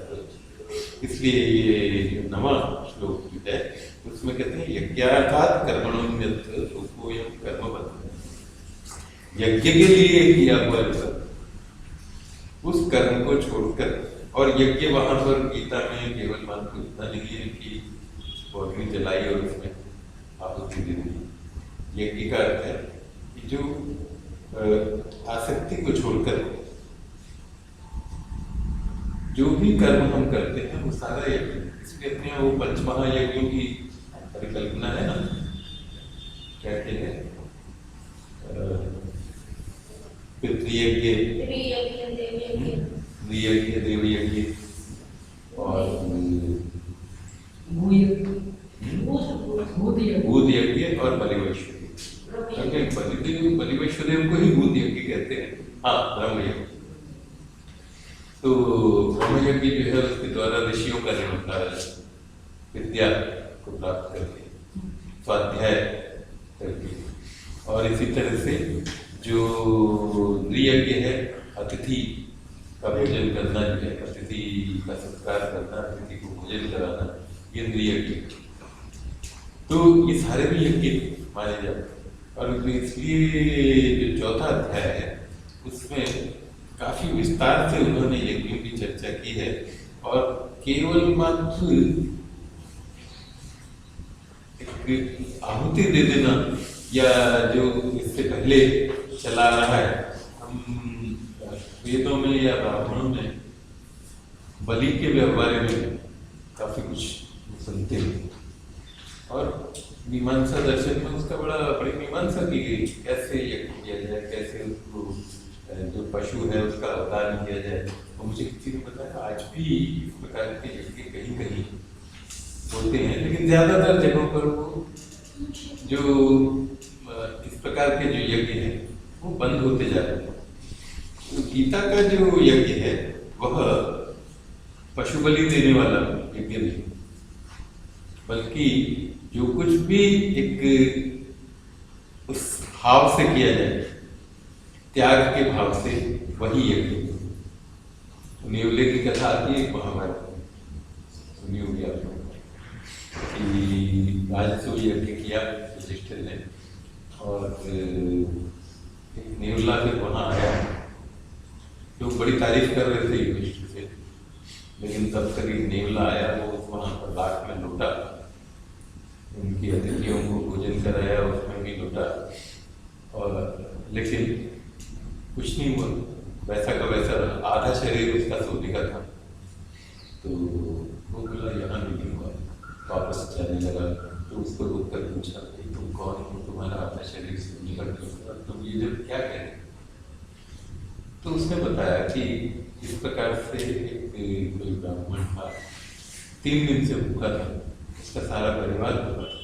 इसलिए ये जो 9वां श्लोक जो है उसमें कहते हैं यज्ञार्थात् कर्मणोऽन्यत् रूपोऽयं कर्मबन्धः। यज्ञ के लिए किया हुआ उस कर्म को छोड़कर, और यज्ञ वहां पर गीता में केवल मात्र इतना नहीं है कि अग्नि जलाई और उसमें आहुति दे दी। यज्ञ का अर्थ है कि जो आसक्ति को छोड़कर जो भी कर्म हम करते हैं वो सारा यज्ञ। इसलिए अपने वो पंचमहायज्ञों की परिकल्पना है ना, क्या कहते हैं, पितृयज्ञ, नृयज्ञ, देवयज्ञ और भूत यज्ञ और बलिवैश्वदेव। बलिवैश्वदेव को ही भूत यज्ञ कहते हैं। हाँ, ब्रह्म यज्ञ। तो ब्रह्म यज्ञ जो है उसके द्वारा ऋषियों का जन्म होता है, विद्या को प्राप्त करके, स्वाध्याय करके। और इसी तरह से जो नृयज्ञ है, अतिथि का भोजन करना जो है, अतिथि का सत्कार करना, अतिथि को भोजन कराना, ये नृयज्ञ। तो ये सारे भी यज्ञ माने जाते हैं। और इसलिए जो चौथा अध्याय है उसमें काफी विस्तार से उन्होंने यज्ञों की चर्चा की है। और केवल मात्र एक आहुति दे देना या जो इससे पहले चला रहा है, हम वेदों में या ब्राह्मणों में बलि के व्यवहार में काफी कुछ सुनते हैं। और मीमांसा दर्शन में उसका बड़ी मीमांसा की गई, कैसे यज्ञ किया जाए, कैसे उसको जो पशु है उसका अवदान किया जाए। तो मुझे किसी ने बताया आज भी इस प्रकार के यज्ञ कहीं कहीं होते हैं, लेकिन ज्यादातर जगहों पर वो जो इस प्रकार के जो यज्ञ हैं वो बंद होते जा रहे हैं। तो गीता का जो यज्ञ है वह पशु बलि देने वाला यज्ञ नहीं, बल्कि जो कुछ भी एक उस भाव से किया जाए, त्याग के भाव से, वही यज्ञ। नेवले की कथा आती है महाभारत में, सुनी होगी आप लोगों कि राजसू यज्ञ किया युधिष्ठिर ने, और एक नेवला फिर वहां आया। लोग बड़ी तारीफ कर रहे थे युधिष्ठिर से, लेकिन तब तक एक नेवला आया, वो वहां पर लाख में लौटा, उनकी अतिथियों को भोजन कराया, उसमें भी लौटा, और लेकिन कुछ नहीं हुआ, वैसा का वैसा आधा शरीर उसका सोने का था। तो वो बोला यहाँ भी नहीं हुआ, वापस जाने लगा। तो उसको रोक कर पूछा कि तुम कौन हो, तुम्हारा आधा शरीर सोने का क्यों, तुम ये जब क्या कह रहे? तो उसने बताया कि इस प्रकार से कोई ब्राह्मण था, 3 दिन से भूखा था, उसका सारा परिवार भूखा था,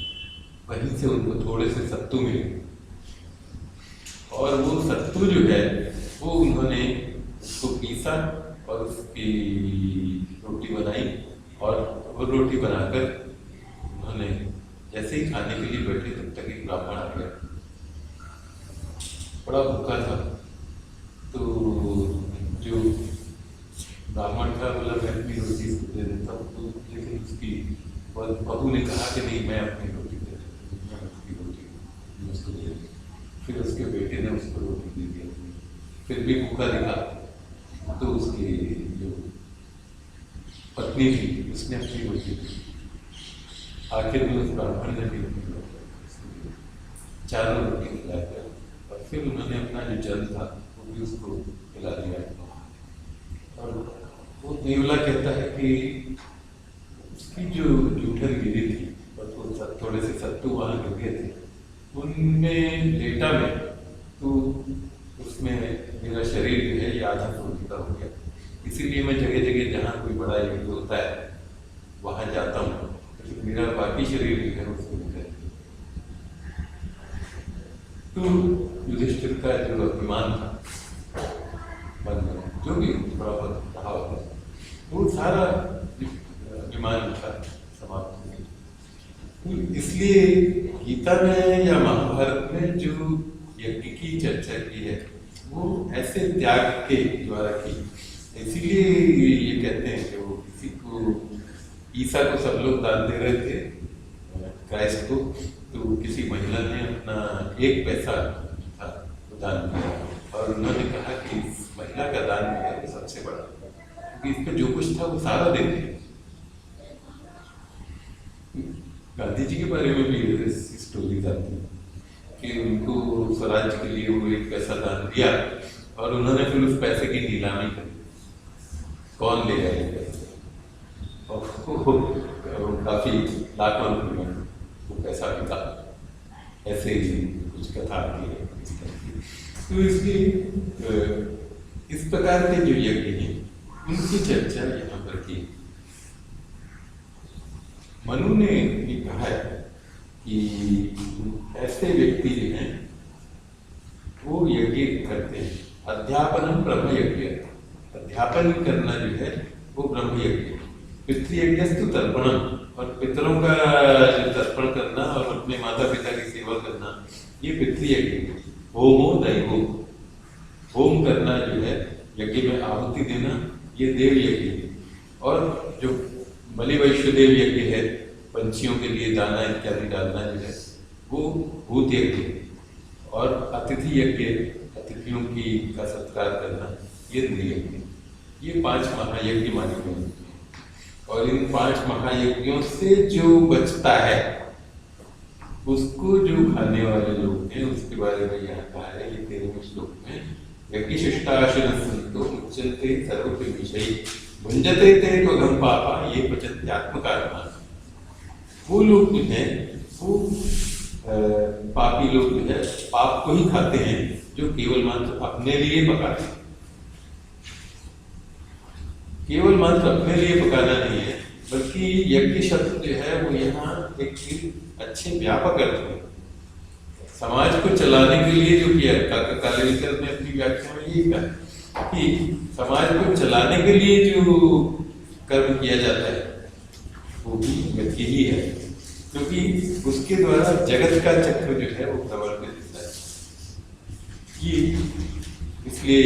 वहीं से उनको थोड़े से सत्तू मिले, और वो सत्तू जो है वो उन्होंने उसको पीसा और उसकी रोटी बनाई, और वो रोटी बनाकर उन्होंने जैसे ही खाने के लिए बैठे तब तक एक ब्राह्मण आ गया, बड़ा भूखा था। तो जो ब्राह्मण था बोला मैं अपनी रोटी उसको दे देता हूँ, तो लेकिन उसकी बहू ने कहा कि नहीं, मैं अपनी रोटी दे देता हूँ, मैं उसकी रोटी उसको दे दी। फिर उसके बेटे ने उसको रोटी दे दी, फिर भी भूखा दिखा। तो उसकी जो पत्नी थी उसने अपनी रोटी दी, आखिर में उस ब्राह्मण ने भी अपनी रोटी, चारों रोटी खिलाकर, और फिर उन्होंने अपना जो जल था वो भी उसको खिला दिया। और वो नेवला कहता है कि उसकी जो जूठन गिरी थी और वो थोड़े से सत्तू वहाँ गिर गए थे, उनमें लेटा में, तो उसमें मेरा शरीर जो है ये आधा सोने का हो गया। इसीलिए मैं जगह जगह जहाँ कोई बड़ा यज्ञ होता है वहाँ जाता हूँ, तो मेरा बाकी शरीर जो है उसको निकल। तो युधिष्ठिर का जो अभिमान था, जो भी थोड़ा बहुत रहा होगा, वो सारा अभिमान था समाप्त हो गया। इसलिए गीता में या महाभारत में जो यज्ञ की चर्चा की है वो ऐसे त्याग के द्वारा की। इसीलिए ये कहते हैं कि वो किसी को, ईसा को सब लोग दान दे रहे थे, क्राइस्ट को, तो किसी महिला ने अपना 1 पैसा था वो दान किया, और उन्होंने कहा कि इस महिला का दान जो है सबसे बड़ा, क्योंकि इसमें जो कुछ था वो सारा देते। गांधी जी के बारे में भी स्टोरीज आती है कि उनको स्वराज्य के लिए वो 1 पैसा दान दिया, और उन्होंने फिर उस पैसे की नीलामी करी, कौन ले गया पैसे, और काफी लाखों रुपये में वो पैसा बिका। ऐसे ही कुछ कथा आती है। तो इसलिए इस प्रकार के जो यज्ञ हैं उनकी चर्चा यहाँ पर की। मनु ने ये कहा है कि ऐसे व्यक्ति जो हैं वो यज्ञ करते हैं। अध्यापन ब्रह्म यज्ञ, अध्यापन करना जो है वो ब्रह्म यज्ञ। पितृयज्ञस्तु तर्पणम, और पितरों का जो तर्पण करना और अपने माता पिता की सेवा करना ये पितृयज्ञ। होमो दैवो, होम करना जो है यज्ञ में आहुति देना ये देव यज्ञ है। और जो बलि वैश्वदेव यज्ञ है, पंछियों के लिए दाना इत्यादि डालना जो है वो भूत यज्ञ है। और अतिथि यज्ञ, अतिथियों की का सत्कार करना ये इंद्रिय यज्ञ। ये 5 महायज्ञ माने गए हैं। और इन 5 महायज्ञों से जो बचता है उसको जो खाने वाले लोग हैं उसके बारे में यहाँ कहा है ये 13वें श्लोक में। यज्ञ शिष्टाशन संतो मुच्यन्ते सर्वपि विषयी भुंजते ते त्वघं पापा ये पचन्ते आत्मकारणात्। वो लोग जो हैं वो पापी लोग जो है पाप को ही खाते हैं जो केवल मात्र अपने लिए पकाते हैं। केवल मात्र अपने लिए पकाना नहीं है, बल्कि यज्ञ शब्द जो है वो यहाँ एक अच्छे व्यापक अर्थ में समाज को चलाने के लिए जो किया। कालेश्वर ने अपनी व्याख्या में यही कहा कि समाज को चलाने के लिए जो कर्म किया जाता है वो भी यज्ञ ही है, क्योंकि उसके द्वारा जगत का चक्र जो है वो प्रवर्तित होता है। ये इसलिए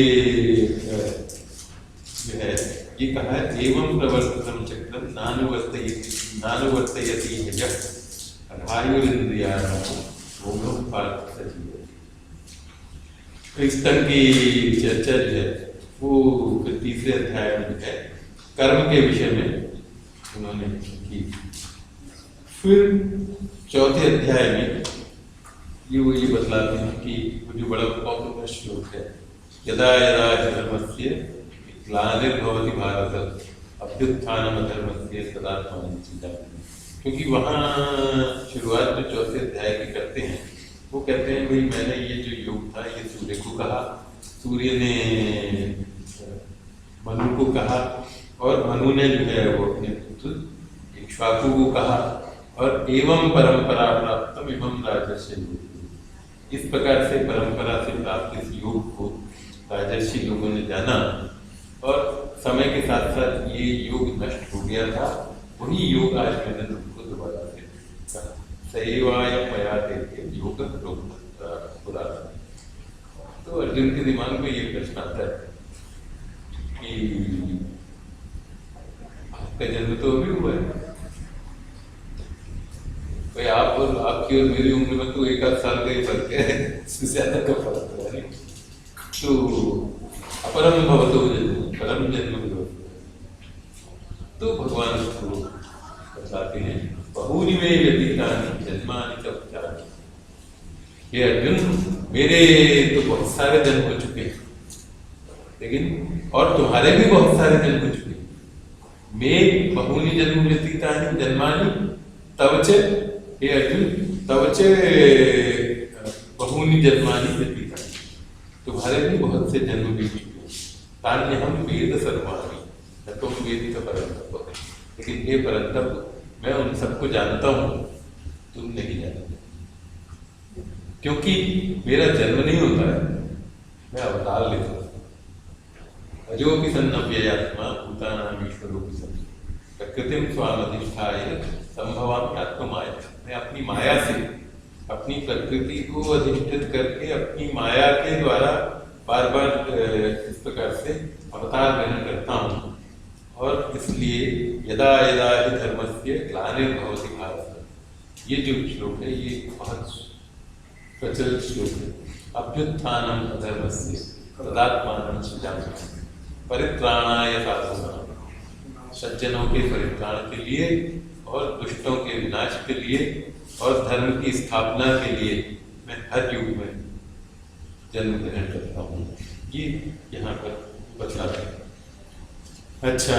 जो है ये कहा है एवं प्रवर्तितम चक्रम नानुवर्तयति यजः अघायुरिन्द्रियाणां भोगं पार्थ सजीवति। तो इस तरह की चर्चा जो है वो 3रे अध्याय में जो है कर्म के विषय में उन्होंने की। फिर 4थे अध्याय में ये बतलाते हैं कि वो जो बड़ा पॉपुलर श्लोक है, यदा यदा धर्मस्य ग्लानिर्भवति भारत अभ्युत्थानमधर्मस्य तदात्मानं सृजामि। क्योंकि वहाँ शुरुआत में 4थे अध्याय की करते हैं, वो कहते हैं भाई मैंने ये जो योग था ये सूर्य को कहा, सूर्य ने मनु को कहा, और मनु ने जो है वो अपने पुत्र इक्ष्वाकु को कहा, और एवं परंपरा प्राप्तम एवं राजर्षि योग। इस प्रकार से परंपरा से प्राप्त इस योग को राजर्षि लोगों ने जाना, और समय के साथ साथ ये योग नष्ट हो गया था। वही योग आज मैंने तुमको दोबारा से कहा, सैवाय मया देखे योग पुराना। तो अर्जुन के दिमाग में ये प्रश्न आता है कि आपका जन्म तो अभी हुआ है, भाई आप और आपकी और मेरी उम्र में तो 1 आध साल का ही फर्क है, इससे ज्यादा का फर्क है नहीं। तो अपरम भवतो जन्म परम जन्म विरोध। तो भगवान उसको बताते हैं बहूनि मे व्यतीतानि जन्मानि च उपचाराणि। ये अर्जुन मेरे तो बहुत सारे जन्म हो चुके हैं, लेकिन और तुम्हारे भी बहुत सारे जन्म हो चुके हैं। मैं बहूनि जन्म व्यतीतानि जन्मानि तव च, हे अर्जुन तव च बहूनि जन्मानि व्यतीतानि, तुम्हारे भी बहुत से जन्म बीत चुके हैं। तान्य हम वेद सर्वाणि न तुम वेद का परंतप है, लेकिन हे परंतप मैं उन सबको जानता हूँ, तुम नहीं जानते। क्योंकि मेरा जन्म नहीं होता है, मैं अवतार लेता हूँ। अजोपि सन्नव्ययात्मा भूतानां ईश्वरोऽपि सन् प्रकृतिं स्वामधिष्ठाय संभवामि आत्ममाया। मैं अपनी माया से अपनी प्रकृति को अधिष्ठित करके अपनी माया के द्वारा बार बार इस प्रकार से अवतार ग्रहण करता हूँ। और इसलिए यदा यदा हि धर्मस्य ग्लानिर्भवति भारत, ये जो श्लोक है ये बहुत प्रचलित श्लोक है। अभ्युत्थानम अधर्मस्य तदात्मानं सृजामि। परित्राणाय साधूनां, सज्जनों के परित्राण के लिए और दुष्टों के विनाश के लिए और धर्म की स्थापना के लिए मैं हर युग में जन्म ग्रहण करता हूँ। ये यहाँ पर बतलाते हैं। अच्छा,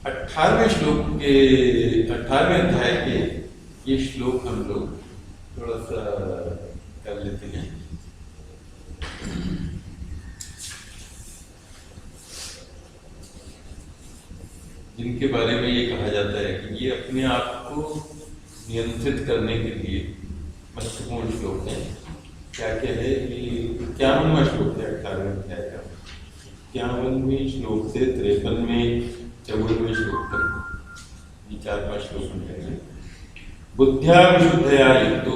18वें श्लोक के 18वें अध्याय के ये श्लोक हम लोग थोड़ा सा कर लेते हैं। जिनके बारे में ये कहा जाता है कि ये अपने आप को नियंत्रित करने के लिए महत्वपूर्ण श्लोक हैं। क्या क्या है कि 51वां श्लोक है 18वें अध्याय का। 51वें श्लोक से 53वें 54वें श्लोक तक ये 4-5 श्लोक हैं। बुद्ध्या विशुद्धया युक्तो,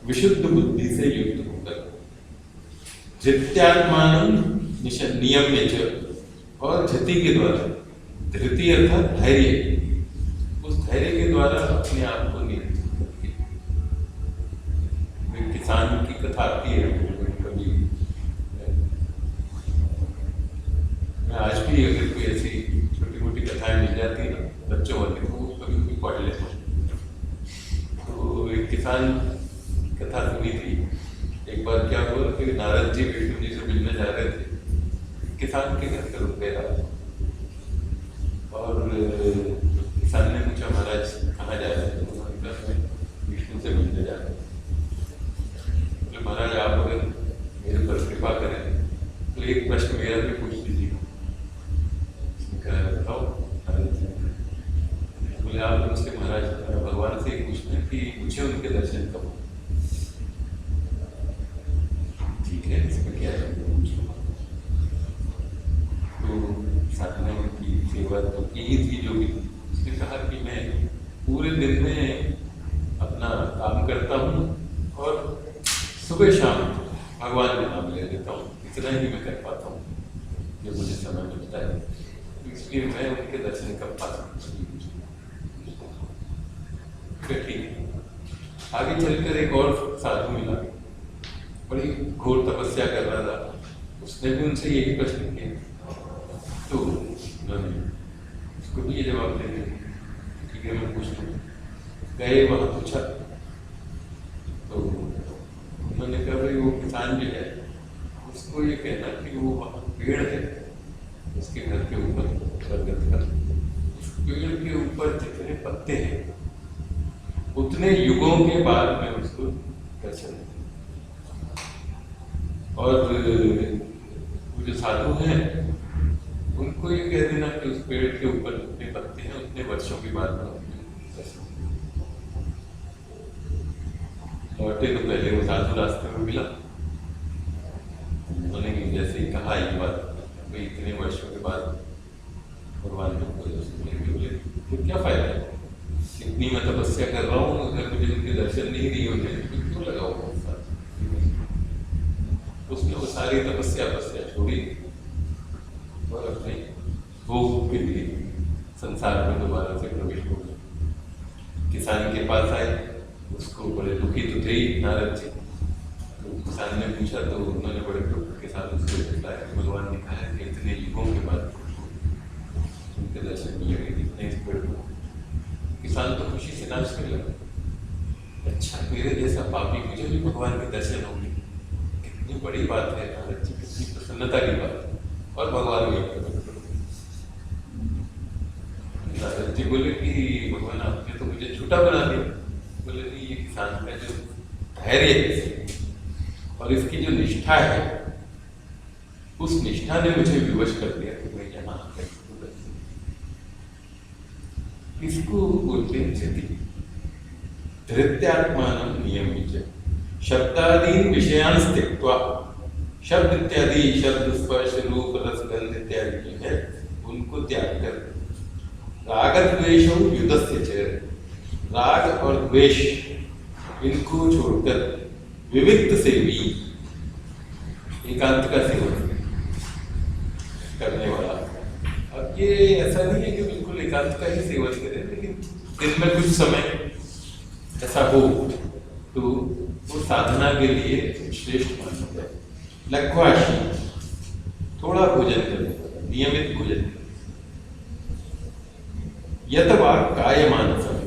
विशुद्ध बुद्धि से युक्त होकर, धृत्यात्मान नियम्य च, और धृति के द्वारा, धृति अर्थात धैर्य, उस धैर्य के द्वारा अपने आप को नियंत्रित करके। किसान की कथा आती है कभी, मैं आज भी अगर कोई ऐसी छोटी मोटी कथाएं मिल जाती है ना बच्चों वाली, तो कभी कभी पढ़ लेता हूँ। तो एक किसान कथा सुनी थी। एक बार क्या हुआ कि नारद जी विष्णु जी से मिलने जा रहे थे, किसान के घर पर रुक गया, और किसान ने पूछा महाराज कहाँ जा रहे हैं? तो उन्होंने कहा मैं विष्णु से मिलने जा रहा हूँ। तो महाराज आप अगर मेरे पर कृपा करें तो एक प्रश्न मेरा भी पूछ लीजिए। बताओ नारद जी। बोले आप मुझसे महाराज भगवान से पूछते हैं कि मुझे उनके दर्शन कब? ठीक है, इसमें क्या है? तो साधना की सेवा तो की ही थी जो भी। उसने कहा कि मैं पूरे दिन में अपना काम करता हूँ और सुबह शाम भगवान का नाम ले लेता हूँ, इतना ही मैं कर पाता हूँ जब मुझे समय मिलता है। तो इसलिए मैं उनके दर्शन कर पाता हूँ। ठीक है। आगे चलकर एक और साधु मिला, बड़ी घोर तपस्या कर रहा था। उसने भी उनसे यही प्रश्न किया, तो उन्होंने उसको भी ये जवाब दे दिया। ठीक है, मैं पूछ लूँ। गए वहाँ पूछा, तो उन्होंने कहा भाई वो किसान जो है उसको ये कहना कि वो वहाँ पेड़ है उसके घर के ऊपर, बरगद का, उस पेड़ के ऊपर जितने पत्ते हैं उतने युगों के बाद में उसको दर्शन है। और वो जो साधु हैं उनको ये कह देना कि उस पेड़ के ऊपर जितने पत्ते हैं उतने वर्षों के बाद में लौटे। तो पहले वो साधु रास्ते में मिला, उन्होंने जैसे ही कहा ये बात, भाई इतने वर्षों के बाद भगवान को दर्शन मिलेंगे। बोले तो क्या फायदा है, इतनी मैं तपस्या कर रहा हूँ, अगर मुझे उनके दर्शन नहीं दिए होते तो क्यों लगाऊंगा? उसने वो सारी तपस्या छोड़ी और अपने भोग के लिए संसार में दोबारा से प्रवेश हो गए। किसान के पास आए, उसको बड़े दुखी तो थे ही नारद जी। तो किसान ने पूछा, तो उन्होंने बड़े दुख के साथ उसको बताया कि भगवान ने कहा कि इतने युगों के बाद उनके दर्शन मिलेंगे, कितने इस पेड़ को। किसान तो खुशी से नाचने लगा, अच्छा मेरे जैसा पापी मुझे भी भगवान के दर्शन होंगे, कितनी बड़ी बात है नारद जी, कितनी प्रसन्नता की बात है। और भगवान ने नारद जी बोले कि भगवान आपने तो मुझे झूठा बना दिया। बोले नहीं, ये किसान का जो धैर्य है और इसकी जो निष्ठा है, उस निष्ठा ने मुझे विवश कर दिया कि मैं यहाँ आकर इसको बोलते हैं धृति। धृत्यात्मान नियम्य शब्दादीन विषयान त्यक्त्वा, शब्द इत्यादि, शब्द स्पर्श रूप रस गंध इत्यादि जो है उनको त्याग कर, राग द्वेषो युद्धस्य च, राग और द्वेष इनको छोड़कर विविक्त सेवी, एकांत का सेवन करने वाला। अब ये ऐसा नहीं है कि बिल्कुल एकांत का ही सेवन करें, लेकिन दिन में कुछ समय ऐसा हो तो वो साधना के लिए श्रेष्ठ माना जाए। लघ्वाशी, थोड़ा भोजन करें, नियमित भोजन करें। यतवा काय मानसम,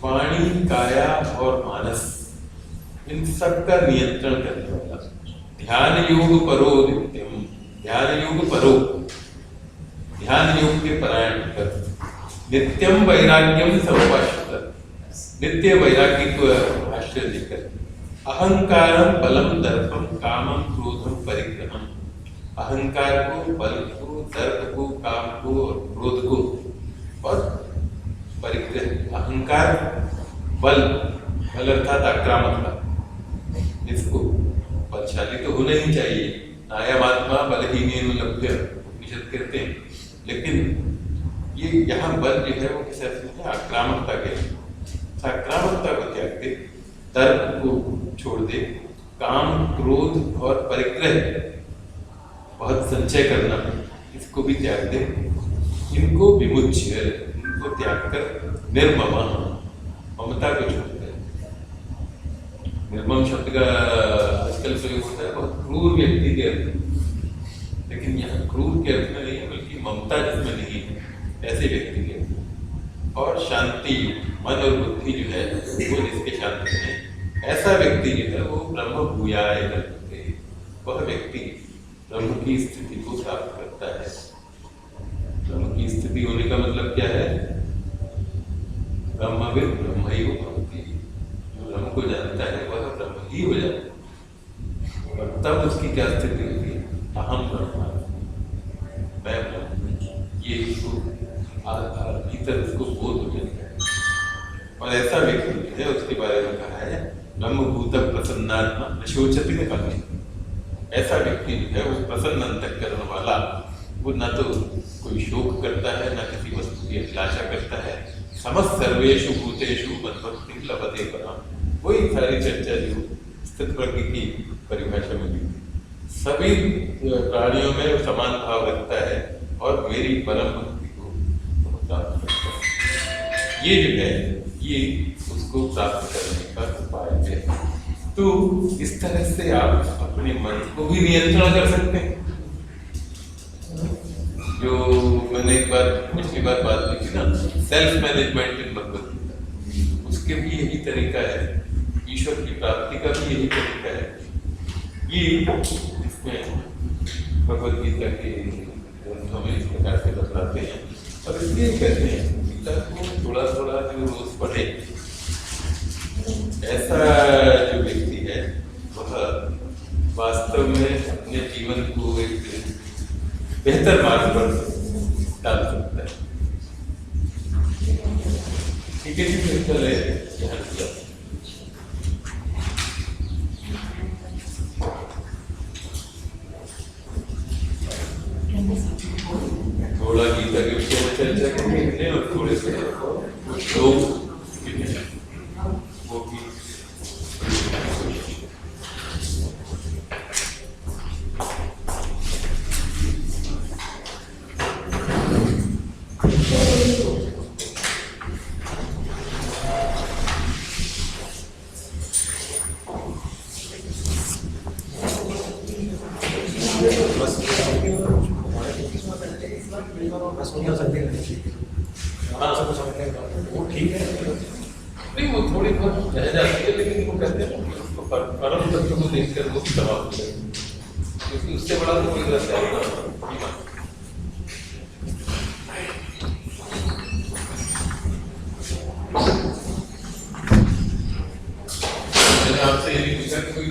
वाणी, काया और मानस इन सब का नियंत्रण करने वाला। ध्यान योग परो नित्यम, ध्यान योग परो, ध्यान योग के परायण कर। नित्यम वैराग्यम समुपाश्रित, नित्य वैराग्य को आश्रय लेकर। अहंकारम बलम दर्पम कामम क्रोधम परिग्रहम, अहंकार को, बल को, दर्प को, काम को और क्रोध को और परिग्रह। अहंकार बल, बल अर्थात आक्रामकता, इसको बलशाली तो होना ही चाहिए, नायमात्मा बलहीनेन लभ्य उपनिषद कहते हैं। लेकिन ये यहाँ बल जो है वो किस अर्थ में है? आक्रामकता के लिए। आक्रामकता को त्याग दे, तर्क को छोड़ दे, काम, क्रोध और परिग्रह, बहुत संचय करना, इसको भी त्याग दे, इनको विमुच्य, इनको त्याग कर निर्मम, ममता को छोड़ दे। निर्मम शब्द का आजकल प्रयोग होता है बहुत क्रूर व्यक्ति के अर्थ में, लेकिन यहाँ क्रूर के अर्थ में नहीं है, बल्कि ममता जिसमें नहीं है, ऐसे व्यक्ति के अर्थ में। और शांति, मन और बुद्धि जो है वो जिसके शांति में, ऐसा व्यक्ति जो है वो ब्रह्म भूयाय करते, वह व्यक्ति ब्रह्म की स्थिति को प्राप्त करता है। ब्रह्म की स्थिति होने का मतलब क्या है? ब्रह्मविद ब्रह्मैव भवति, जो ब्रह्म को जानता है वह ब्रह्म ही हो जाता है। और तब उसकी क्या स्थिति होती है? अहम ब्रह्मास्मि, मैं ब्रह्म, ये उसको भीतर उसको बोध हो जाता है। और ऐसा व्यक्ति है, उसके बारे में कहा है ब्रह्मभूत प्रसन्नात्मा न शोचति न कांक्षति। ऐसा व्यक्ति जो है वो प्रसन्न अंतःकरण वाला, वो न तो कोई शोक करता है, न किसी वस्तु की अभिलाषा करता है। समस्त सर्वेषु भूतेषु मद्भक्ति लभते पराम, वही सारी चर्चा जो स्थित प्रज्ञ की परिभाषा में भी, सभी प्राणियों में समान भाव रखता है और मेरी परम भक्ति को प्राप्त करता है। ये जो है ये उसको प्राप्त करने का उपाय है। तो इस तरह से आप अपने मन को भी नियंत्रण कर सकते हैं। जो मैंने एक बार पिछली बार बात की थी ना, सेल्फ मैनेजमेंट इन भगवत गीता, उसके भी यही तरीका है, ईश्वर की प्राप्ति का भी यही तरीका है। ये इसमें भगवत गीता के ग्रंथों में इस प्रकार से बतलाते हैं। और इसलिए कहते हैं गीता को थोड़ा थोड़ा जो रोज पढ़े, ऐसा जो व्यक्ति है वह वास्तव में अपने जीवन को एक बेहतर मार्ग पर डाल सकता है। ठीक है जी, फिर चले यहाँ किया। थोड़ा गीता के विषय में चर्चा करेंगे और थोड़े से लोग वो भी वो ठीक है, नहीं, वो थोड़ी बहुत रह जाती है, लेकिन वो कहते हैं उसको परम तत्व को देखकर वो समाप्त है, क्योंकि उससे बड़ा तो कोई रास्ता नहीं। मैंने आपसे यही पूछा कि कोई